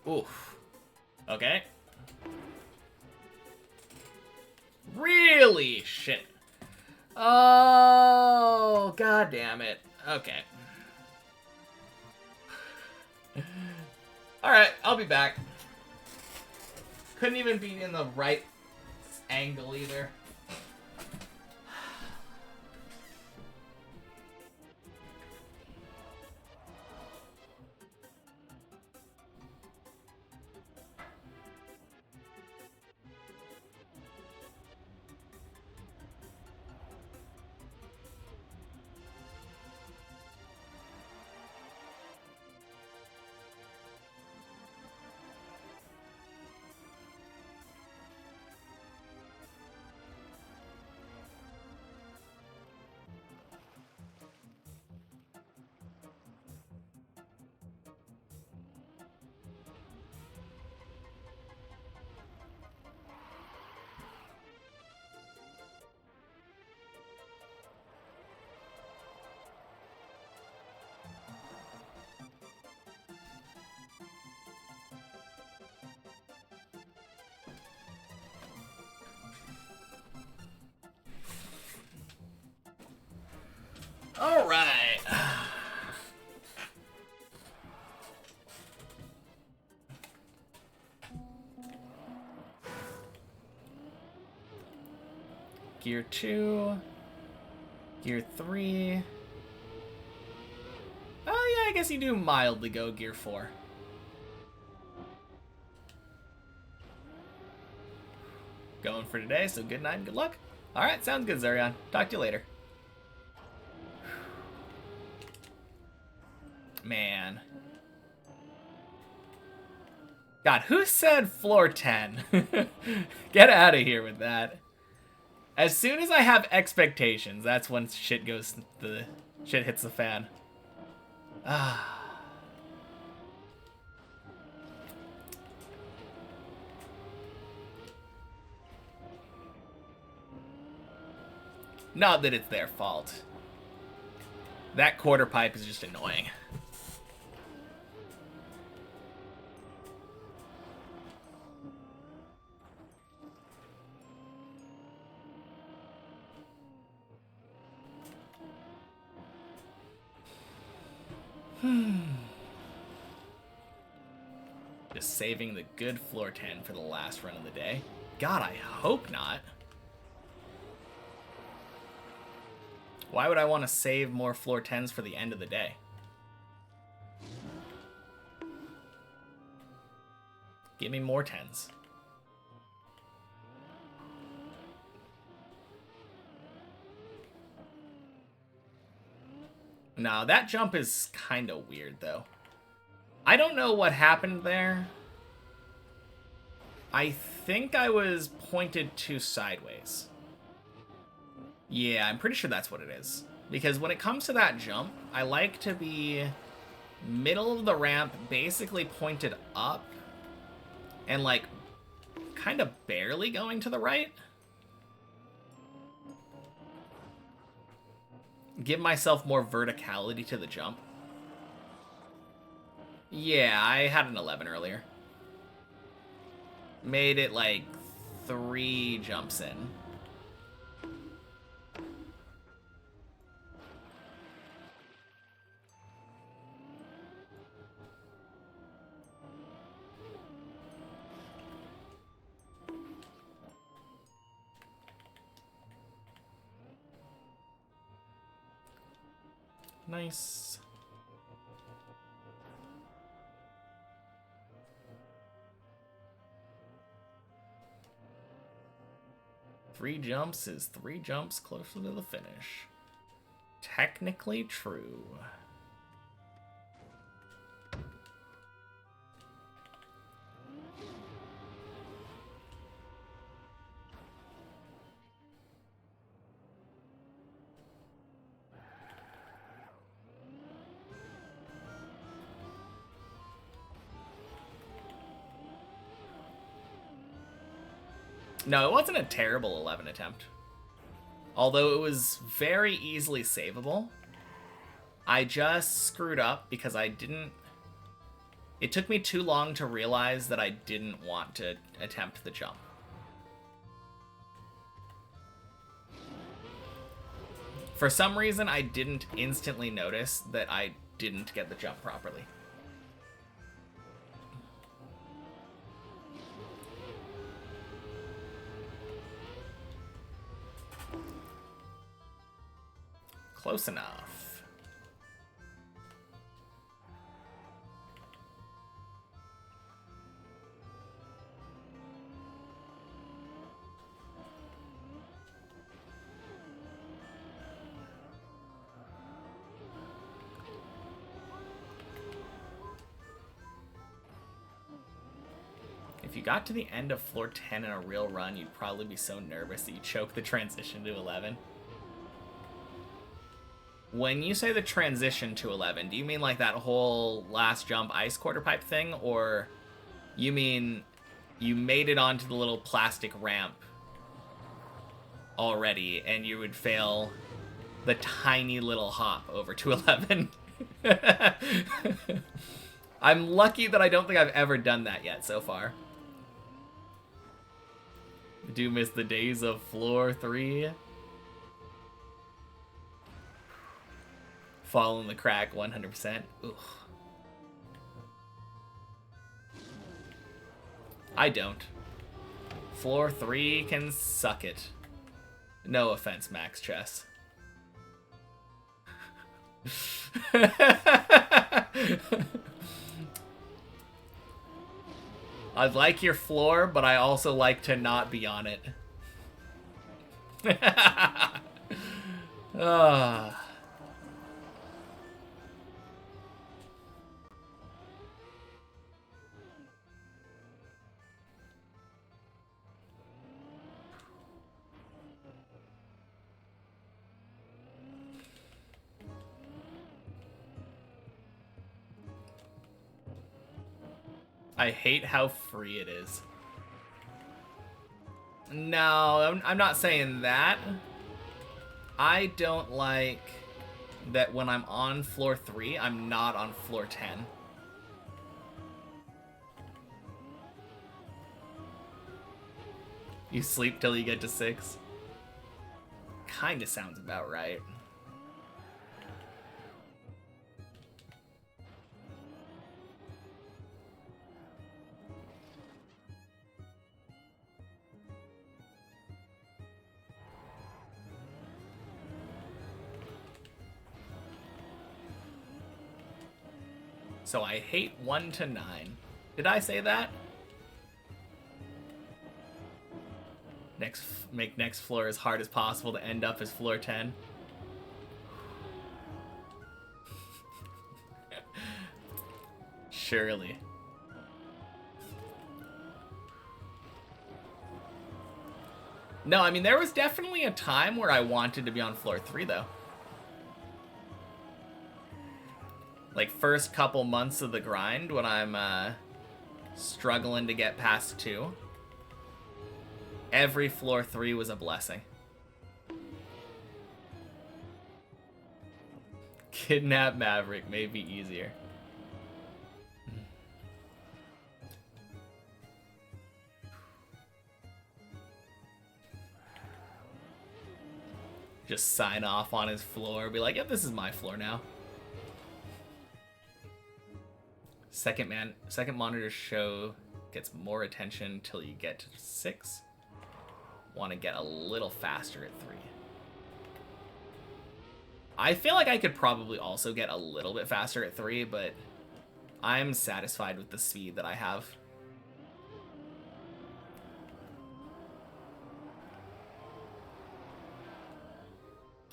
Oof. Okay. Really? Shit. Oh, god damn it. Okay. Alright, I'll be back. Couldn't even be in the right angle either. All right. Gear 2. Gear 3. Oh, yeah, I guess you do mildly go Gear 4. Going for today, so good night and good luck. All right, sounds good, Zerion. Talk to you later. Man. God, who said floor 10? Get out of here with that. As soon as I have expectations, that's when shit hits the fan. Ah. Not that it's their fault. That quarter pipe is just annoying. Just saving the good floor 10 for the last run of the day. God, I hope not. Why would I want to save more floor 10s for the end of the day? Give me more 10s. No, that jump is kind of weird, though. I don't know what happened there. I think I was pointed to sideways. Yeah, I'm pretty sure that's what it is. Because when it comes to that jump, I like to be middle of the ramp, basically pointed up, and like kind of barely going to the right. Give myself more verticality to the jump. Yeah, I had an 11 earlier. Made it like 3 jumps in. Nice. Three jumps is 3 jumps closer to the finish. Technically true. No, it wasn't a terrible 11 attempt. Although it was very easily savable. I just screwed up because I didn't... It took me too long to realize that I didn't want to attempt the jump. For some reason, I didn't instantly notice that I didn't get the jump properly. Close enough. If you got to the end of floor 10 in a real run, you'd probably be so nervous that you choke the transition to 11. When you say the transition to 11, do you mean like that whole last jump ice quarter pipe thing? Or you mean you made it onto the little plastic ramp already and you would fail the tiny little hop over to 11? I'm lucky that I don't think I've ever done that yet so far. Do miss the days of floor 3. Following the crack 100%. Ugh. I don't. Floor 3 can suck it. No offense, Max Chess. I like your floor, but I also like to not be on it. I hate how free it is. No, I'm not saying that. I don't like that when I'm on floor 3, I'm not on floor 10. You sleep till you get to 6. Kinda sounds about right. So I hate 1 to 9. Did I say that? Make next floor as hard as possible to end up as floor 10. Surely. No, I mean, there was definitely a time where I wanted to be on floor 3, though. Like, first couple months of the grind when I'm struggling to get past 2. Every floor 3 was a blessing. Kidnap Maverick may be easier. Just sign off on his floor, be like, yep, this is my floor now. Second monitor show gets more attention till you get to 6. Want to get a little faster at 3. I feel like I could probably also get a little bit faster at 3, but I'm satisfied with the speed that I have.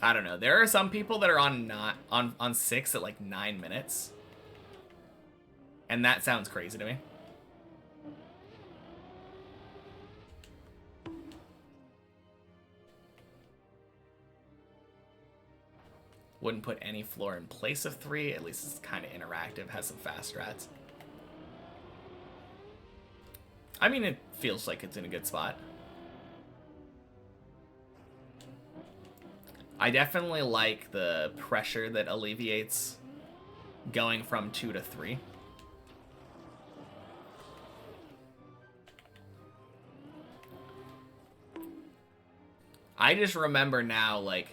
I don't know. There are some people that are on 6 at like 9 minutes. And that sounds crazy to me. Wouldn't put any floor in place of 3. At least it's kind of interactive. Has some fast strats. I mean, it feels like it's in a good spot. I definitely like the pressure that alleviates going from 2 to 3. I just remember now, like,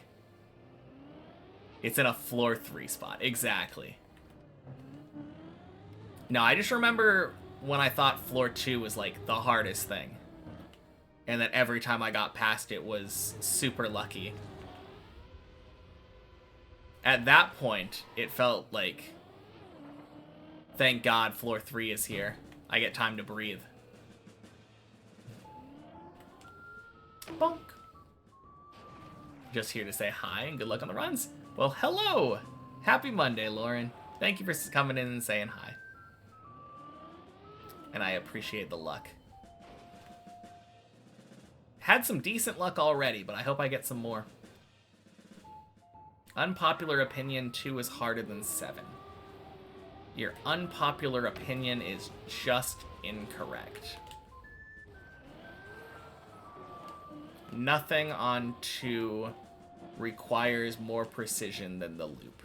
it's in a floor 3 spot. Exactly. No, I just remember when I thought floor 2 was, like, the hardest thing. And that every time I got past it was super lucky. At that point, it felt like, thank God floor 3 is here. I get time to breathe. Bonk. Just here to say hi and good luck on the runs. Well, hello! Happy Monday, Lauren. Thank you for coming in and saying hi. And I appreciate the luck. Had some decent luck already, but I hope I get some more. Unpopular opinion, 2 is harder than 7. Your unpopular opinion is just incorrect. Nothing on 2 requires more precision than the loop.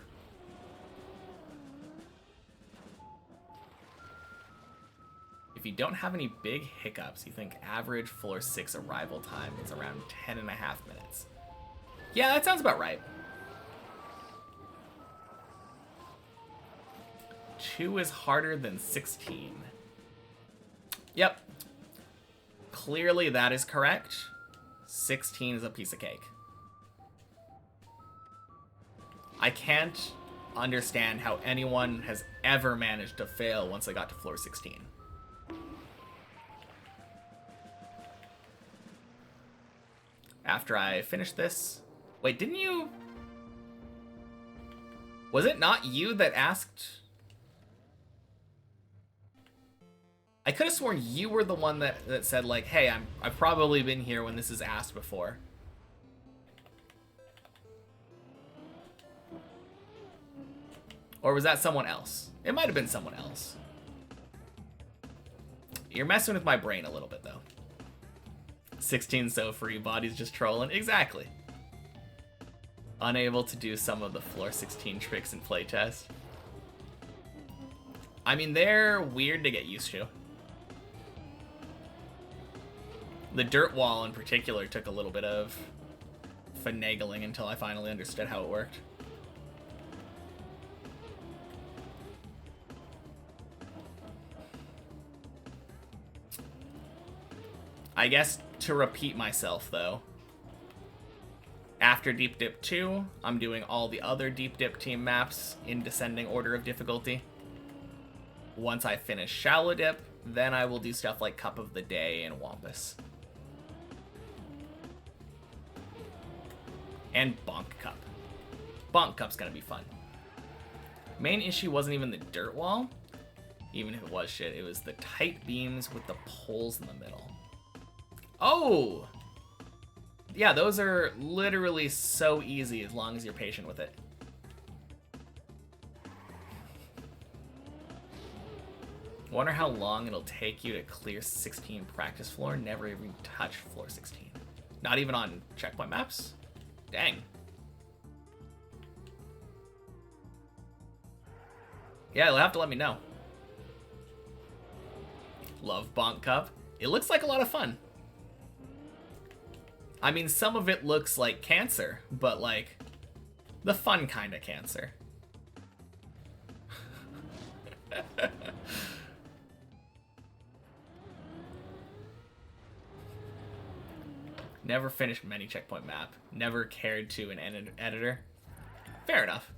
If you don't have any big hiccups, you think average floor 6 arrival time is around 10.5 minutes. Yeah, that sounds about right. 2 is harder than 16. Yep. Clearly that is correct. 16 is a piece of cake. I can't understand how anyone has ever managed to fail once they got to floor 16. After I finish this... Wait, didn't you... Was it not you that asked... I could have sworn you were the one that said, like, hey, I've probably been here when this is asked before. Or was that someone else? It might have been someone else. You're messing with my brain a little bit, though. 16 so free, body's just trolling. Exactly. Unable to do some of the floor 16 tricks in playtest. I mean, they're weird to get used to. The dirt wall in particular took a little bit of finagling until I finally understood how it worked. I guess to repeat myself, though, after Deep Dip 2, I'm doing all the other Deep Dip team maps in descending order of difficulty. Once I finish Shallow Dip, then I will do stuff like Cup of the Day and Wampus. And Bonk Cup. Bonk Cup's gonna be fun. Main issue wasn't even the dirt wall. Even if it was shit, it was the tight beams with the poles in the middle. Oh! Yeah, those are literally so easy as long as you're patient with it. Wonder how long it'll take you to clear 16 practice floor, never even touch floor 16. Not even on checkpoint maps? Dang. Yeah, you'll have to let me know. Love Bonk Cup. It looks like a lot of fun. I mean, some of it looks like cancer, but like the fun kind of cancer. Never finished many checkpoint map. Never cared to an editor. Fair enough.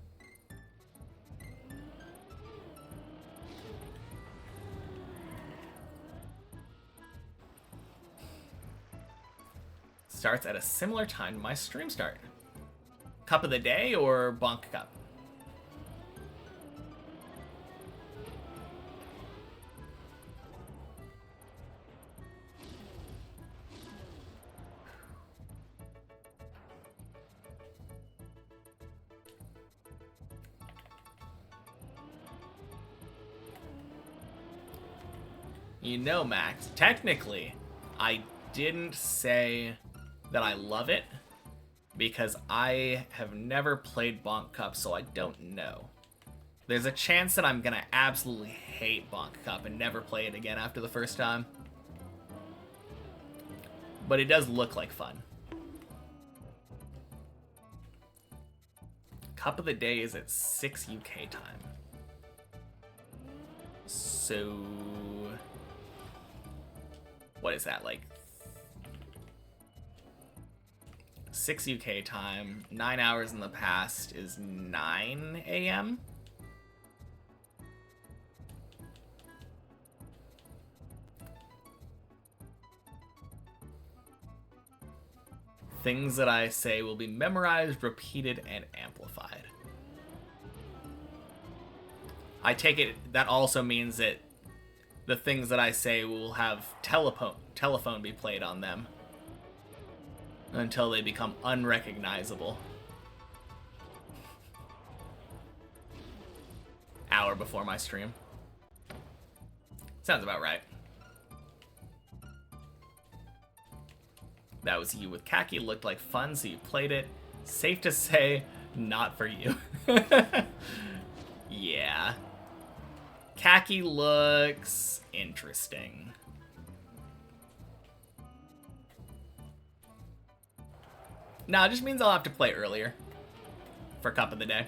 Starts at a similar time to my stream start. Cup of the Day or Bonk Cup? You know, Max, technically, I didn't say that I love it because I have never played Bonk Cup, so I don't know. There's a chance that I'm gonna absolutely hate Bonk Cup and never play it again after the first time. But it does look like fun. Cup of the Day is at 6 UK time. So... what is that, like... 6 UK time, 9 hours in the past is 9 a.m.? Things that I say will be memorized, repeated, and amplified. I take it that also means that the things that I say will have telephone be played on them until they become unrecognizable. Hour before my stream. Sounds about right. That was you with Khaki. Looked like fun, so you played it. Safe to say, not for you. Yeah. Khaki looks interesting. Nah, it just means I'll have to play earlier for Cup of the Day.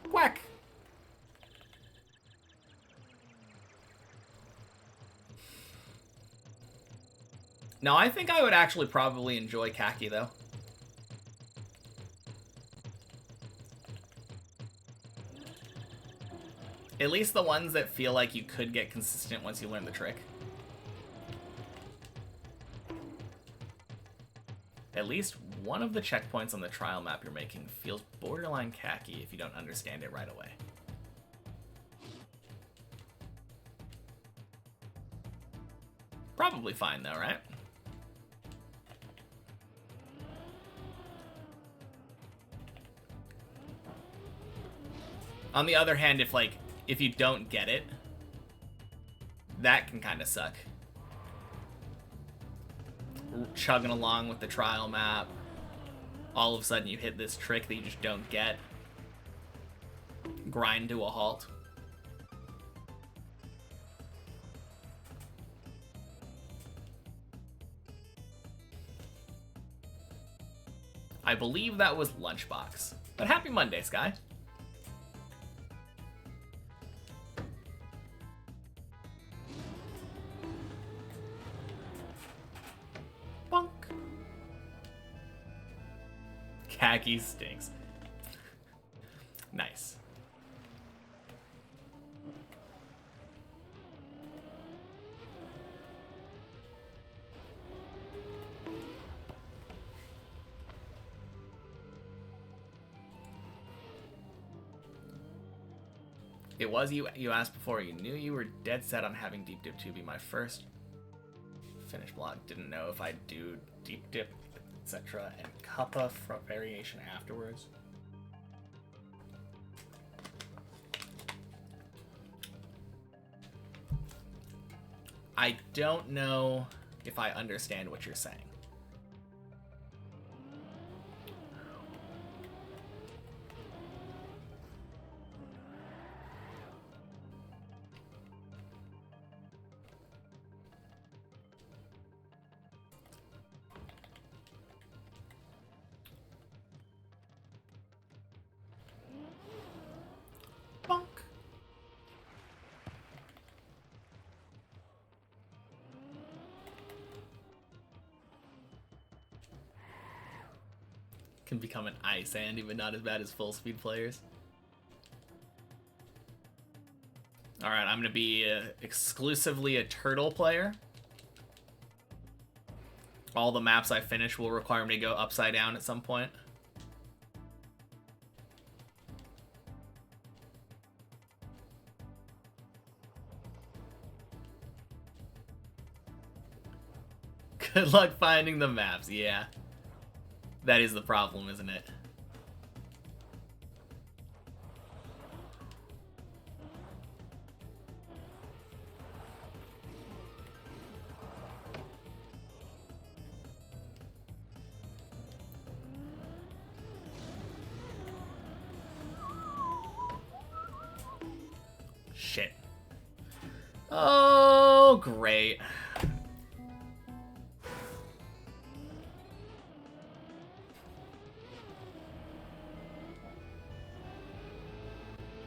Quack! No, I think I would actually probably enjoy Khaki, though. At least the ones that feel like you could get consistent once you learn the trick. At least one of the checkpoints on the trial map you're making feels borderline Khaki if you don't understand it right away. Probably fine though, right? On the other hand, if you don't get it, that can kind of suck. Chugging along with the trial map, all of a sudden you hit this trick that you just don't get. Grind to a halt. I believe that was Lunchbox. But happy Monday, Sky. Bonk. Khaki stinks. Nice. It was you asked before. You knew you were dead set on having Deep Dip 2 be my first finish block. Didn't know if I'd do Deep Dip, etc. and Kappa for variation afterwards. I don't know if I understand what you're saying. Bonk. Can become an ice Andy, but not as bad as full speed players. Alright, I'm going to be exclusively a turtle player. All the maps I finish will require me to go upside down at some point. Good luck finding the maps, yeah. That is the problem, isn't it? Oh, great.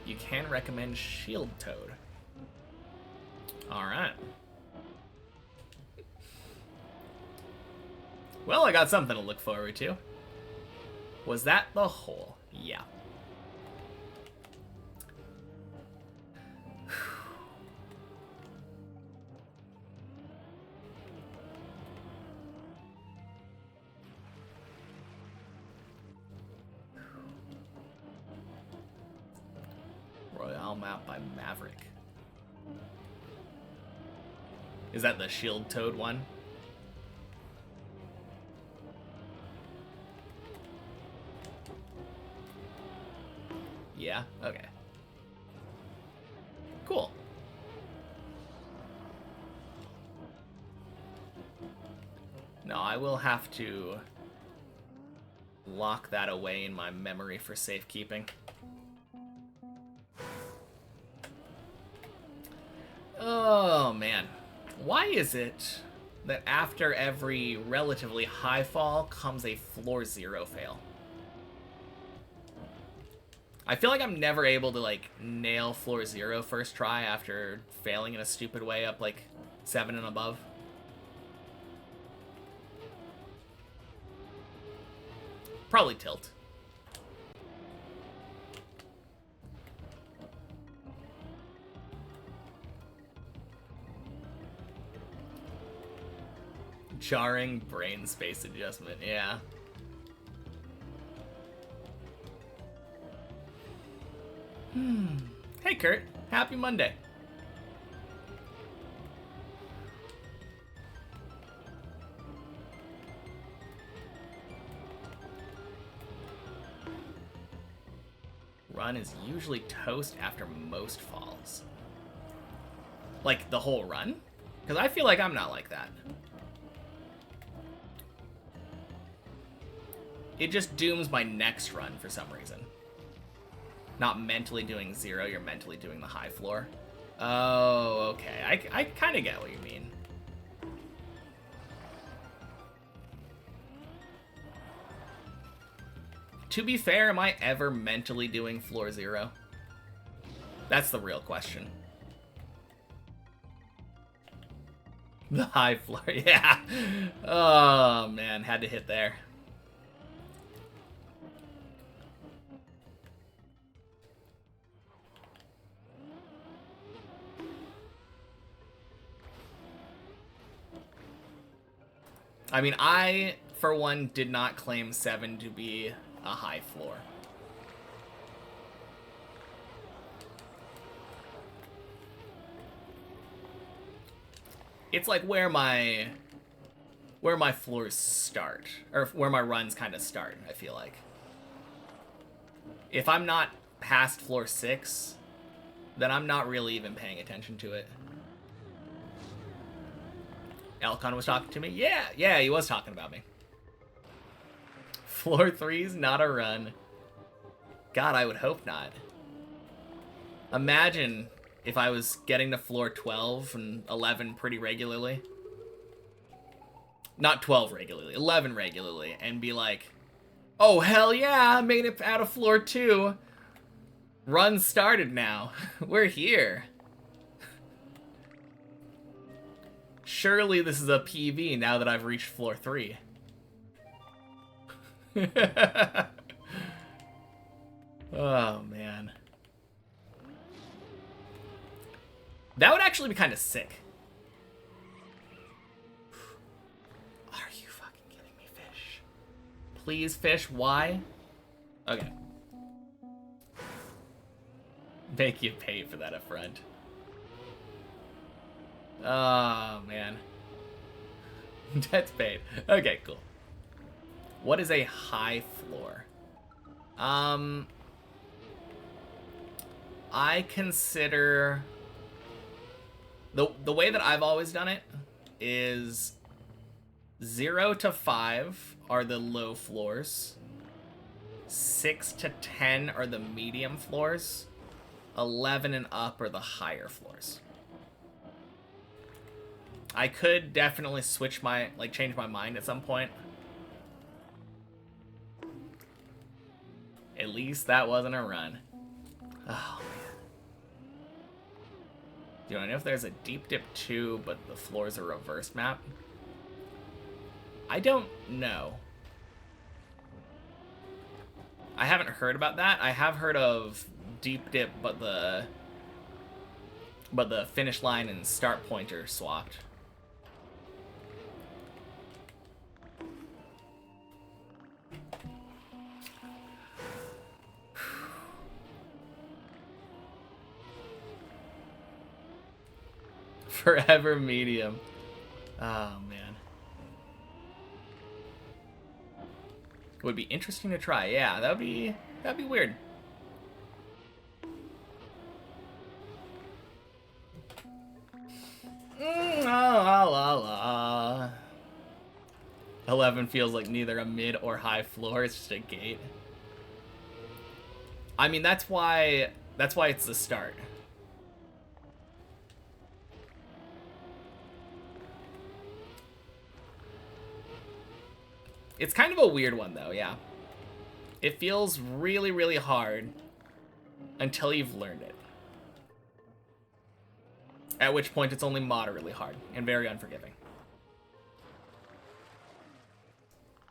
You can recommend Shield Toad. Alright. Well, I got something to look forward to. Was that the hole? Yeah. Royale map by Maverick. Is that the Shield Toad one? Yeah? Okay. Cool. No, I will have to lock that away in my memory for safekeeping. Oh, man. Why is it that after every relatively high fall comes a floor 0 fail? I feel like I'm never able to, like, nail floor 0 first try after failing in a stupid way up, like, 7 and above. Probably tilt. Jarring brain space adjustment, yeah. Hey Kurt, happy Monday. Run is usually toast after most falls. Like the whole run? Because I feel like I'm not like that. It just dooms my next run for some reason. Not mentally doing 0, you're mentally doing the high floor. Oh, okay. I kind of get what you mean. To be fair, am I ever mentally doing floor 0? That's the real question. The high floor, yeah. Oh, man, had to hit there. I mean, I, for one, did not claim 7 to be a high floor. It's like where my floors start, or where my runs kind of start, I feel like. If I'm not past floor 6, then I'm not really even paying attention to it. Elcon was talking to me? Yeah, he was talking about me. Floor 3's not a run. God, I would hope not. Imagine if I was getting to floor 12 and 11 pretty regularly. Not 12 regularly, 11 regularly, and be like, oh, hell yeah, I made it out of floor 2. Run started now. We're here. Surely this is a PV now that I've reached floor 3. Oh, man. That would actually be kind of sick. Are you fucking kidding me, fish? Please, fish, why? Okay. Make you pay for that up front. Oh, man. That's paid. Okay, cool. What is a high floor? I consider... The way that I've always done it is 0 to 5 are the low floors. 6 to 10 are the medium floors. 11 and up are the higher floors. I could definitely switch my, like, change my mind at some point. At least that wasn't a run. Oh, man. Do I know if there's a deep dip 2, but the floor's a reversed map? I don't know. I haven't heard about that. I have heard of deep dip, but the finish line and start point are swapped. Forever medium. Oh man. Would be interesting to try. Yeah, that'd be weird. La, la, la. 11 feels like neither a mid or high floor, it's just a gate. I mean, that's why it's the start. It's kind of a weird one though, yeah. It feels really, really hard until you've learned it. At which point it's only moderately hard and very unforgiving.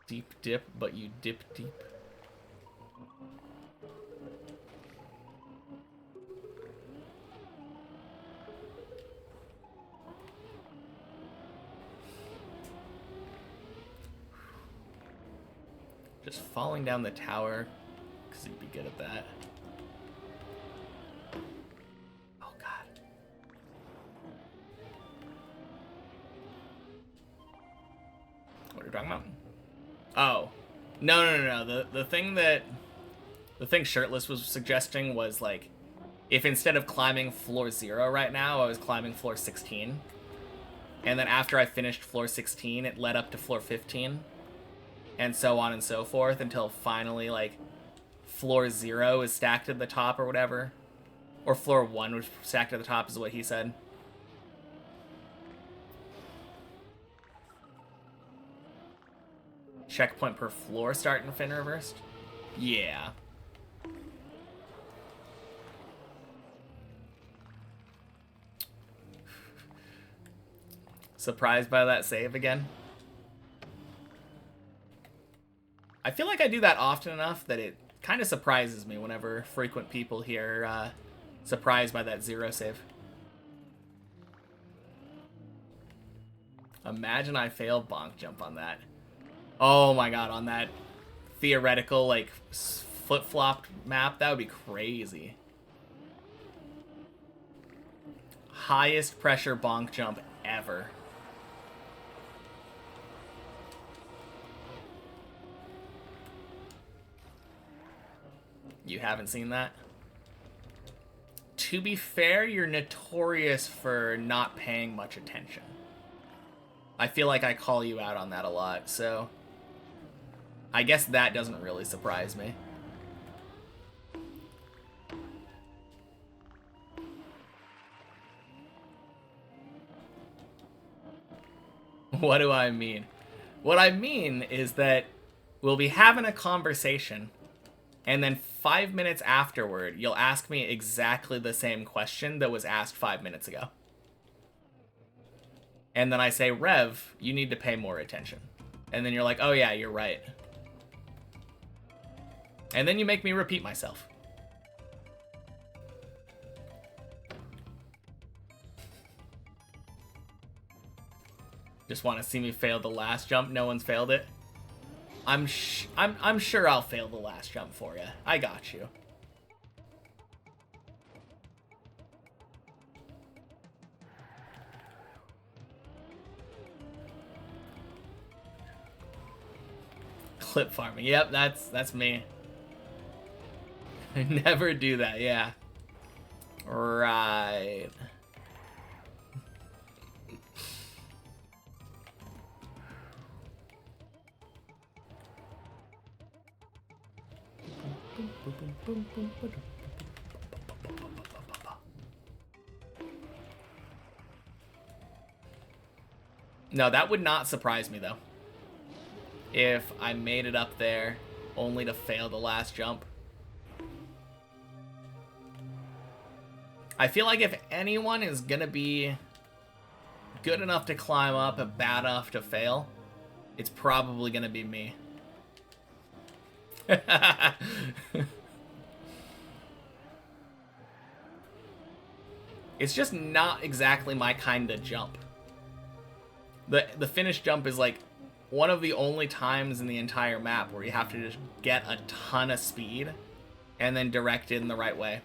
Deep dip, but you dip deep. Just falling down the tower, because you'd be good at that. Oh god. What are you talking about? Oh. No. The thing Shirtless was suggesting was like, if instead of climbing floor 0 right now, I was climbing floor 16. And then after I finished floor 16, it led up to floor 15. And so on and so forth until finally, like, floor 0 is stacked at the top or whatever. Or floor 1 was stacked at the top is what he said. Checkpoint per floor start and fin reversed? Yeah. Surprised by that save again? I feel like I do that often enough that it kind of surprises me whenever frequent people here surprised by that 0 save. Imagine I fail bonk jump on that. Oh my god, on that theoretical, like, flip-flopped map, that would be crazy. Highest pressure bonk jump ever. You haven't seen that? To be fair, you're notorious for not paying much attention. I feel like I call you out on that a lot, so I guess that doesn't really surprise me. What do I mean? What I mean is that we'll be having a conversation, and then 5 minutes afterward, you'll ask me exactly the same question that was asked 5 minutes ago. And then I say, Rev, you need to pay more attention. And then you're like, oh yeah, you're right. And then you make me repeat myself. Just want to see me fail the last jump? No one's failed it? I'm sure I'll fail the last jump for you. I got you. Clip farming. Yep, that's me. I never do that, yeah. Right. No, that would not surprise me, though. If I made it up there only to fail the last jump. I feel like if anyone is gonna be good enough to climb up and bad enough to fail, it's probably gonna be me. It's just not exactly my kind of jump. The finish jump is like one of the only times in the entire map where you have to just get a ton of speed and then direct it in the right way.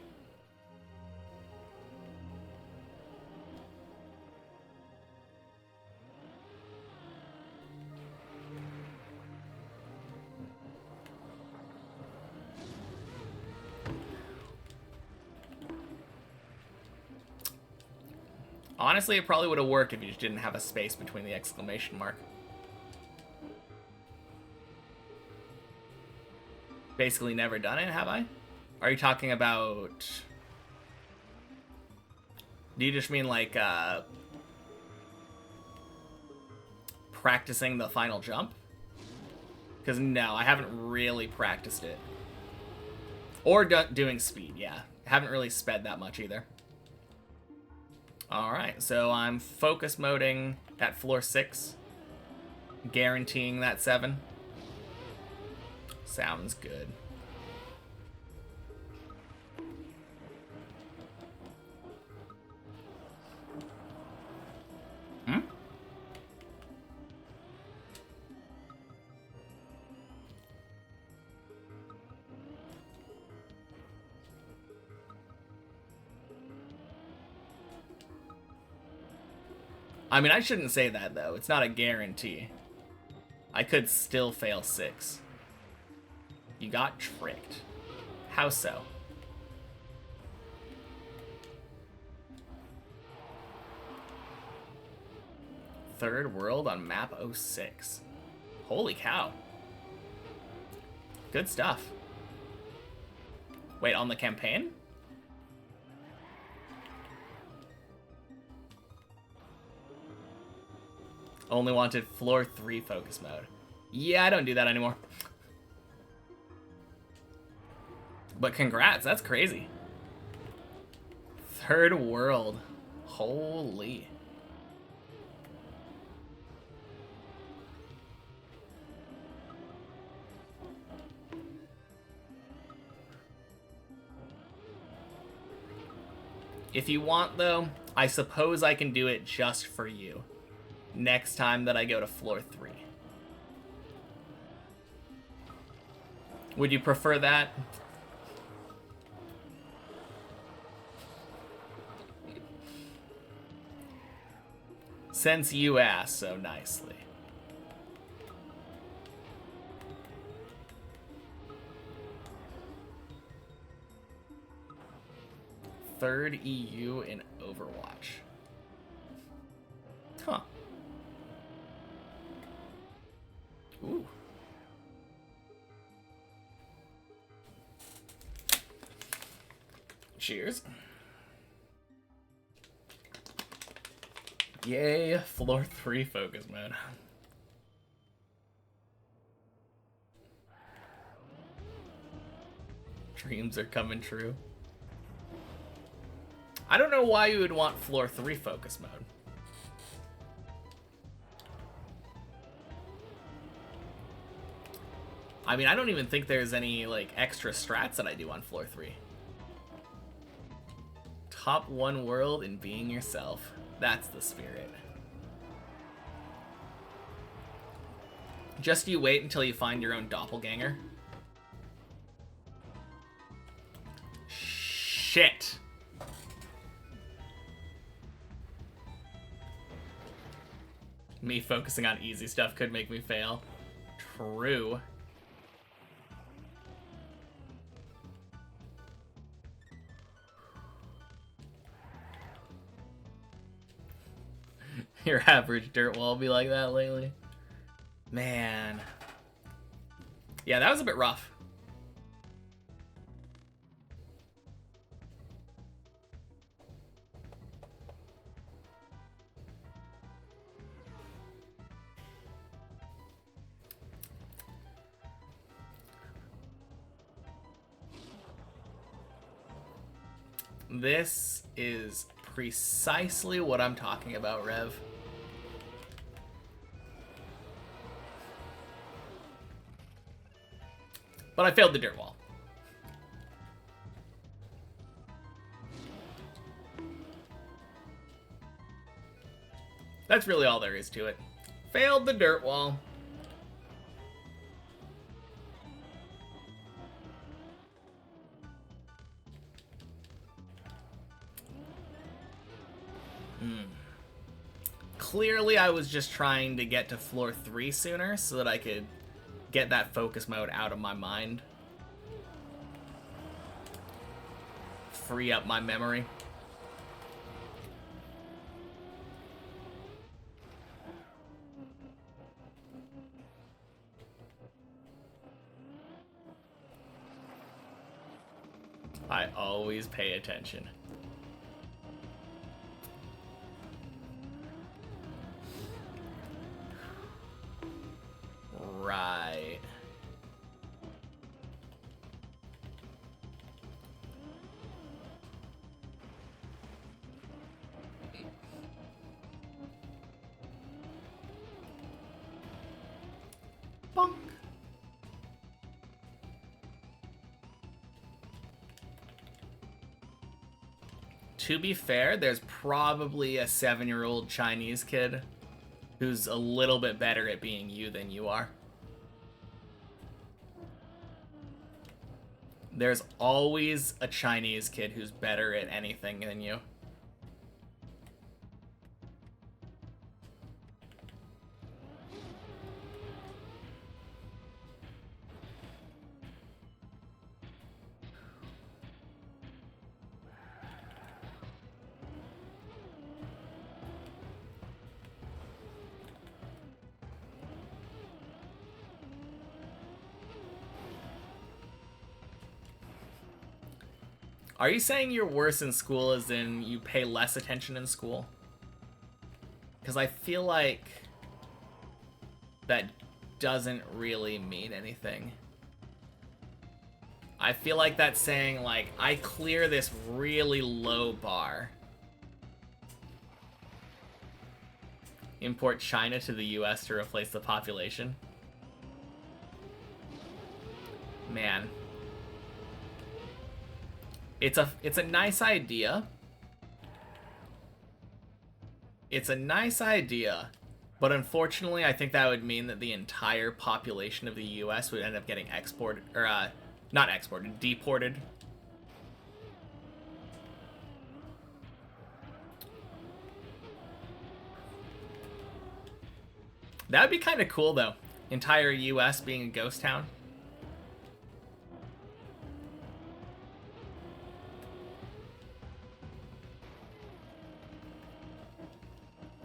Honestly, it probably would have worked if you just didn't have a space between the exclamation mark. Basically never done it, have I? Are you talking about... Do you just mean like practicing the final jump? Because no, I haven't really practiced it. Or doing speed, yeah. I haven't really sped that much either. Alright, so I'm focus moding at floor 6. Guaranteeing that 7. Sounds good. Hmm? I mean, I shouldn't say that, though. It's not a guarantee. I could still fail 6. You got tricked. How so? Third world on map 06. Holy cow. Good stuff. Wait, on the campaign? Only wanted floor 3 focus mode. Yeah, I don't do that anymore. But congrats, that's crazy. Third world. Holy. If you want, though, I suppose I can do it just for you. Next time that I go to floor 3. Would you prefer that? Since you asked so nicely. Third EU in Overwatch. Huh. Ooh. Cheers. Yay, floor 3 focus mode. Dreams are coming true. I don't know why you would want floor 3 focus mode. I mean, I don't even think there's any, like, extra strats that I do on floor 3. Top 1 world and being yourself. That's the spirit. Just you wait until you find your own doppelganger. Shit. Me focusing on easy stuff could make me fail. True. Your average dirt wall be like that lately. Man. Yeah, that was a bit rough. This is precisely what I'm talking about, Rev. But I failed the dirt wall. That's really all there is to it. Failed the dirt wall. Clearly, I was just trying to get to floor 3 sooner so that I could get that focus mode out of my mind. Free up my memory. I always pay attention. Right. Bonk. To be fair, there's probably a 7-year-old Chinese kid who's a little bit better at being you than you are. There's always a Chinese kid who's better at anything than you. Are you saying you're worse in school as in you pay less attention in school? Because I feel like that doesn't really mean anything. I feel like that's saying, like, I clear this really low bar. Import China to the US to replace the population. Man. It's a nice idea. It's a nice idea, but unfortunately, I think that would mean that the entire population of the U.S. would end up getting exported, or not exported, deported. That would be kind of cool, though. Entire U.S. being a ghost town.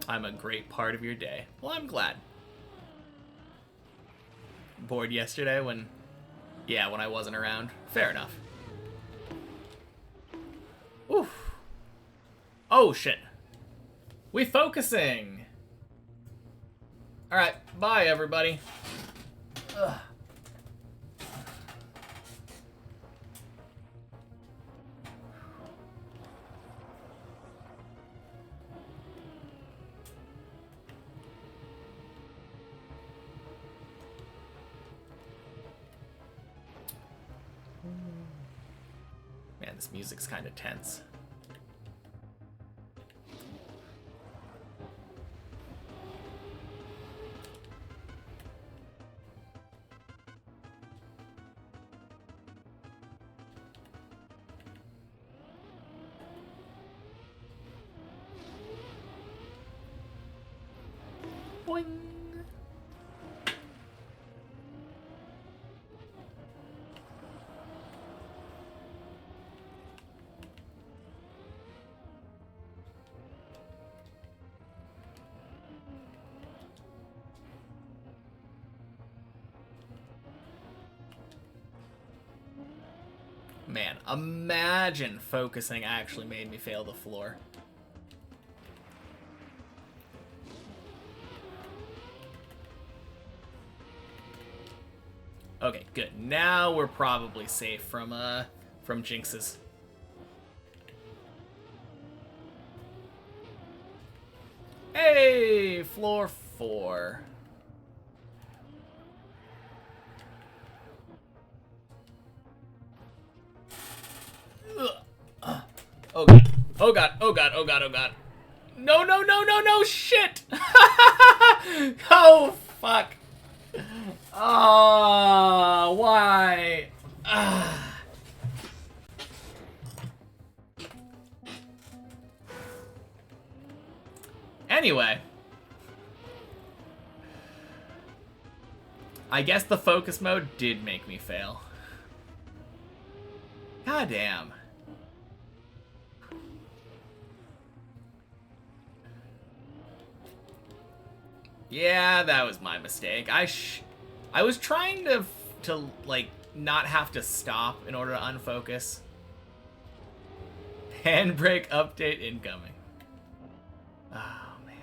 I'm a great part of your day. Well, I'm glad. Bored yesterday when... Yeah, when I wasn't around. Fair enough. Oof. Oh, shit. We focusing. Alright, bye, everybody. Ugh. Man, this music's kind of tense. Boing. Man, imagine focusing actually made me fail the floor. Okay, good. Now we're probably safe from jinxes. Hey, floor 4. Oh god. Oh god. Oh god. Oh god. Oh god. No, no, no, no, no, shit! Oh, fuck. Oh, why? Anyway. I guess the focus mode did make me fail. God damn. Yeah, that was my mistake. I was trying to like not have to stop in order to unfocus. Handbrake update incoming. Oh man.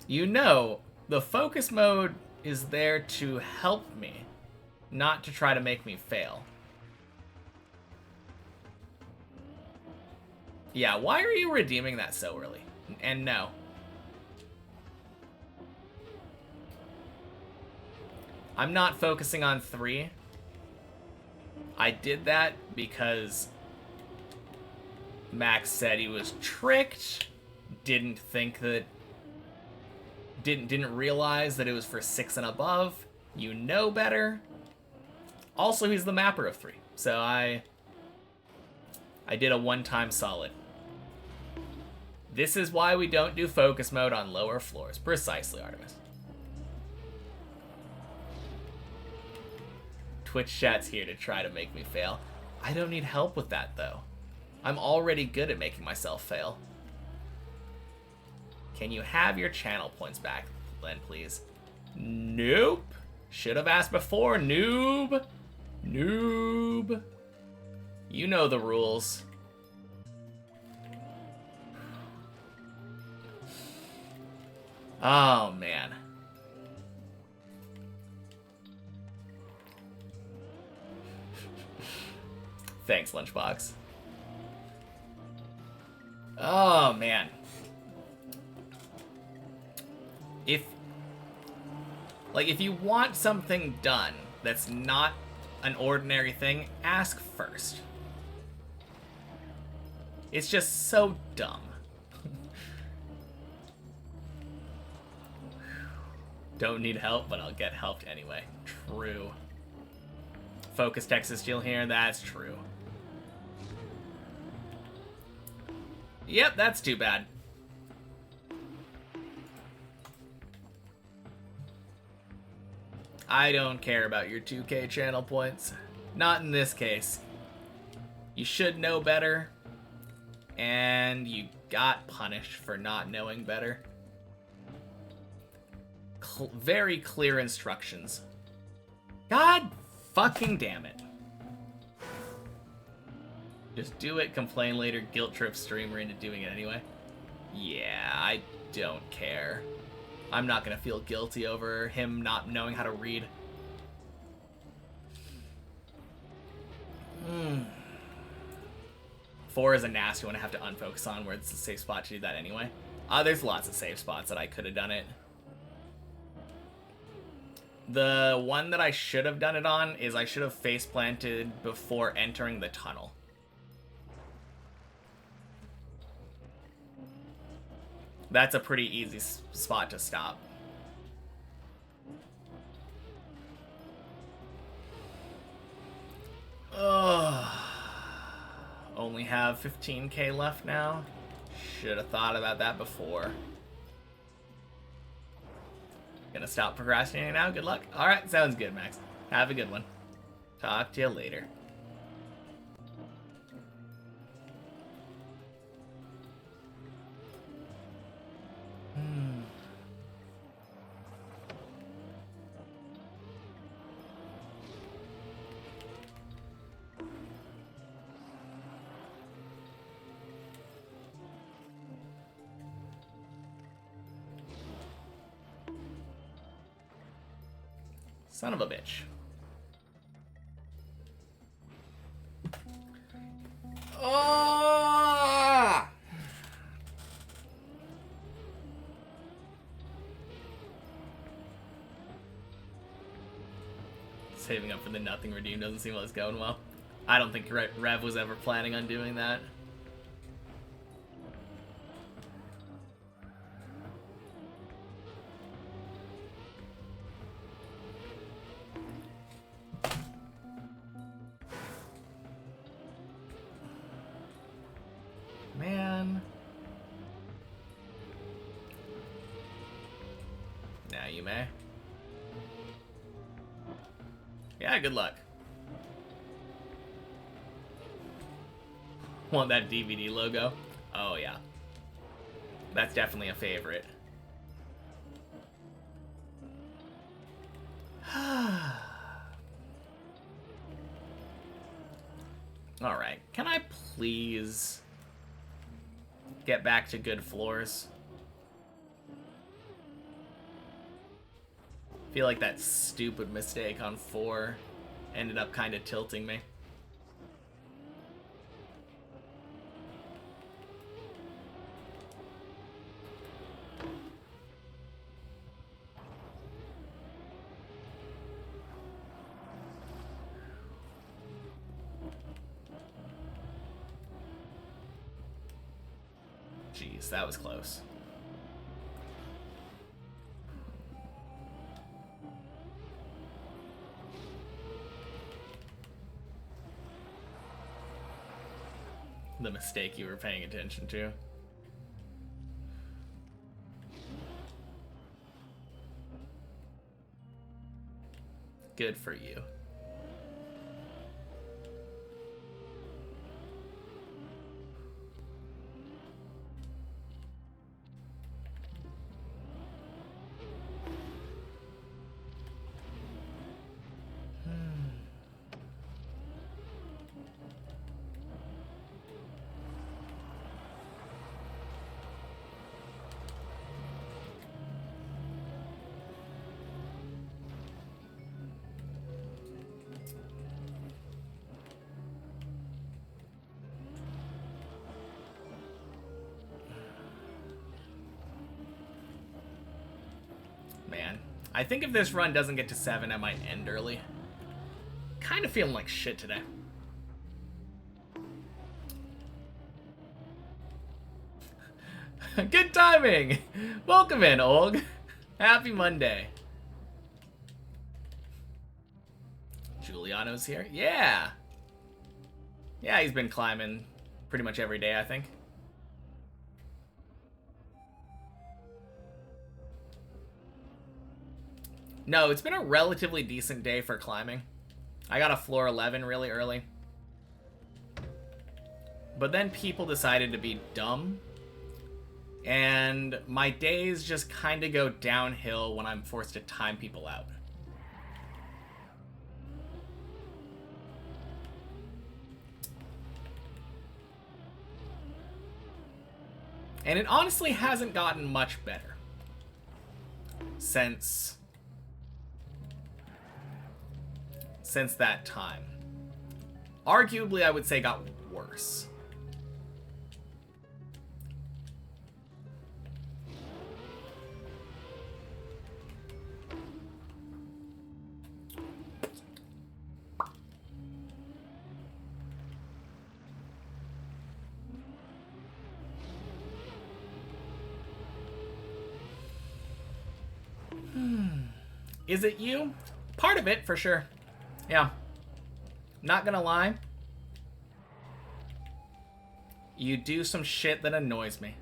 You know, the focus mode is there to help me, not to try to make me fail. Yeah, why are you redeeming that so early? And no. I'm not focusing on 3. I did that because Max said he was tricked, didn't realize that it was for 6 and above. You know better. Also, he's the mapper of 3, so I did a one-time solid. This is why we don't do focus mode on lower floors. Precisely, Artemis. Twitch chat's here to try to make me fail. I don't need help with that, though. I'm already good at making myself fail. Can you have your channel points back, then, please? Nope. Should have asked before, noob. Noob. You know the rules. Oh, man. Thanks, Lunchbox. Oh, man. If you want something done that's not an ordinary thing, ask first. It's just so dumb. Don't need help, but I'll get helped anyway. True. Focus Texas Steel here, that's true. Yep, that's too bad. I don't care about your 2K channel points. Not in this case. You should know better. And you got punished for not knowing better. Very clear instructions. God fucking damn it. Just do it, complain later, guilt trip streamer into doing it anyway. Yeah, I don't care. I'm not gonna feel guilty over him not knowing how to read. 4 is a nasty one to have to unfocus on, where it's a safe spot to do that anyway. There's lots of safe spots that I could have done it. The one that I should have done it on is I should have face planted before entering the tunnel. That's a pretty easy spot to stop. Ugh. Only have 15k left now. Should have thought about that before. Gonna stop procrastinating now. Good luck. Alright, sounds good, Max. Have a good one. Talk to you later. Son of a bitch. Oh! Saving up for the nothing redeem doesn't seem like it's going well. I don't think Rev was ever planning on doing that. Man. Now you may. Yeah, good luck. Want that DVD logo? Oh, yeah. That's definitely a favorite. Alright, can I please get back to good floors? I feel like that stupid mistake on 4 ended up kind of tilting me. Jeez, that was close. The mistake you were paying attention to. Good for you. Man, I think if this run doesn't get to 7, I might end early. Kind of feeling like shit today. Good timing! Welcome in, Olg. Happy Monday. Giuliano's here? Yeah! Yeah, he's been climbing pretty much every day, I think. No, it's been a relatively decent day for climbing. I got a floor 11 really early. But then people decided to be dumb. And my days just kind of go downhill when I'm forced to time people out. And it honestly hasn't gotten much better since that time. Arguably, I would say got worse. Is it you? Part of it, for sure. Yeah. Not gonna lie. You do some shit that annoys me.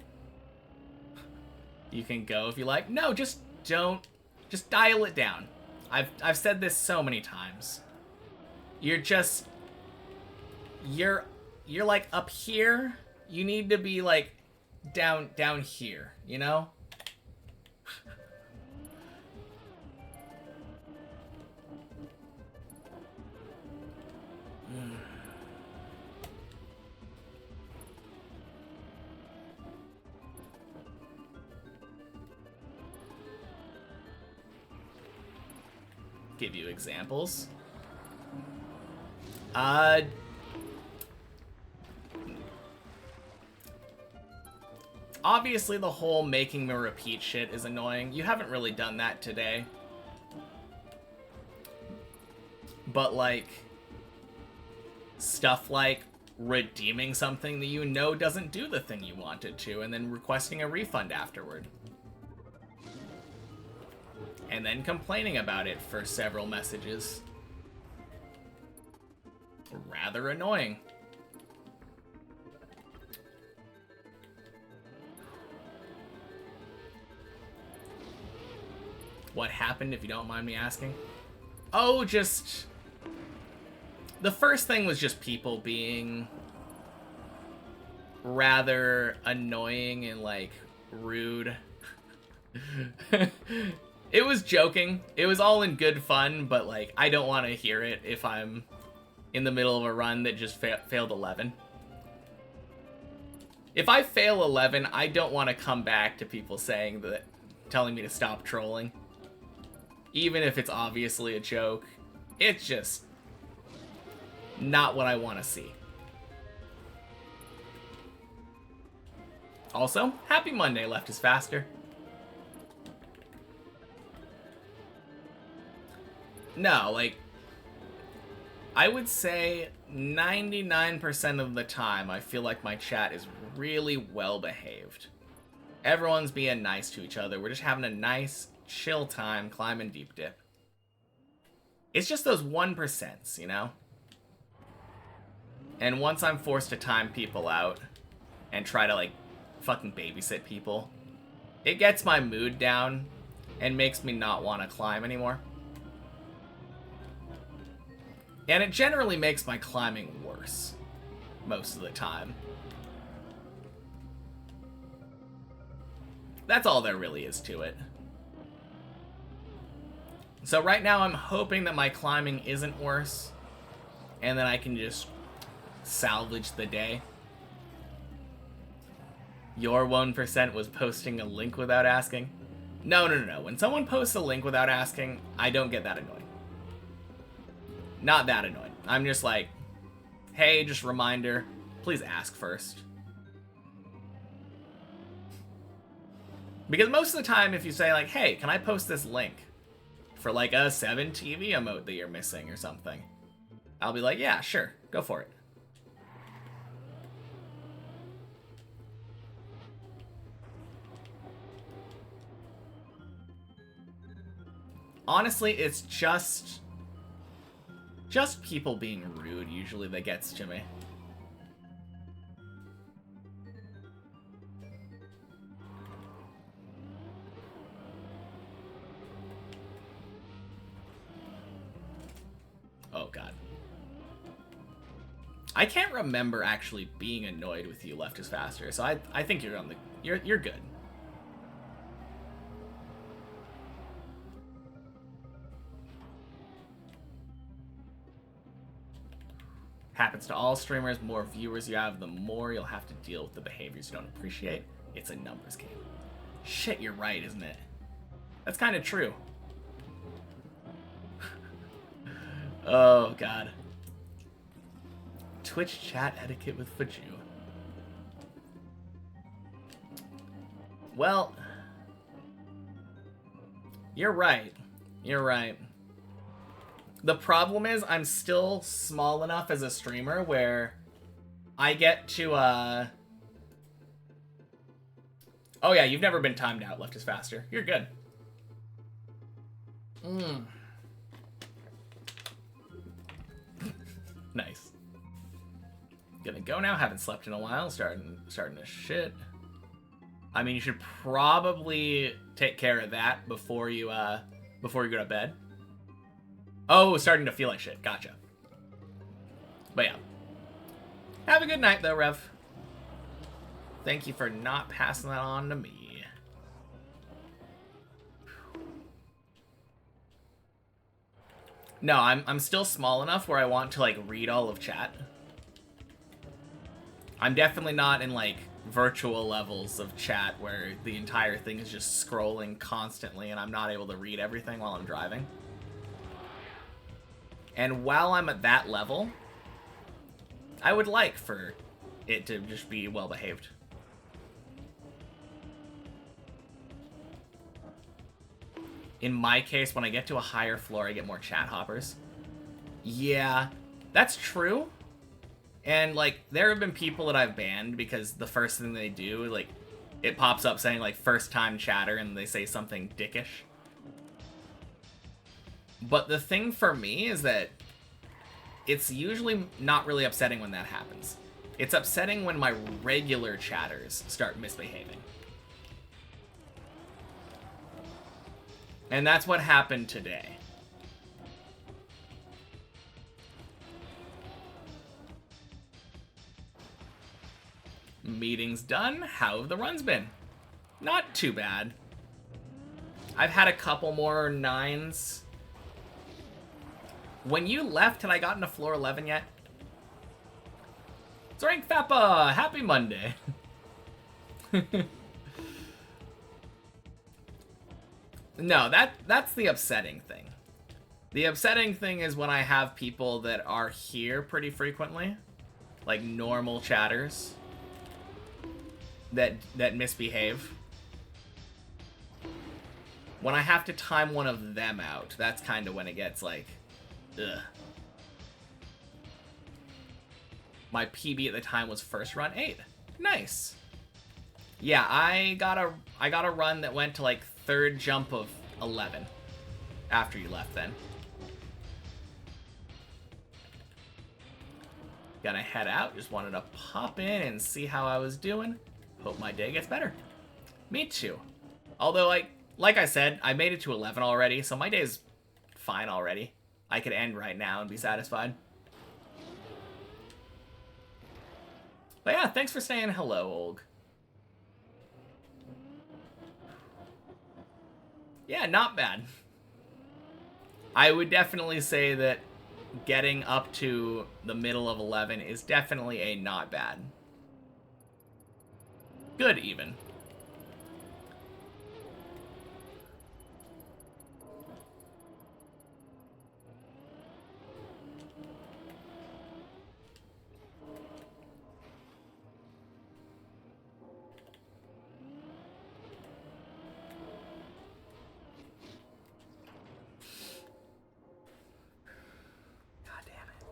You can go if you like. No, just don't. Just dial it down. I've said this so many times. You're like up here. You need to be like down here, you know? Give you examples. Obviously the whole making me repeat shit is annoying. You haven't really done that today. but like stuff like redeeming something that you know doesn't do the thing you wanted to and then requesting a refund afterward. And then complaining about it for several messages. Rather annoying. What happened, if you don't mind me asking? Oh, just... The first thing was just people being rather annoying and, like, rude. It was joking. It was all in good fun, but, like, I don't want to hear it if I'm in the middle of a run that just failed 11. If I fail 11, I don't want to come back to people saying that, telling me to stop trolling. Even if it's obviously a joke. It's just not what I want to see. Also, happy Monday, Left is Faster. No, like, I would say 99% of the time I feel like my chat is really well behaved. Everyone's being nice to each other. We're just having a nice, chill time climbing Deep Dip. It's just those 1%, you know? And once I'm forced to time people out and try to, like, fucking babysit people, it gets my mood down and makes me not want to climb anymore. And it generally makes my climbing worse most of the time. That's all there really is to it. So right now I'm hoping that my climbing isn't worse, and then I can just salvage the day. Your 1% was posting a link without asking. No. When someone posts a link without asking, I don't get that annoyed. Not that annoyed. I'm just like, hey, just reminder, please ask first. Because most of the time, if you say like, hey, can I post this link for like a 7 TV emote that you're missing or something, I'll be like, yeah, sure, go for it. Honestly, it's just people being rude usually that gets to me. Oh god. I can't remember actually being annoyed with you, Left is Faster, so I think you're on the you're good. Happens to all streamers. More viewers you have, the more you'll have to deal with the behaviors you don't appreciate. It's a numbers game. Shit, you're right, isn't it? That's kind of true. Oh, God. Twitch chat etiquette with Faju. Well, you're right. You're right. The problem is I'm still small enough as a streamer where I get to, Oh yeah, you've never been timed out, Left is Faster. You're good. Nice. Gonna go now, haven't slept in a while, starting to shit. I mean, you should probably take care of that before you go to bed. Oh, starting to feel like shit. Gotcha. But yeah. Have a good night, though, Rev. Thank you for not passing that on to me. No, I'm still small enough where I want to, like, read all of chat. I'm definitely not in, like, virtual levels of chat where the entire thing is just scrolling constantly and I'm not able to read everything while I'm driving. And while I'm at that level, I would like for it to just be well behaved. In my case, when I get to a higher floor, I get more chat hoppers. Yeah, that's true. And, like, there have been people that I've banned because the first thing they do, like, it pops up saying, like, first time chatter and they say something dickish. But the thing for me is that it's usually not really upsetting when that happens. It's upsetting when my regular chatters start misbehaving. And that's what happened today. Meeting's done. How have the runs been? Not too bad. I've had a couple more 9s. When you left, had I gotten to floor 11 yet? It's Rank Fappa! Happy Monday! No, that's the upsetting thing. The upsetting thing is when I have people that are here pretty frequently. Like normal chatters. That misbehave. When I have to time one of them out, that's kind of when it gets like, ugh. My PB at the time was first run 8. Nice. Yeah, I got a run that went to like third jump of 11 after you left then. Gonna head out. Just wanted to pop in and see how I was doing. Hope my day gets better. Me too. Although, like I said, I made it to 11 already, so my day's fine already. I could end right now and be satisfied. But yeah, thanks for saying hello, Olg. Yeah, not bad. I would definitely say that getting up to the middle of 11 is definitely a not bad. Good, even. God damn it.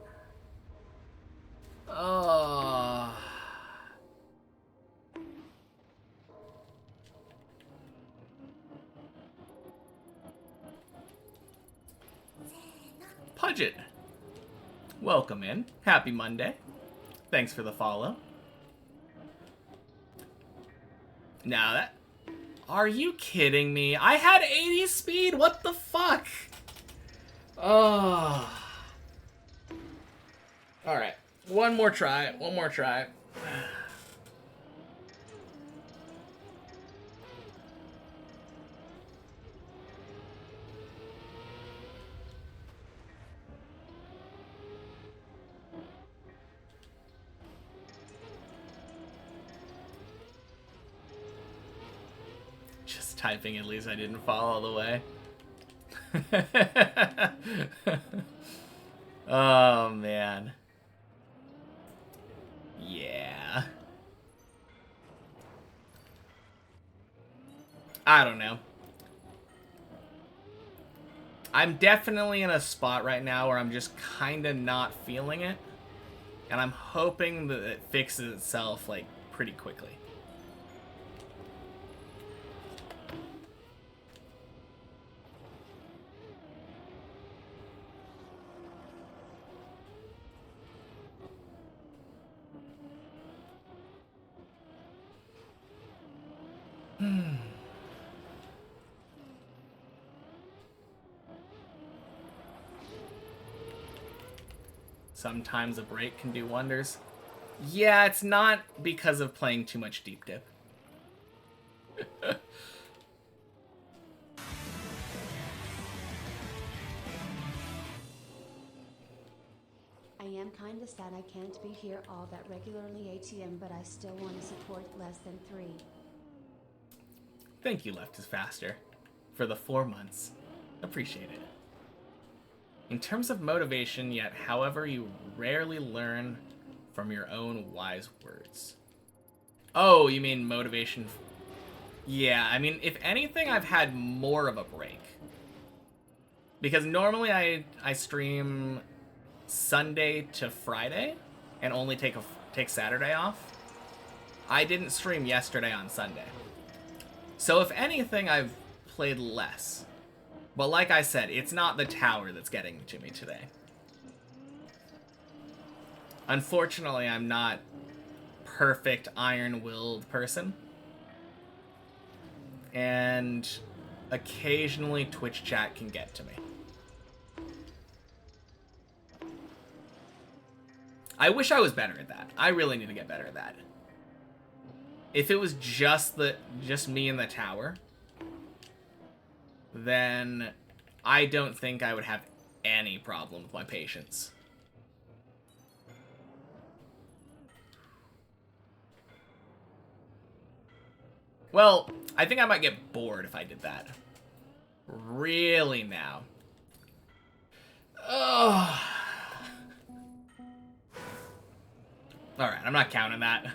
Oh. Pudget. Welcome in. Happy Monday. Thanks for the follow. Now that... Are you kidding me? I had 80 speed? What the fuck? Oh. Alright. One more try. One more try. Just typing, at least I didn't fall all the way. Oh, man. Yeah. I don't know. I'm definitely in a spot right now where I'm just kind of not feeling it. And I'm hoping that it fixes itself, like, pretty quickly. Sometimes a break can do wonders. Yeah, it's not because of playing too much deep dip. I am kinda sad I can't be here all that regularly ATM, but I still want to support less than 3. Thank you, Left is Faster, for the 4 months. Appreciate it. In terms of motivation, yet, however, you rarely learn from your own wise words. Oh, you mean motivation? Yeah, I mean, if anything, I've had more of a break. Because normally I stream Sunday to Friday and only take Saturday off. I didn't stream yesterday on Sunday. So if anything, I've played less. But like I said, it's not the tower that's getting to me today. Unfortunately, I'm not perfect iron-willed person. And occasionally Twitch chat can get to me. I wish I was better at that. I really need to get better at that. If it was just me in the tower, then I don't think I would have any problem with my patience. Well, I think I might get bored if I did that. Really now. Ugh. Alright, I'm not counting that.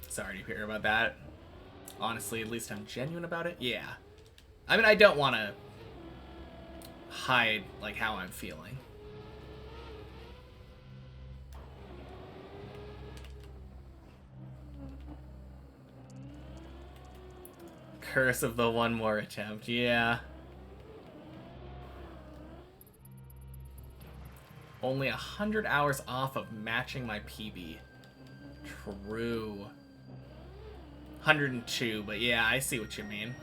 Sorry to hear about that. Honestly, at least I'm genuine about it. Yeah. I mean, I don't want to hide, like, how I'm feeling. Curse of the one more attempt, yeah. Only 100 hours off of matching my PB. True. 102, but yeah, I see what you mean.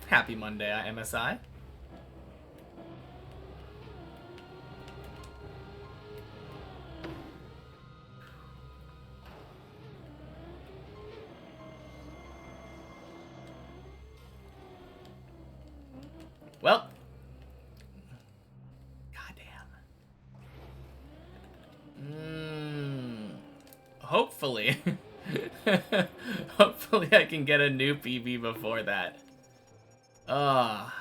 Happy Monday, MSI. Well. Goddamn. Hopefully. Hopefully I can get a new PB before that. Ah.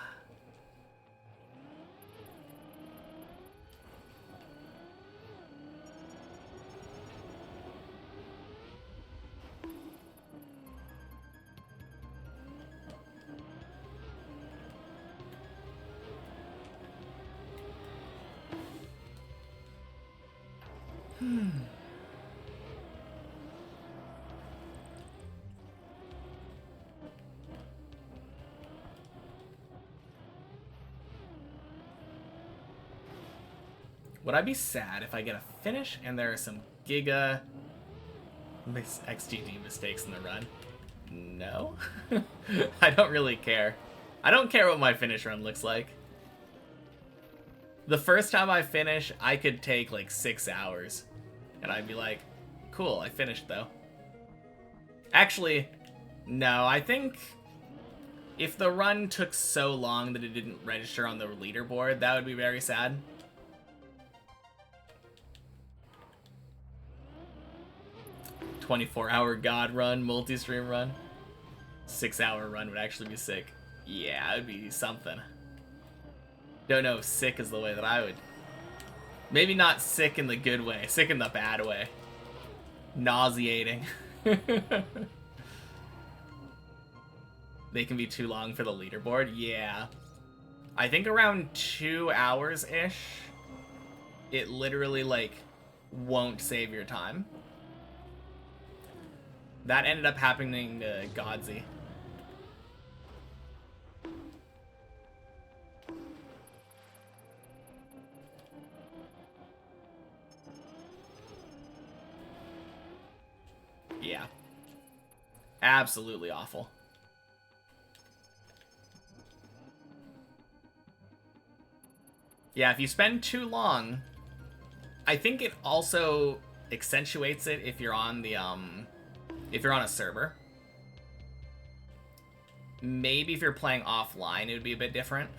Would I be sad if I get a finish and there are some Giga XGD mistakes in the run? No. I don't really care. I don't care what my finish run looks like. The first time I finish, I could take like 6 hours. And I'd be like, cool, I finished though. Actually, no, I think if the run took so long that it didn't register on the leaderboard, that would be very sad. "24-hour God run, multi-stream run." 6-hour run would actually be sick. Yeah, it would be something. Don't know if sick is the way that I would. Maybe not sick in the good way, sick in the bad way. Nauseating. They can be too long for the leaderboard? Yeah. I think around 2 hours-ish, it literally, like, won't save your time. That ended up happening to Godzy. Yeah. Absolutely awful. Yeah, if you spend too long, I think it also accentuates it if you're on the, if you're on a server. Maybe if you're playing offline, it would be a bit different.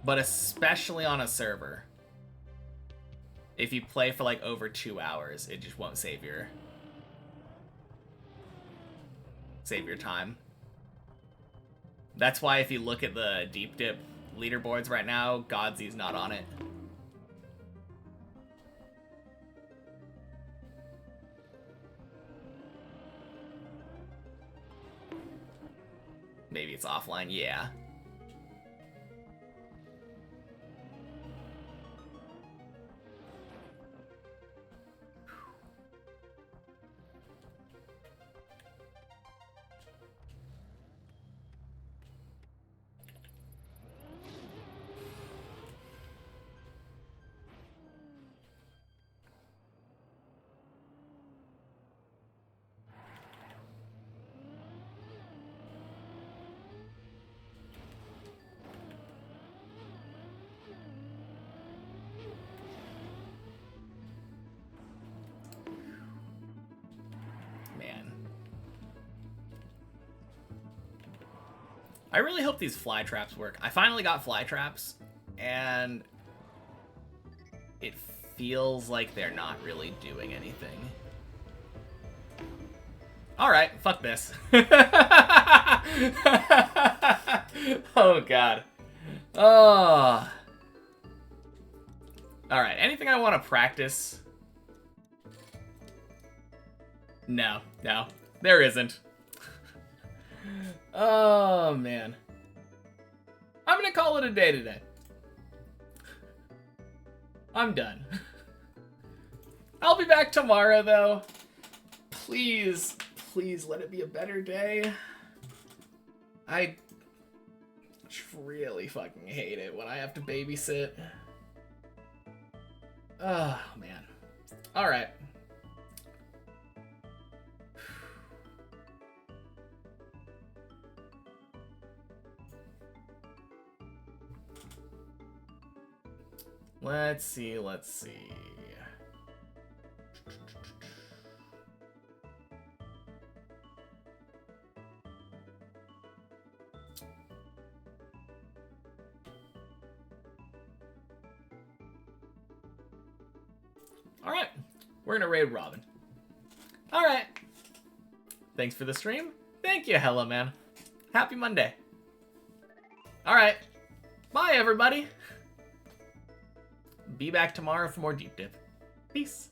But especially on a server, if you play for like over 2 hours, it just won't save your time. That's why if you look at the deep dip leaderboards right now, Godzy's not on it. Maybe it's offline, yeah. Man. I really hope these fly traps work. I finally got fly traps, and it feels like they're not really doing anything. Alright, fuck this. Oh, God. Oh. Alright, anything I want to practice? No, there isn't. Oh, man. I'm gonna call it a day today. I'm done. I'll be back tomorrow, though. Please, please let it be a better day. I really fucking hate it when I have to babysit. Oh, man. Alright. Let's see. Alright, we're gonna raid Robin. Alright. Thanks for the stream. Thank you, Hello Man. Happy Monday. Alright. Bye, everybody. Be back tomorrow for more Deep Dip. Peace.